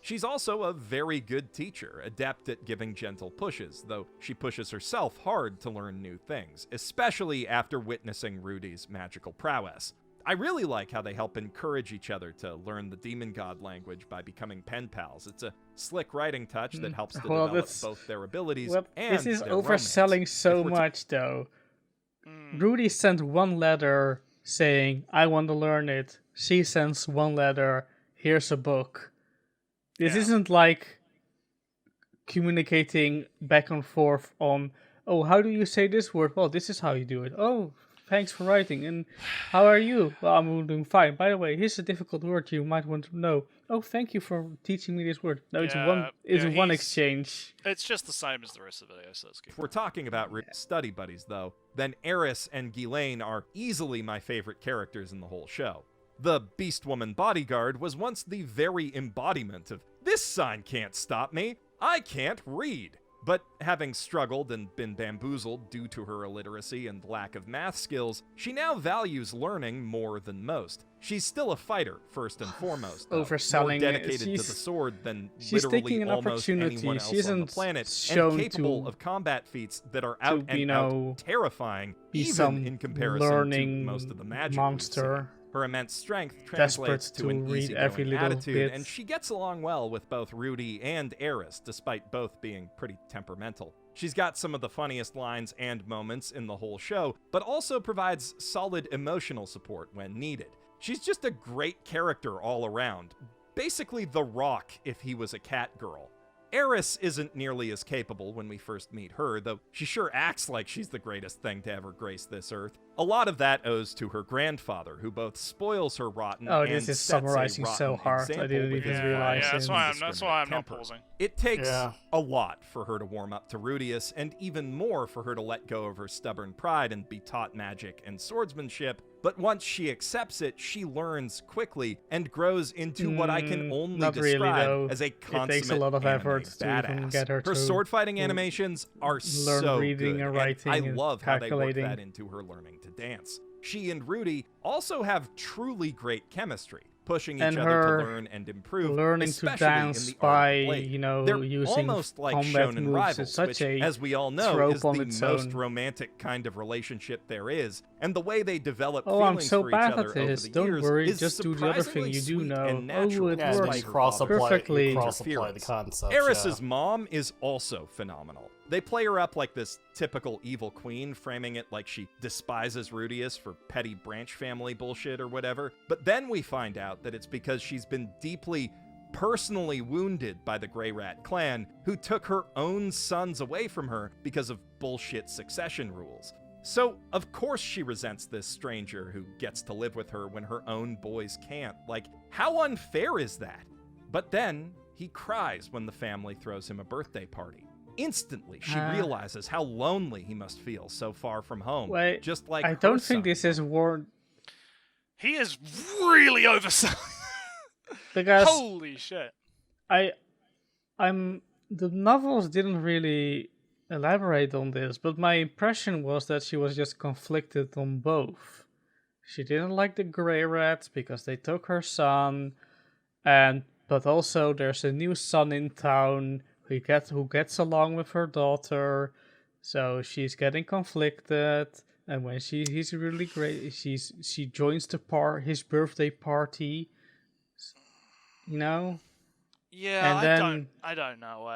She's also a very good teacher, adept at giving gentle pushes, though she pushes herself hard to learn new things, especially after witnessing Rudy's magical prowess. I really like how they help encourage each other to learn the demon god language by becoming pen pals. It's a slick writing touch that helps to develop both their abilities and this is their overselling romance. so much, though. Rudy sent one letter saying, "I want to learn it." She sends one letter, "Here's a book." This isn't like communicating back and forth on, "Oh, how do you say this word? Well, this is how you do it. Oh, thanks for writing. And how are you? Well, I'm doing fine. By the way, here's a difficult word you might want to know. Oh, thank you for teaching me this word." No, it's one exchange. It's just the same as the rest of the video, so it's good. If we're talking about study buddies, though, then Eris and Ghislaine are easily my favorite characters in the whole show. The Beast Woman bodyguard was once the very embodiment of, "This sign can't stop me, I can't read." But having struggled and been bamboozled due to her illiteracy and lack of math skills, she now values learning more than most. She's still a fighter, first and foremost, though, overselling more dedicated to the sword than she's literally taking an almost opportunity. anyone She else on the isn't planet, shown and capable to- of combat feats that are out and out terrifying, be even some in comparison to learning most of the magic monster. we've seen. Her immense strength Desperate translates to an to read every easygoing little attitude, bit. and she gets along well with both Rudy and Eris, despite both being pretty temperamental. She's got some of the funniest lines and moments in the whole show, but also provides solid emotional support when needed. She's just a great character all around. Basically The Rock if he was a cat girl. Eris isn't nearly as capable when we first meet her, though she sure acts like she's the greatest thing to ever grace this earth. A lot of that owes to her grandfather, who both spoils her rotten and this is sets a summarizing so rotten hard. I example didn't with even his realize Yeah, it. that's why I'm not temper. pausing. It takes a lot for her to warm up to Rudius, and even more for her to let go of her stubborn pride and be taught magic and swordsmanship. But once she accepts it, she learns quickly and grows into what I can only not really, describe though. as a It consummate takes a lot of anime effort to even badass. get her to sword fighting animations are learn so reading good, and writing I and love how they work calculating. that into her learning to dance. She and Rudy also have truly great chemistry, pushing And each other her to learn and improve, learning to especially in dance the art by, of the blade. They're using almost like combat shonen moves rivals, is such which, a as we all know, trope is on the its most own. romantic kind of relationship there is. And the way they develop Oh, I'm feelings so for each bad other at over this. the Don't years worry, is just do the other thing surprisingly you do sweet know. and natural, Oh, it Yeah, works they despite her cross-apply, father's perfectly. cross-apply the interference. concept. Eris's mom is also phenomenal. They play her up like this typical evil queen, framing it like she despises Rudius for petty branch family bullshit or whatever. But then we find out that it's because she's been deeply, personally wounded by the Grey Rat clan, who took her own sons away from her because of bullshit succession rules. So, of course she resents this stranger who gets to live with her when her own boys can't. Like, how unfair is that? But then, he cries when the family throws him a birthday party. Instantly, she realizes how lonely he must feel so far from home. Wait, just like I her don't think son. this is warned He is really overselling. because Holy shit. the novels didn't really elaborate on this, but my impression was that she was just conflicted on both. She didn't like the Grey Rats because they took her son, but also there's a new son in town who gets along with her daughter, so she's getting conflicted. And when he's really great, she joins his birthday party, you know. Yeah, And I don't know.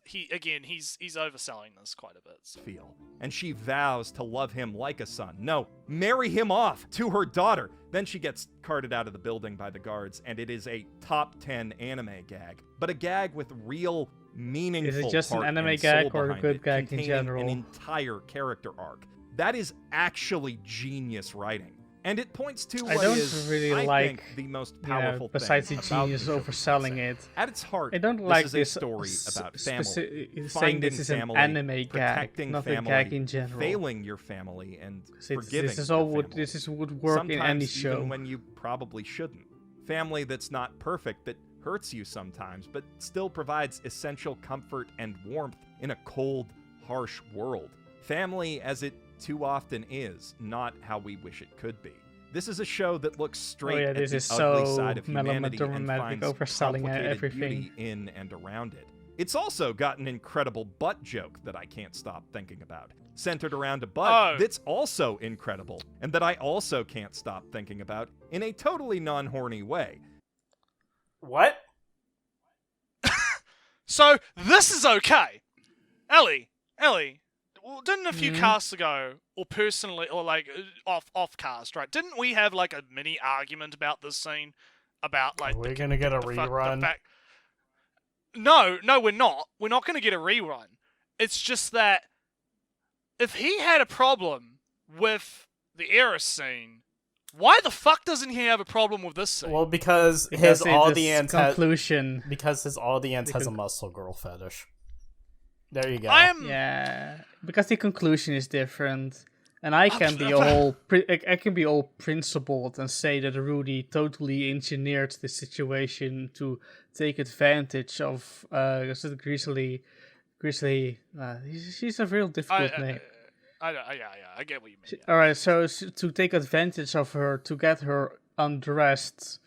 He's overselling this quite a bit. So. Feel. And she vows to love him like a son. No, marry him off to her daughter. Then she gets carted out of the building by the guards, and it is a top 10 anime gag, but a gag with real meaningful. Is it just an heart anime and gag soul or a behind good it, gag in containing general? An entire character arc. That is actually genius writing. And it points to I what don't is, really I like, think, the most powerful besides thing the about genius Mushoku overselling Tensei. it. At its heart, I don't like this this is a story about family, saying finding this is family, an anime gag, protecting not family, a gag in general. failing your family, and This forgiving is your all family. would work Sometimes in any show. even when you probably shouldn't. Family that's not perfect, that hurts you sometimes, but still provides essential comfort and warmth in a cold, harsh world. Family as it too often is, not how we wish it could be. This is a show that looks straight at this the is ugly so side of humanity and melodramatic, finds overselling complicated everything. beauty in and around it. It's also got an incredible butt joke that I can't stop thinking about, centered around a butt that's also incredible, and that I also can't stop thinking about in a totally non-horny way. What? So this is okay, Ellie. Well, didn't a few casts ago, or personally, or like off cast, right? Didn't we have like a mini argument about this scene? About like we're gonna get a rerun. No, we're not. We're not gonna get a rerun. It's just that if he had a problem with the Eris scene, why the fuck doesn't he have a problem with this scene? Well, because his audience has a muscle girl fetish. There you go. Yeah, because the conclusion is different, and I can be all principled and say that Rudy totally engineered the situation to take advantage of Grizzly. She's a real difficult name. I get what you mean. All right, so to take advantage of her, to get her undressed,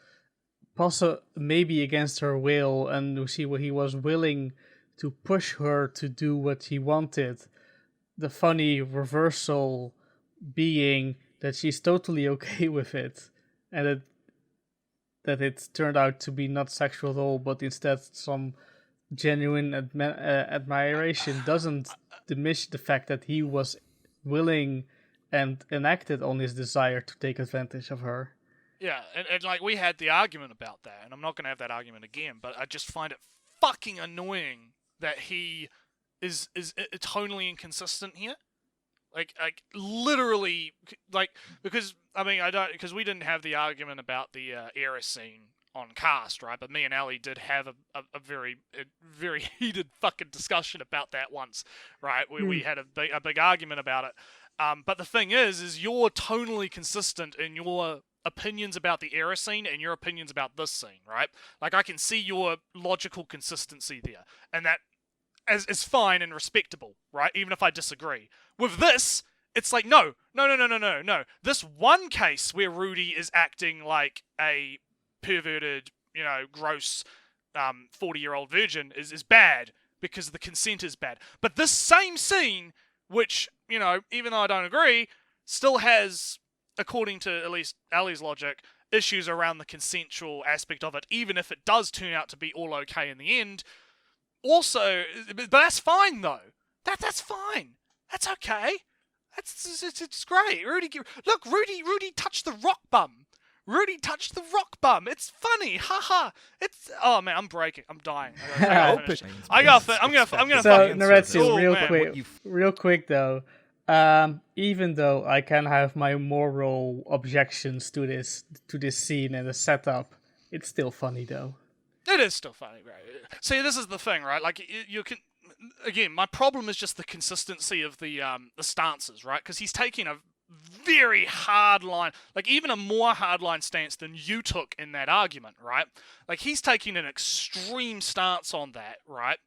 maybe against her will, and see what he was willing to push her to do what he wanted. The funny reversal being that she's totally okay with it, and that it turned out to be not sexual at all, but instead some genuine admiration doesn't diminish the fact that he was willing and enacted on his desire to take advantage of her. Yeah, and like we had the argument about that, and I'm not going to have that argument again, but I just find it fucking annoying that he is tonally inconsistent here. Like literally, like, because because we didn't have the argument about the Eris scene on cast, right? But me and Ali did have a very heated fucking discussion about that once, right? We had a big argument about it. But the thing is you're tonally consistent in your opinions about the Eris scene and your opinions about this scene, right? Like, I can see your logical consistency there, and that is fine and respectable, right? Even if I disagree. With this, it's like, no. This one case where Rudy is acting like a perverted, gross 40-year-old virgin is bad because the consent is bad. But this same scene, which, even though I don't agree, still has, according to at least Ali's logic, issues around the consensual aspect of it, even if it does turn out to be all okay in the end. Also, but that's fine though. That's fine. That's okay. It's great. Rudy touched the rock bum. It's funny. Haha. Oh man, I'm breaking. I'm dying. I'm gonna. So Naretsu, real quick though. Even though I can have my moral objections to this scene and the setup, it's still funny though. It is still funny, right? See, this is the thing, right? Like, you can... Again, my problem is just the consistency of the stances, right? Because he's taking a very hard line, like even a more hard line stance than you took in that argument, right? Like, he's taking an extreme stance on that, right?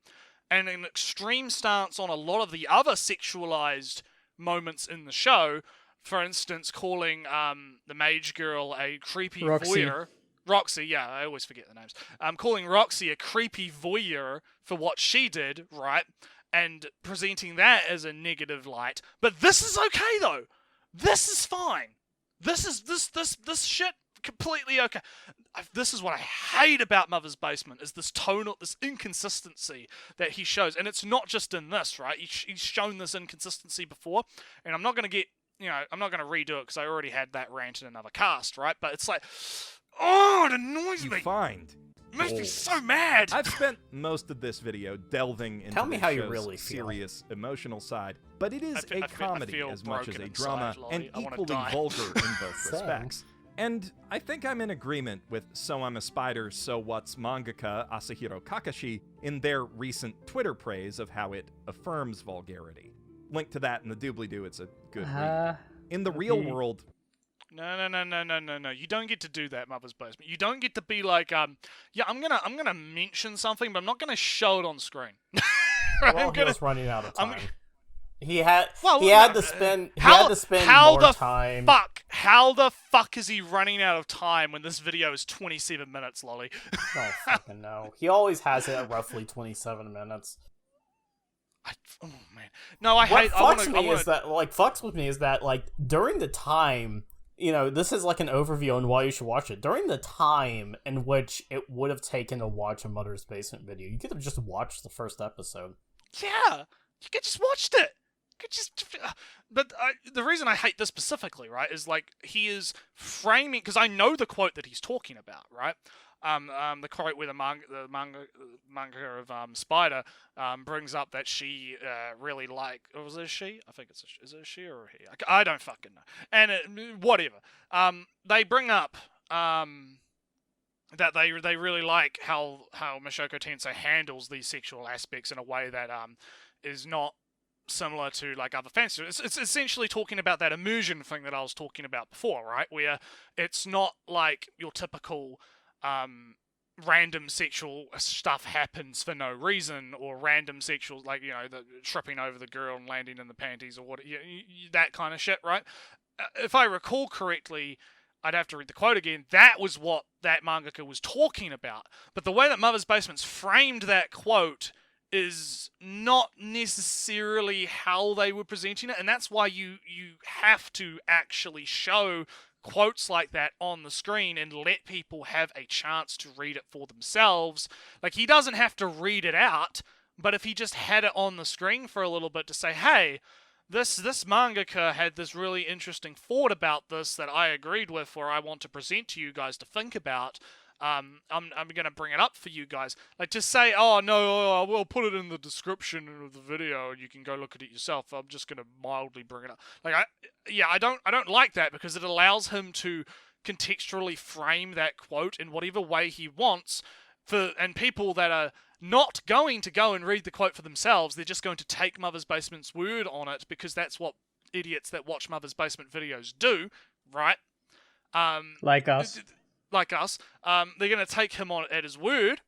And an extreme stance on a lot of the other sexualized moments in the show. For instance, calling the mage girl a creepy voyeur. Roxy, yeah, I always forget the names. Calling Roxy a creepy voyeur for what she did, right? And presenting that as a negative light. But this is okay though. This is fine. This shit completely okay. this is what I hate about Mother's Basement, is this tonal, this inconsistency that he shows. And it's not just in this, right? He's shown this inconsistency before, and I'm not going to get, I'm not going to redo it because I already had that rant in another cast, right? But it's like, oh, it annoys me. It makes me so mad. I've spent most of this video delving into how you really serious emotional side, but it is a comedy as much as a drama, and equally vulgar in both respects. And I think I'm in agreement with So I'm a Spider, So What's mangaka Asahiro Kakashi in their recent Twitter praise of how it affirms vulgarity. Link to that in the doobly-doo, it's a good read. In the real world... No. You don't get to do that, Mother's Basement. You don't get to be like, yeah, I'm gonna mention something, but I'm not gonna show it on screen. Well, he was running out of time. He had to spend more time. How the fuck is he running out of time when this video is 27 minutes, Lolly? I don't fucking know. He always has it at roughly 27 minutes. Oh man, no, I hate. Fucks with me is that like during the time. This is like an overview on why you should watch it. During the time in which it would have taken to watch a Mother's Basement video, you could have just watched the first episode. Yeah, you could just watched it. But the reason I hate this specifically, right, is like he is framing, because I know the quote that he's talking about, right? The quote where the manga of Spider brings up that she really or was it a she? I think is it a she or a he? I don't fucking know. And whatever. They bring up that they really like how Mushoku Tensei handles these sexual aspects in a way that is not similar to like other fantasy. It's essentially talking about that immersion thing that I was talking about before, right? Where it's not like your typical random sexual stuff happens for no reason, or random sexual, like, the tripping over the girl and landing in the panties or what, that kind of shit, right? If I recall correctly, I'd have to read the quote again. That was what that mangaka was talking about. But the way that Mother's Basement's framed that quote is not necessarily how they were presenting it, and that's why you have to actually show quotes like that on the screen and let people have a chance to read it for themselves. Like, he doesn't have to read it out, but if he just had it on the screen for a little bit to say, hey, this mangaka had this really interesting thought about this that I agreed with, or I want to present to you guys to think about, I'm going to bring it up for you guys. Like, just say, oh, no, I will put it in the description of the video and you can go look at it yourself. I'm just going to mildly bring it up. Like, I don't like that, because it allows him to contextually frame that quote in whatever way he wants, and people that are not going to go and read the quote for themselves, they're just going to take Mother's Basement's word on it, because that's what idiots that watch Mother's Basement videos do, right? Like us. They're going to take him on at his word,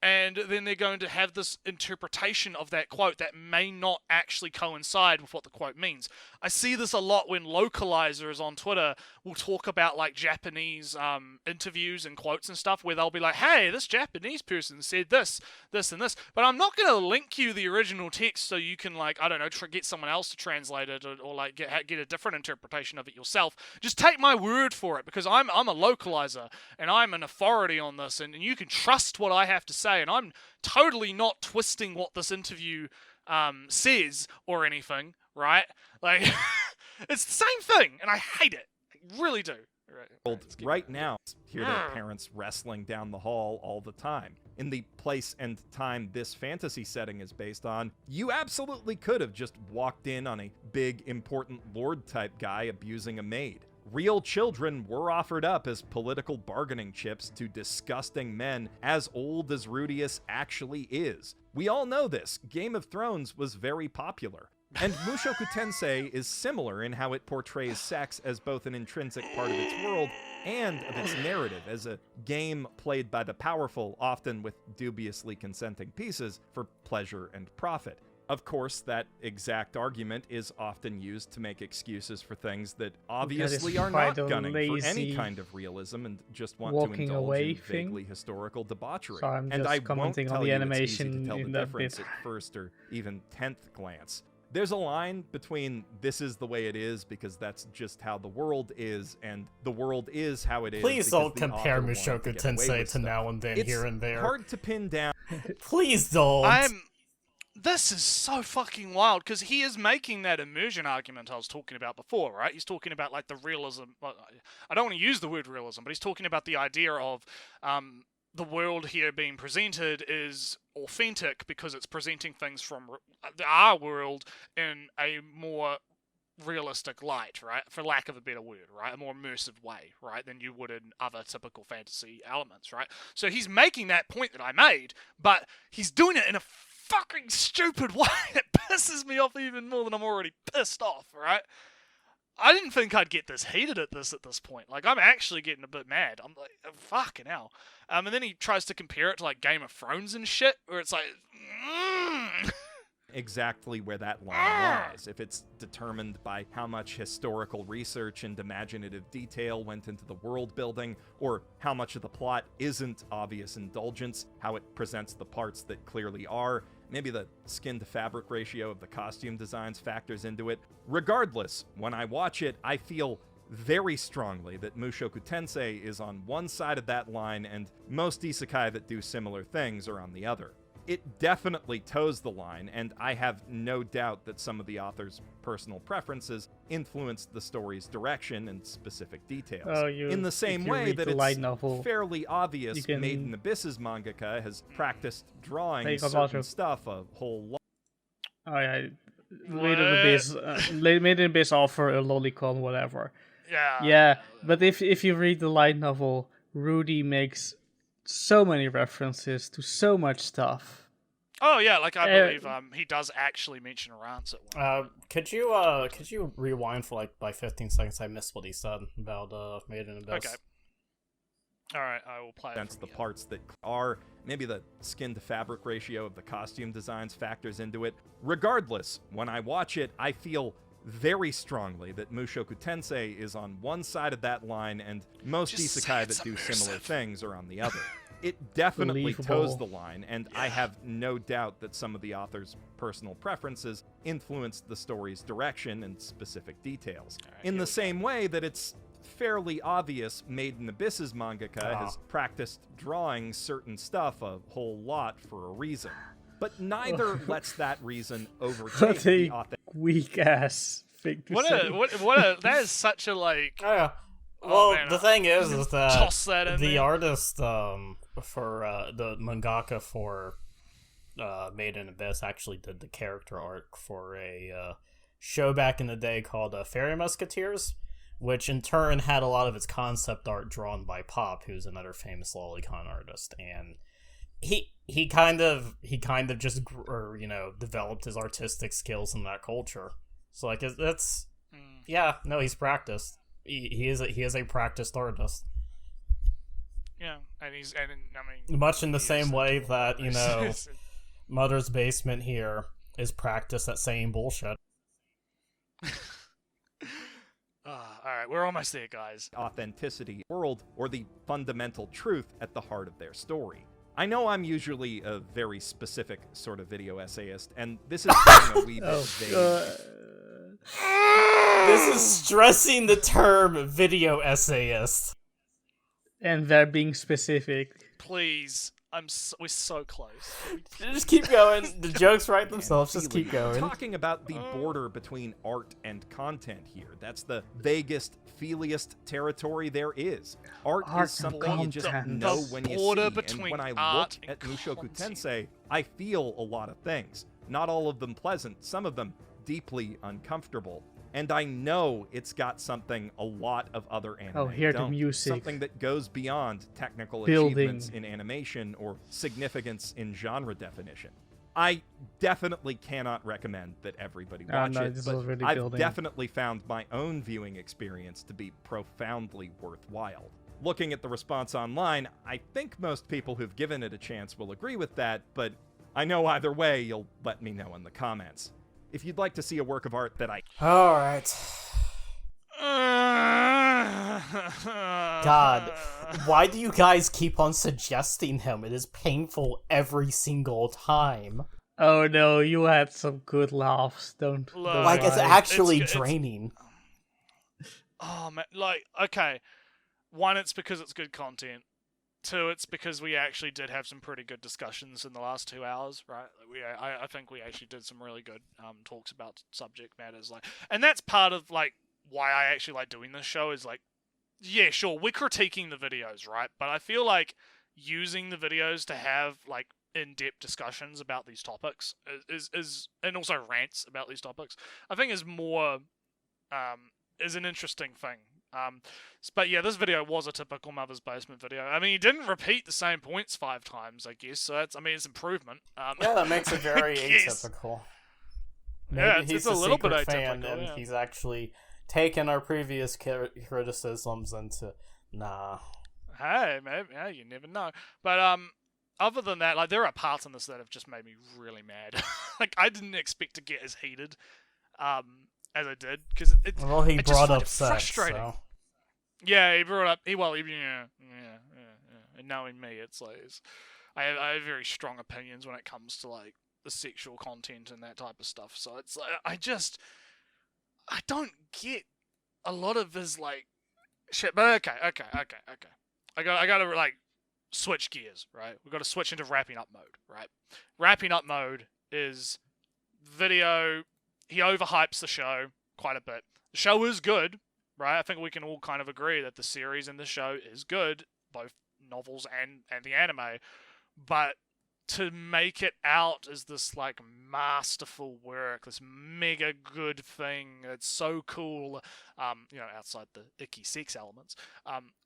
and then they're going to have this interpretation of that quote that may not actually coincide with what the quote means. I see this a lot when localizers on Twitter will talk about like Japanese interviews and quotes and stuff, where they'll be like, hey, this Japanese person said this, this, and this, but I'm not going to link you the original text so you can, like, I don't know, get someone else to translate it, or like get a different interpretation of it yourself. Just take my word for it, because I'm a localizer and I'm an authority on this, and you can trust what I have to say, and I'm totally not twisting what this interview says or anything, right? Like, it's the same thing, and I hate it. I really do. Right now, hear their parents wrestling down the hall all the time. In the place and time this fantasy setting is based on, you absolutely could have just walked in on a big, important lord-type guy abusing a maid. Real children were offered up as political bargaining chips to disgusting men as old as Rudius actually is. We all know this. Game of Thrones was very popular. And Mushoku Tensei is similar in how it portrays sex as both an intrinsic part of its world and of its narrative, as a game played by the powerful, often with dubiously consenting pieces, for pleasure and profit. Of course, that exact argument is often used to make excuses for things that obviously are not gunning for any kind of realism and just want to indulge in vaguely historical debauchery. So I'm and just I commenting won't tell on the you animation it's easy to tell in the that difference bit. at first or even 10th glance. There's a line between this is the way it is because that's just how the world is, and the world is how it is. Please don't compare Mushoku Tensei to Now and Then Here and There. It's hard to pin down. Please don't. This is so fucking wild, because he is making that immersion argument I was talking about before, right? He's talking about, like, the realism. I don't want to use the word realism, but he's talking about the idea of the world here being presented is authentic because it's presenting things from our world in a more realistic light, right? For lack of a better word, right? A more immersive way, right? Than you would in other typical fantasy elements, right? So he's making that point that I made, but he's doing it in a fucking stupid way. It pisses me off even more than I'm already pissed off, right? I didn't think I'd get this heated at this point. Like, I'm actually getting a bit mad. I'm like, fucking hell. And then he tries to compare it to, like, Game of Thrones and shit, where it's like, exactly where that line lies. If it's determined by how much historical research and imaginative detail went into the world building, or how much of the plot isn't obvious indulgence, how it presents the parts that clearly are, maybe the skin-to-fabric ratio of the costume designs factors into it. Regardless, when I watch it, I feel very strongly that Mushoku Tensei is on one side of that line, and most isekai that do similar things are on the other. It definitely toes the line, and I have no doubt that some of the author's personal preferences influenced the story's direction and specific details. In the same way that it's fairly obvious Made in Abyss's mangaka has practiced drawing certain stuff a whole lot. Oh yeah, Made in Abyss offer a lolicon, whatever. Yeah, but if you read the light novel, Rudy makes so many references to so much stuff. Oh yeah, like I believe he does actually mention Rance at one. Could you rewind for like by 15 seconds? I missed what he said about Made in Abyss. Okay. All right, I will play. That's the parts that are maybe the skin-to-fabric ratio of the costume designs factors into it. Regardless, when I watch it, I feel very strongly that Mushoku Tensei is on one side of that line, and most isekai that do similar things are on the other. It definitely toes the line, and I have no doubt that some of the author's personal preferences influenced the story's direction and specific details. In the same way that it's fairly obvious Made in Abyss's mangaka has practiced drawing certain stuff a whole lot for a reason. But neither lets that reason overtake the authentic. Weak ass thing to say. That is such a like. Oh, yeah. Well, the thing is that the artist for the mangaka for Made in Abyss actually did the character art for a show back in the day called Fairy Musketeers, which in turn had a lot of its concept art drawn by Pop, who's another famous lolicon artist, and he kind of just developed his artistic skills in that culture. So like it's he's practiced. He is a practiced artist. Yeah, and I mean, much in the same way that Mother's Basement here is practiced at saying bullshit. Alright, we're almost there, guys. Authenticity, world, or the fundamental truth at the heart of their story. I know I'm usually a very specific sort of video essayist, and this is getting a wee bit vague. This is stressing the term video essayist. And they're being specific. Please. We're so close. Just keep going. The jokes write themselves. Just keep going. Talking about the border between art and content here. That's the vaguest, feeliest territory there is. Art is something you just know when you see. And when I look at Mushoku Tensei, I feel a lot of things. Not all of them pleasant. Some of them deeply uncomfortable. And I know it's got something a lot of other anime don't. The music. Something that goes beyond technical achievements in animation or significance in genre definition. I definitely cannot recommend that everybody watch it, but I've definitely found my own viewing experience to be profoundly worthwhile. Looking at the response online, I think most people who've given it a chance will agree with that, but I know either way you'll let me know in the comments. If you'd like to see a work of art that I... Alright. God, why do you guys keep on suggesting him? It is painful every single time. Oh no, you had some good laughs. Don't like it's actually draining. Oh man, like okay, one, it's because it's good content. Two, it's because we actually did have some pretty good discussions in the last 2 hours, right? I think we actually did some really good talks about subject matters, like, and that's part of like why I actually like doing this show is like, yeah, sure, we're critiquing the videos, right? But I feel like using the videos to have like in-depth discussions about these topics is and also rants about these topics, I think is more is an interesting thing. But yeah, this video was a typical Mother's Basement video. I mean, he didn't repeat the same points 5 times, I guess. So that's, I mean, it's improvement. Yeah, that makes it very atypical. Maybe he's a little bit fan, and he's actually taken our previous criticisms into Hey, maybe, yeah, you never know. But other than that, like, there are parts in this that have just made me really mad. Like, I didn't expect to get as heated as I did, because he brought up sex, frustrating. So. Yeah, he brought up. Yeah. And knowing me, it's like I have very strong opinions when it comes to like the sexual content and that type of stuff. So it's like I don't get a lot of his like shit. But okay. I got to like switch gears, right? We've got to switch into wrapping up mode, right? Wrapping up mode is video. He overhypes the show quite a bit. The show is good, right? I think we can all kind of agree that the series and the show is good, both novels and the anime. But to make it out as this like masterful work, this mega good thing that's so cool, outside the icky sex elements,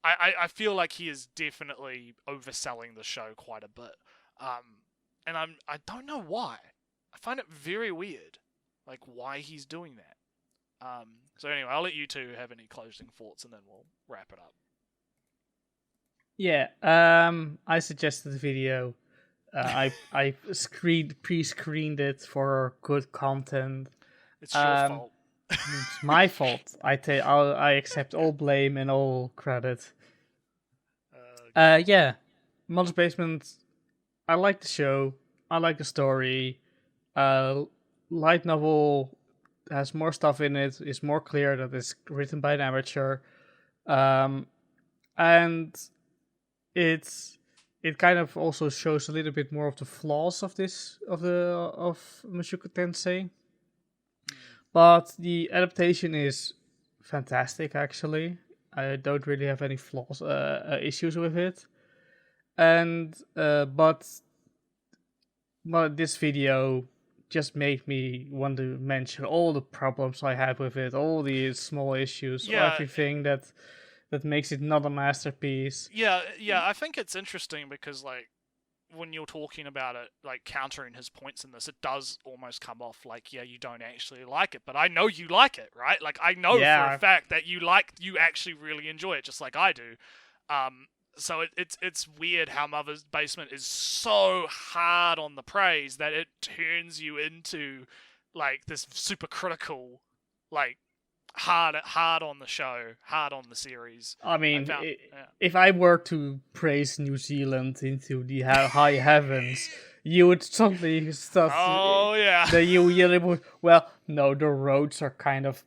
I feel like he is definitely overselling the show quite a bit. And I don't know why. I find it very weird. Like, why he's doing that. So anyway, I'll let you two have any closing thoughts, and then we'll wrap it up. Yeah, I suggested the video. I pre-screened it for good content. It's your fault. It's my fault. I accept all blame and all credit. Yeah, Mother's Basement. I like the show. I like the story. Light novel has more stuff in it. It's more clear that it's written by an amateur, and it kind of also shows a little bit more of the flaws of Mushoku Tensei. But the adaptation is fantastic. Actually, I don't really have any flaws, issues with it, and but this video just made me want to mention all the problems I have with it, all the small issues, everything that makes it not a masterpiece. Yeah, I think it's interesting because, like, when you're talking about it, like, countering his points in this, it does almost come off like, yeah, you don't actually like it, but I know you like it, right? Like, I know for a fact that you actually really enjoy it, just like I do. So it's weird how Mother's Basement is so hard on the praise that it turns you into like this super critical, like hard on the show, hard on the series. I mean, if I were to praise New Zealand into the high heavens, you would suddenly stuff. Oh yeah. That you would. Well, no, the roads are kind of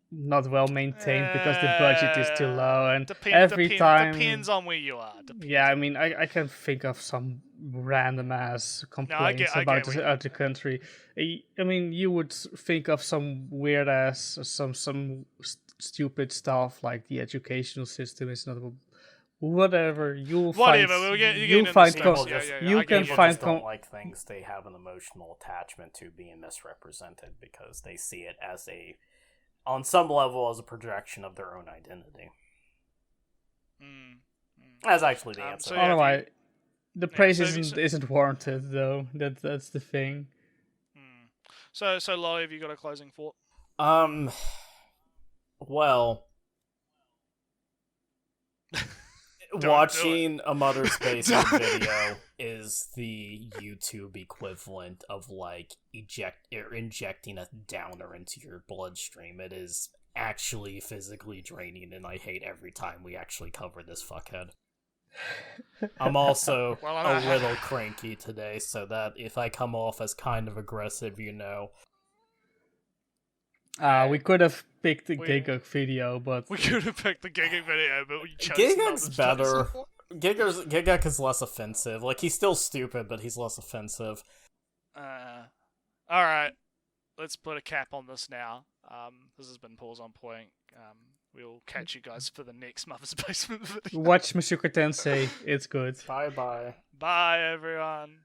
not well maintained because the budget is too low, and depends on where you are. I mean, I can think of some random ass complaints about the other country. I mean, you would think of some weird ass, some stupid stuff like the educational system is not whatever. You can find don't like things they have an emotional attachment to being misrepresented because they see it as on some level as a projection of their own identity. That's actually the answer. Otherwise, the praise isn't warranted, though. That's the thing. So Lolly, have you got a closing thought? Well, watching a Mother's Basement video is the YouTube equivalent of like injecting a downer into your bloodstream. It is actually physically draining, and I hate every time we actually cover this fuckhead. I'm also Well, a little cranky today, so that if I come off as kind of aggressive, you know. We could have picked the Gigguk video, but we could have picked the Gigguk video, but we chose Gigguk's not to better. choose it. Gigguk is less offensive. Like, he's still stupid, but he's less offensive. Alright. Let's put a cap on this now. This has been Pause on Point. We'll catch you guys for the next Mother's Basement video. watch Mushoku Tensei. It's good. Bye-bye. Bye, everyone.